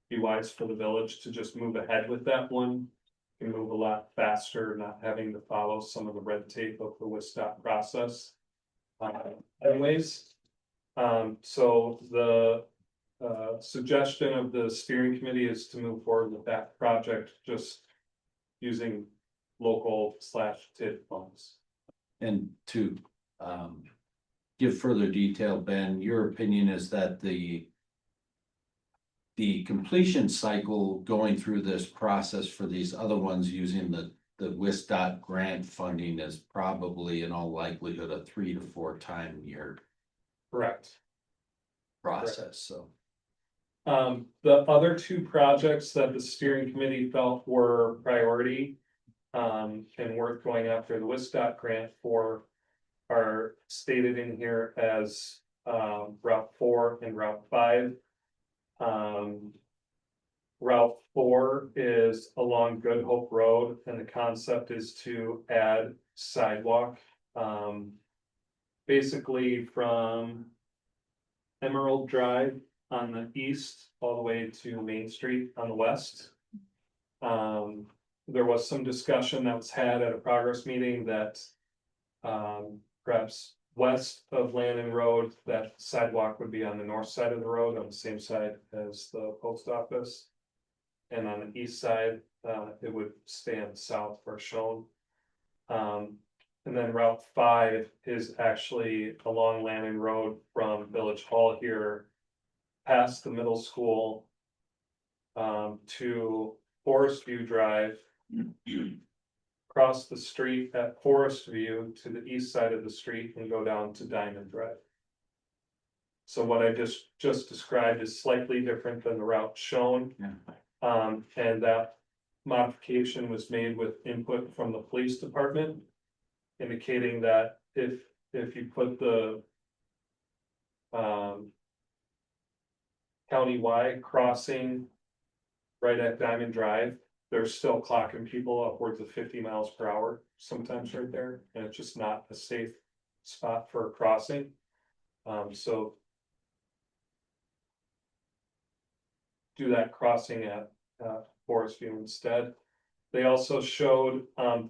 be wise for the village to just move ahead with that one. Can move a lot faster, not having to follow some of the red tape of the WSDOT process. Anyways, so the suggestion of the steering committee is to move forward with that project, just using local / TID funds. And to give further detail, Ben, your opinion is that the completion cycle going through this process for these other ones using the WSDOT grant funding is probably in all likelihood a 3 to 4 time year Correct. process, so. The other 2 projects that the steering committee felt were priority and worth going after the WSDOT grant for are stated in here as Route 4 and Route 5. Route 4 is along Good Hope Road, and the concept is to add sidewalk. Basically from Emerald Drive on the east all the way to Main Street on the west. There was some discussion that was had at a progress meeting that perhaps west of Lannon Road, that sidewalk would be on the north side of the road, on the same side as the post office. And on the east side, it would stay on the south where shown. And then Route 5 is actually along Lannon Road from Village Hall here, past the middle school, to Forest View Drive, across the street at Forest View to the east side of the street and go down to Diamond Drive. So what I just described is slightly different than the route shown. And that modification was made with input from the police department, indicating that if you put the countywide crossing right at Diamond Drive, they're still clocking people upwards of 50 miles per hour sometimes right there, and it's just not a safe spot for a crossing. So do that crossing at Forest View instead. They also showed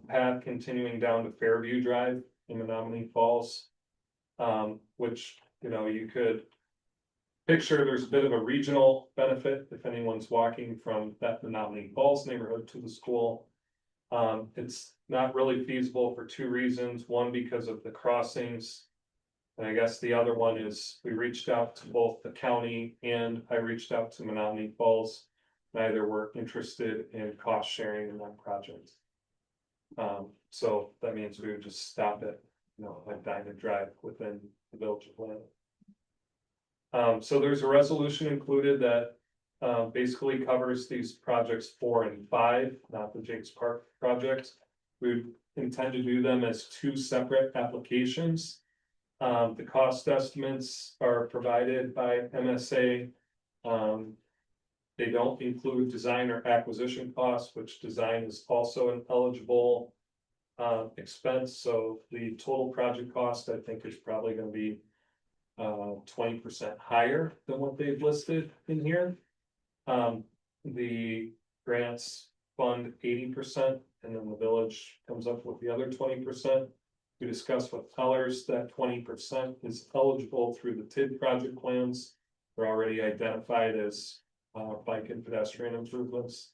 path continuing down to Fairview Drive in Menominee Falls, which, you know, you could picture there's a bit of a regional benefit if anyone's walking from that Menominee Falls neighborhood to the school. It's not really feasible for 2 reasons. One, because of the crossings. And I guess the other one is we reached out to both the county and I reached out to Menominee Falls. Neither were interested in cost sharing in that project. So that means we would just stop it, you know, like Diamond Drive within the Village of Lannon. So there's a resolution included that basically covers these projects 4 and 5, not the Jake's Park project. We intend to do them as two separate applications. The cost estimates are provided by MSA. They don't include design or acquisition costs, which design is also an eligible expense, so the total project cost, I think, is probably gonna be 20% higher than what they've listed in here. The grants fund 80%, and then the village comes up with the other 20%. We discussed with colors that 20% is eligible through the TID project plans. They're already identified as bike and pedestrian improvements.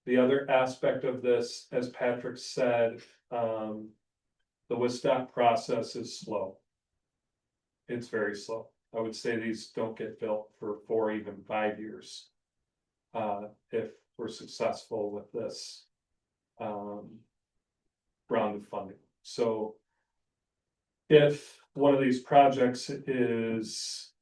The other aspect of this, as Patrick said, the WISDOC process is slow. It's very slow. I would say these don't get built for 4, even 5 years. If we're successful with this round of funding. So if one of these projects is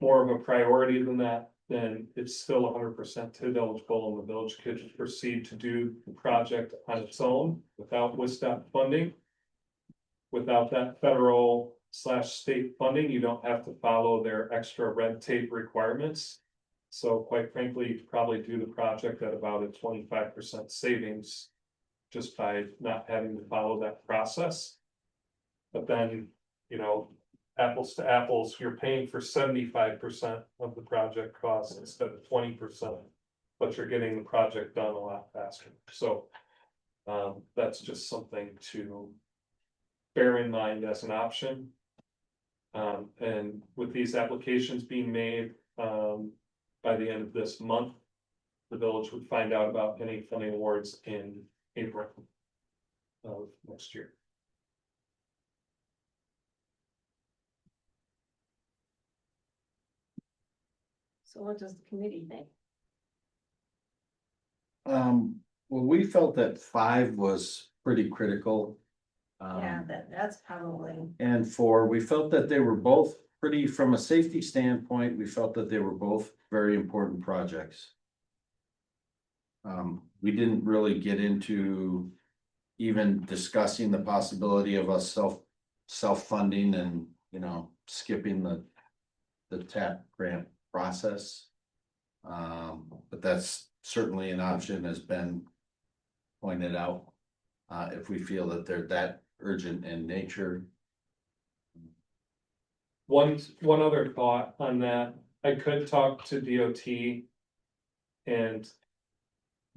more of a priority than that, then it's still 100% TID eligible, and the village could proceed to do the project on its own without WISDOC funding. Without that federal/state funding, you don't have to follow their extra red tape requirements. So quite frankly, you could probably do the project at about a 25% savings just by not having to follow that process. But then, you know, apples to apples, you're paying for 75% of the project cost instead of 20%, but you're getting the project done a lot faster. So that's just something to bear in mind as an option. And with these applications being made by the end of this month, the village would find out about any funding awards in April of next year. So what does the committee think? Well, we felt that 5 was pretty critical. Yeah, that's probably, And 4, we felt that they were both pretty, from a safety standpoint, we felt that they were both very important projects. We didn't really get into even discussing the possibility of us self-funding and, you know, skipping the TAP grant process. But that's certainly an option, as Ben pointed out, if we feel that they're that urgent in nature. One other thought on that, I could talk to DOT. And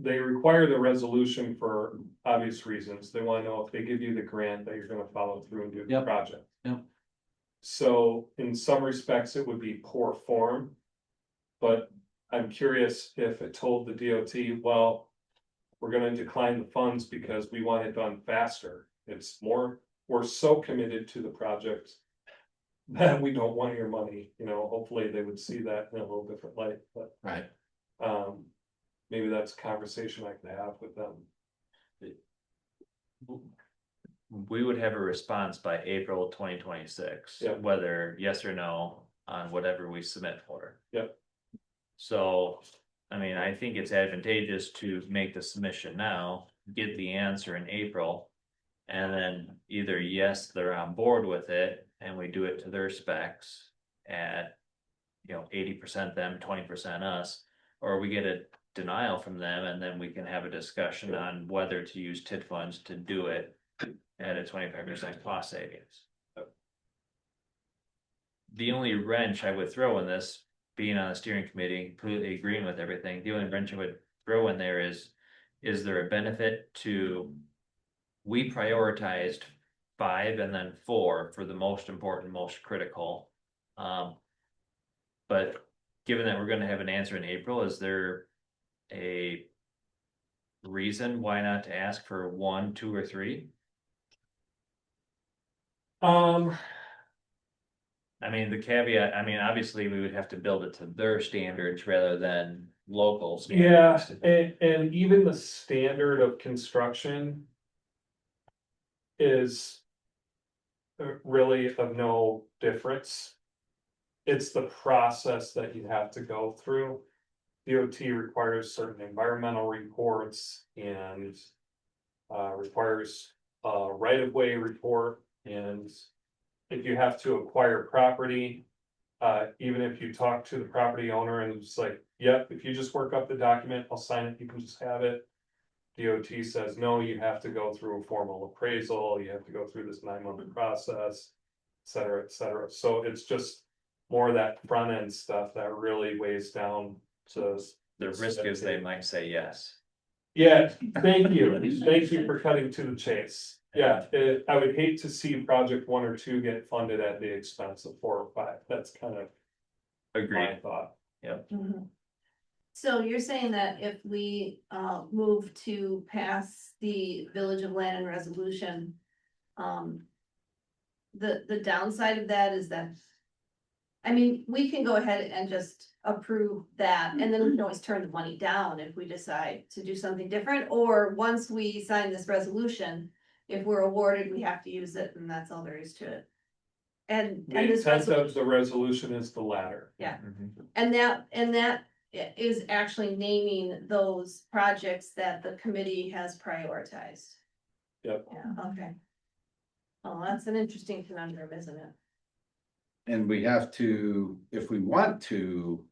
they require the resolution for obvious reasons. They want to know if they give you the grant that you're gonna follow through and do the project. Yep. So in some respects, it would be poor form. But I'm curious if it told the DOT, well, we're gonna decline the funds because we want it done faster. It's more, we're so committed to the project that we don't want your money, you know, hopefully they would see that in a little different light, but. Right. Maybe that's a conversation I can have with them. We would have a response by April 2026, Yeah. whether yes or no on whatever we submit for. Yep. So, I mean, I think it's advantageous to make the submission now, get the answer in April. And then either yes, they're on board with it and we do it to their specs at, you know, 80% them, 20% us, or we get a denial from them, and then we can have a discussion on whether to use TID funds to do it at a 25% cost savings. The only wrench I would throw in this, being on the steering committee, completely agreeing with everything, the only wrench I would throw in there is there a benefit to, we prioritized 5 and then 4 for the most important, most critical. But given that we're gonna have an answer in April, is there a reason why not to ask for 1, 2, or 3? I mean, the caveat, I mean, obviously we would have to build it to their standards rather than local standards. Yeah, and even the standard of construction is really of no difference. It's the process that you have to go through. DOT requires certain environmental reports and requires a right-of-way report, and if you have to acquire property, even if you talk to the property owner and it's like, yep, if you just work up the document, I'll sign it, you can just have it. DOT says, no, you have to go through a formal appraisal, you have to go through this 9-month process, et cetera, et cetera. So it's just more of that front end stuff that really weighs down to. The risk is they might say yes. Yeah, thank you. Thank you for cutting to the chase. Yeah, I would hate to see project 1 or 2 get funded at the expense of 4 or 5. That's kind of my Agreed. thought. Mhm. So you're saying that if we move to pass the Village of Lannon resolution, the downside of that is that, I mean, we can go ahead and just approve that, and then we can always turn the money down if we decide to do something different, or once we sign this resolution, if we're awarded, we have to use it, and that's all there is to it. And The this intent resolution, of the resolution is the latter. Yeah. Mhm. and that is actually naming those projects that the committee has prioritized. Yep. Yeah, okay. Oh, that's an interesting conundrum, isn't it? And we have to, if we want to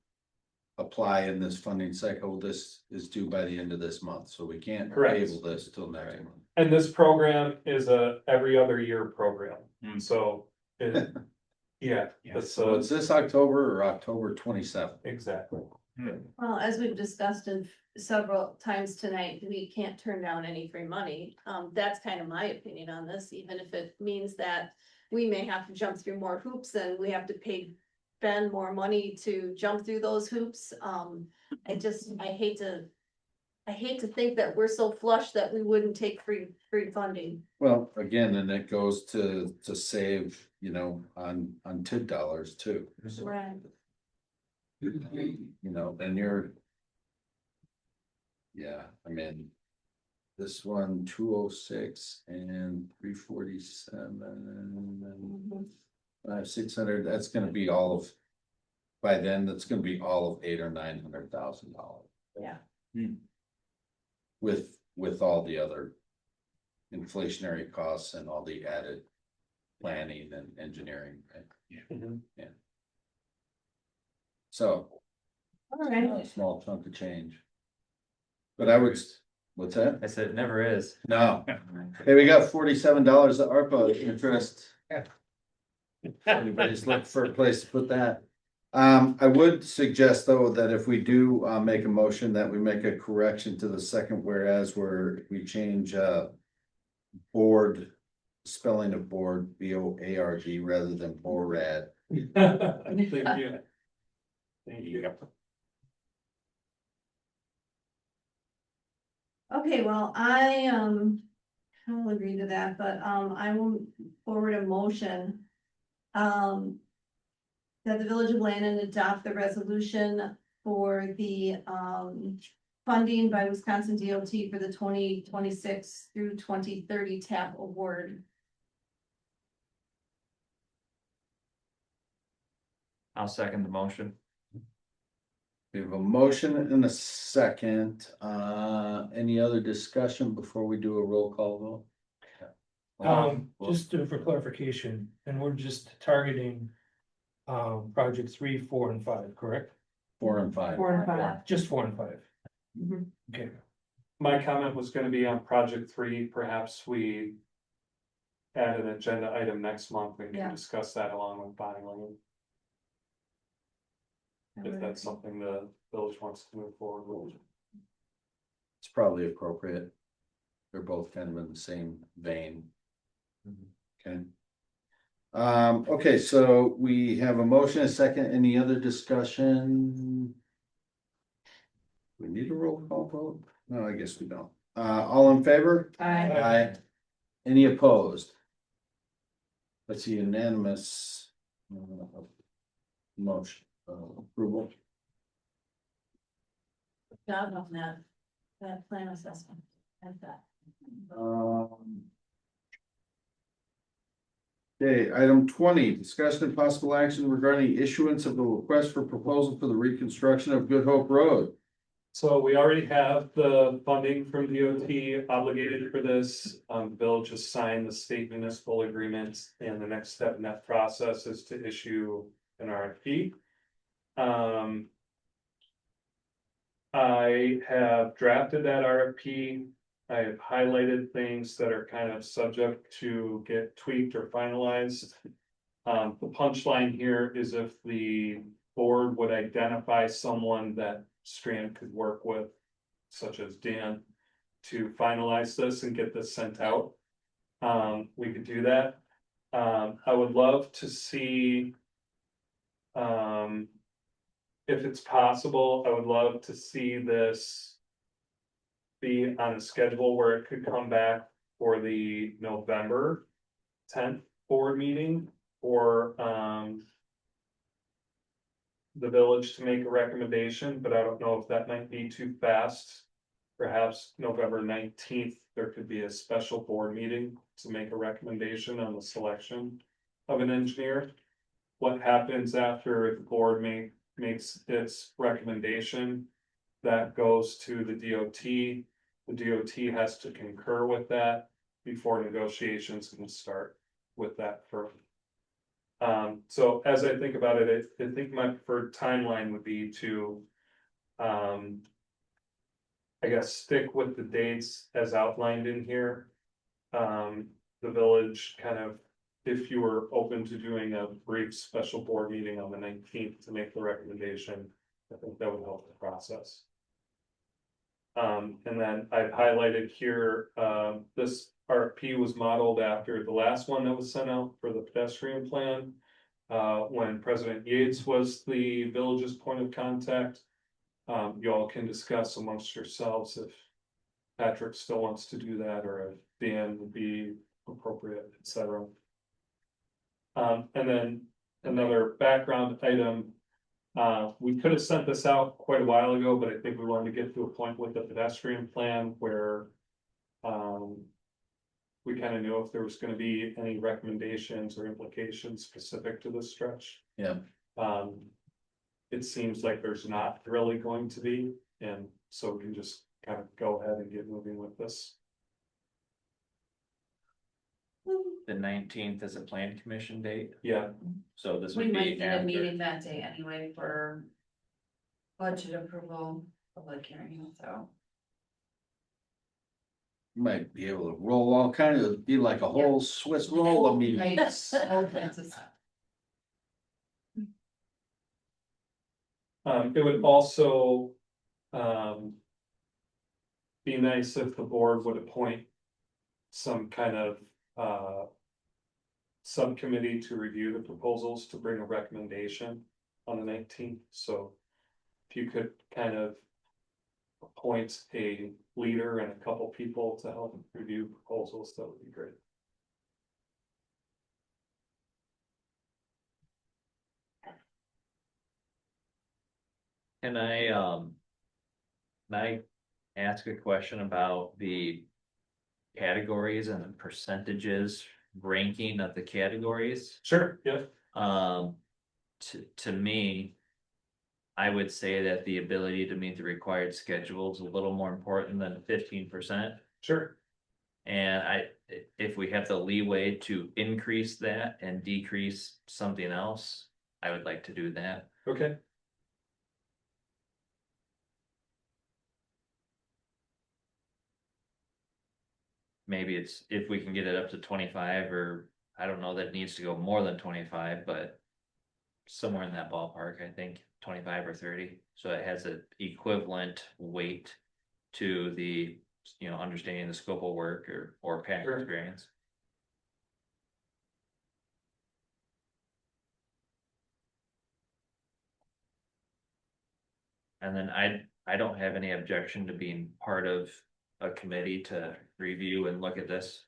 apply in this funding cycle, this is due by the end of this month, so we can't Correct. table this till next month. And this program is a every other year program, so it, yeah, that's So it's this October or October 27th? exactly. Well, as we've discussed in several times tonight, we can't turn down any free money. That's kind of my opinion on this, even if it means that we may have to jump through more hoops and we have to spend more money to jump through those hoops. I hate to think that we're so flush that we wouldn't take free funding. Well, again, and it goes to save, on TID dollars too. Right. And you're. Yeah, I mean. This one, 206 and 347. 600, that's gonna be all of. By then, that's gonna be all of $800,000 or $900,000. Yeah. With all the other. Inflationary costs and all the added. Planning and engineering, right? Mhm. So. All right. A small chunk of change. But I would, what's that? I said it never is. No. Hey, we got $47 of ARPA interest. Anybody's looking for a place to put that. I would suggest though, that if we do make a motion that we make a correction to the second whereas where we change board, spelling of board, BOARD rather than BORAD. Thank you. Thank you. Okay, well, I will agree to that, but I will forward a motion. That the Village of Lannon adopt the resolution for the funding by Wisconsin DOT for the 2026 through 2030 TAP award. I'll second the motion. We have a motion and a second. Any other discussion before we do a roll call vote? Just for clarification, and we're just targeting. Project 3, 4, and 5, correct? 4 and 5. 4 and 5. Just 4 and 5. Mhm. Okay. My comment was gonna be on project 3, perhaps we. Add an agenda item next month, we Yeah. can discuss that along with buying land. If that's something the village wants to move forward with. It's probably appropriate. They're both kind of in the same vein. Okay. Okay, so we have a motion, a second, any other discussion? We need a roll call vote? No, I guess we don't. All in favor? Aye. Aye. Any opposed? That's a unanimous motion, approval. Job on that plan assessment. And that. Okay, item 20, discussion and possible action regarding issuance of a request for proposal for the reconstruction of Good Hope Road. So we already have the funding from DOT obligated for this. Bill just signed the state municipal agreements, and the next step in that process is to issue an RFP. I have drafted that RFP. I have highlighted things that are kind of subject to get tweaked or finalized. The punchline here is if the board would identify someone that Strand could work with, such as Dan, to finalize this and get this sent out. We could do that. I would love to see, if it's possible, I would love to see this be on a schedule where it could come back for the November 10th board meeting, or the village to make a recommendation, but I don't know if that might be too fast. Perhaps November 19th, there could be a special board meeting to make a recommendation on the selection of an engineer. What happens after the board makes its recommendation, that goes to the DOT. The DOT has to concur with that before negotiations can start with that firm. So as I think about it, I think my preferred timeline would be to, I guess, stick with the dates as outlined in here. The village kind of, if you were open to doing a brief special board meeting on the 19th to make the recommendation, I think that would help the process. And then I've highlighted here, this RFP was modeled after the last one that was sent out for the pedestrian plan. When President Yates was the village's point of contact. You all can discuss amongst yourselves if Patrick still wants to do that, or if Dan would be appropriate, etc. And then another background item. We could have sent this out quite a while ago, but I think we wanted to get to a point with the pedestrian plan where we kind of knew if there was going to be any recommendations or implications specific to this stretch. Yeah. It seems like there's not really going to be, and so we can just kind of go ahead and get moving with this. The 19th is a plan commission date, Yeah, so this We would might be need a after. meeting that day anyway for budget approval, public hearing, so. Might be able to roll all kind of, be like a whole Swiss roll of meetings. it would also be nice if the board would appoint some kind of subcommittee to review the proposals to bring a recommendation on the 19th. So if you could kind of appoint a leader and a couple people to help review proposals, that would be great. Can I ask a question about the categories and the percentages ranking of the categories? Sure, yeah. To me, I would say that the ability to meet the required schedule is a little more important than 15%. Sure. And if we have the leeway to increase that and decrease something else, I would like to do that. Okay. Maybe it's, if we can get it up to 25, or I don't know that it needs to go more than 25, but somewhere in that ballpark, I think 25 or 30. So it has an equivalent weight to the, understanding the scope of work or past Sure. experience. And then I don't have any objection to being part of a committee to review and look at this.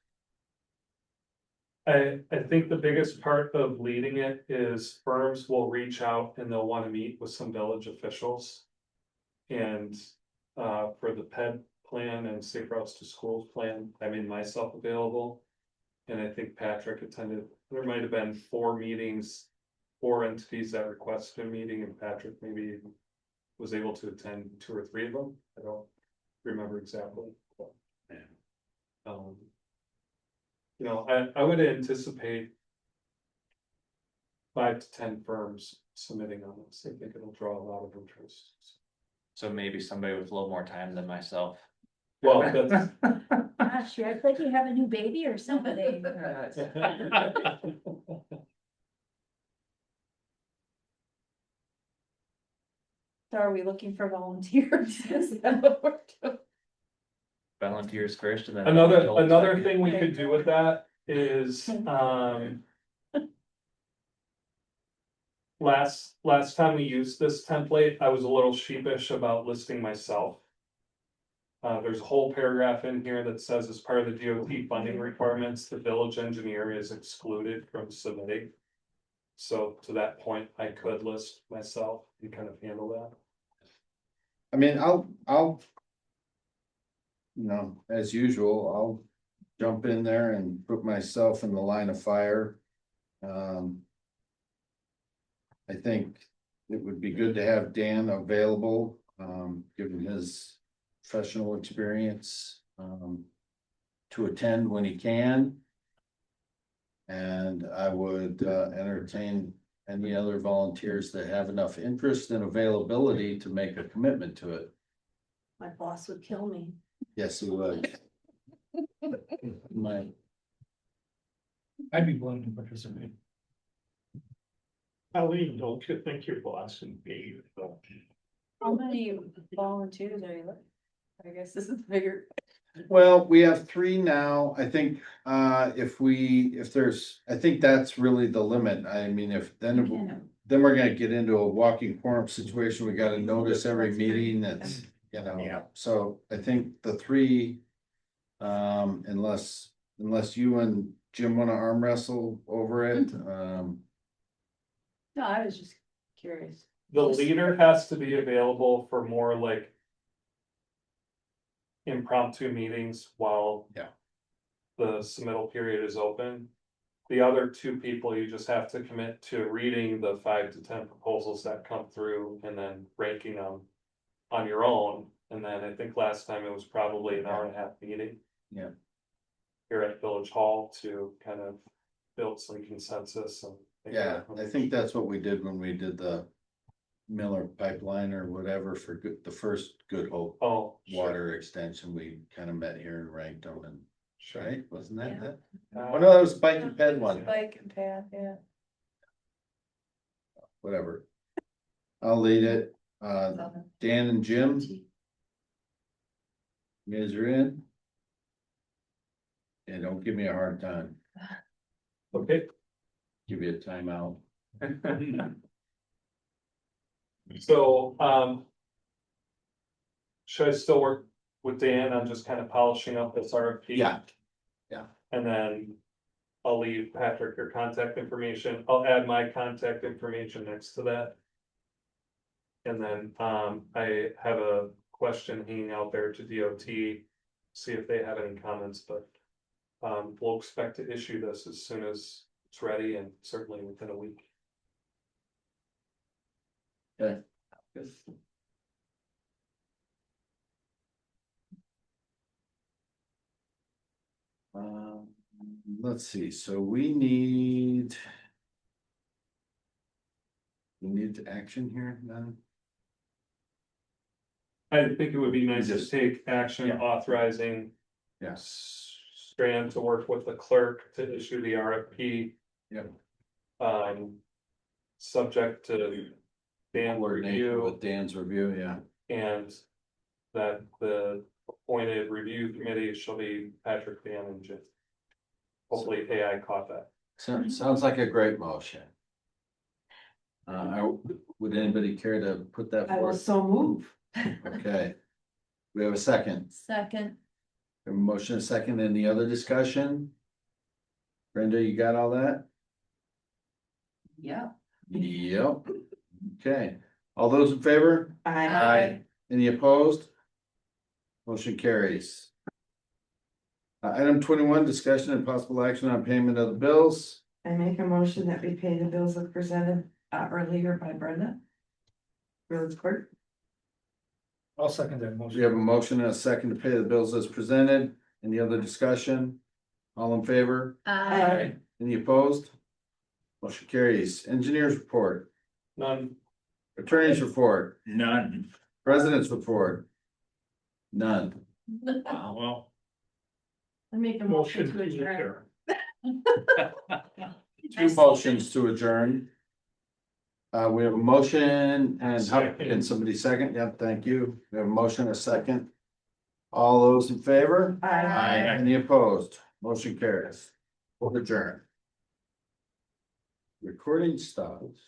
I think the biggest part of leading it is firms will reach out and they'll want to meet with some village officials. And for the PED plan and Safe Routes to Schools plan, I made myself available. And I think Patrick attended, there might have been 4 meetings, 4 entities that requested a meeting, and Patrick maybe was able to attend 2 or 3 of them. I don't remember exactly. But, you know, I would anticipate 5 to 10 firms submitting on this. I think it'll draw a lot of interest. So maybe somebody with a little more time than myself. Well, that's. Gosh, you act like you have a new baby or something. So are we looking for volunteers? Is that what we're doing? Volunteers first and then. Another thing we could do with that is, last time we used this template, I was a little sheepish about listing myself. There's a whole paragraph in here that says as part of the DOT funding requirements, the village engineer is excluded from submitting. So to that point, I could list myself and kind of handle that. I mean, I'll. You know, as usual, I'll jump in there and put myself in the line of fire. I think it would be good to have Dan available, given his professional experience, to attend when he can. And I would entertain any other volunteers that have enough interest and availability to make a commitment to it. My boss would kill me. Yes, he would. I'd be willing to participate. Eileen, don't you think your boss would be? How many volunteers are you looking? I guess this is bigger. Well, we have 3 now. I think I think that's really the limit. I mean, then we're gonna get into a walking quorum situation. We gotta notice every meeting that's, you know, Yeah. so I think the 3. Unless you and Jim wanna arm wrestle over it, No, I was just curious. The leader has to be available for more like impromptu meetings while the submittal period is open. The other 2 people, you just have to commit to reading the 5 to 10 proposals that come through and then ranking them on your own. And then I think last time it was probably an hour and a half meeting. Yeah. Here at Village Hall to kind of build some consensus and. yeah, I think that's what we did when we did the Miller pipeline or whatever for the first Good Hope Oh, water extension. We kind of met here and ranked them and, sure. right? Wasn't that Yeah. it? Oh, no, that was Bike and Ped one, Bike and path, yeah. whatever. I'll lead it. Dan and Jim. You guys are in? And don't give me a hard time. Okay. Give you a timeout. So, should I still work with Dan on just kind of polishing up this RFP? Yeah. And then I'll leave Patrick your contact information. I'll add my contact information next to that. And then, I have a question hanging out there to DOT, see if they have any comments, but we'll expect to issue this as soon as it's ready and certainly within a week. Okay. Let's see, so we need action here then? I think it would be nice to Just- take action Yeah. authorizing Strand to work with the clerk to issue the RFP. Yep. Subject to Dan Coordinate review with Dan's review, yeah. and that the appointed review committee shall be Patrick, Dan and Jim. Hopefully AI caught that. Sounds like a great motion. Would anybody care to put that I will forth? so move. Okay. We have a second. Second. A motion, a second. Any other discussion? Brenda, you got all that? Yeah. Yep. Okay. All those in favor? I Any opposed? Motion carries. Item 21, discussion and possible action on payment of the bills. make a motion that we pay the bills as presented earlier by Brenda. Village clerk. I'll second that We motion. have a motion and a second to pay the bills as presented. Any other discussion? All in favor? Any opposed? Motion carries. Engineers report, None. attorneys report, None. president's report. None. Well, I make a Motion motion to to adjourn. adjourn. Two motions to adjourn. We have a motion and can somebody second? Yep, thank you. We have a motion, a second. All those in favor? Aye. Any opposed? Motion carries. We'll adjourn. Recording stops.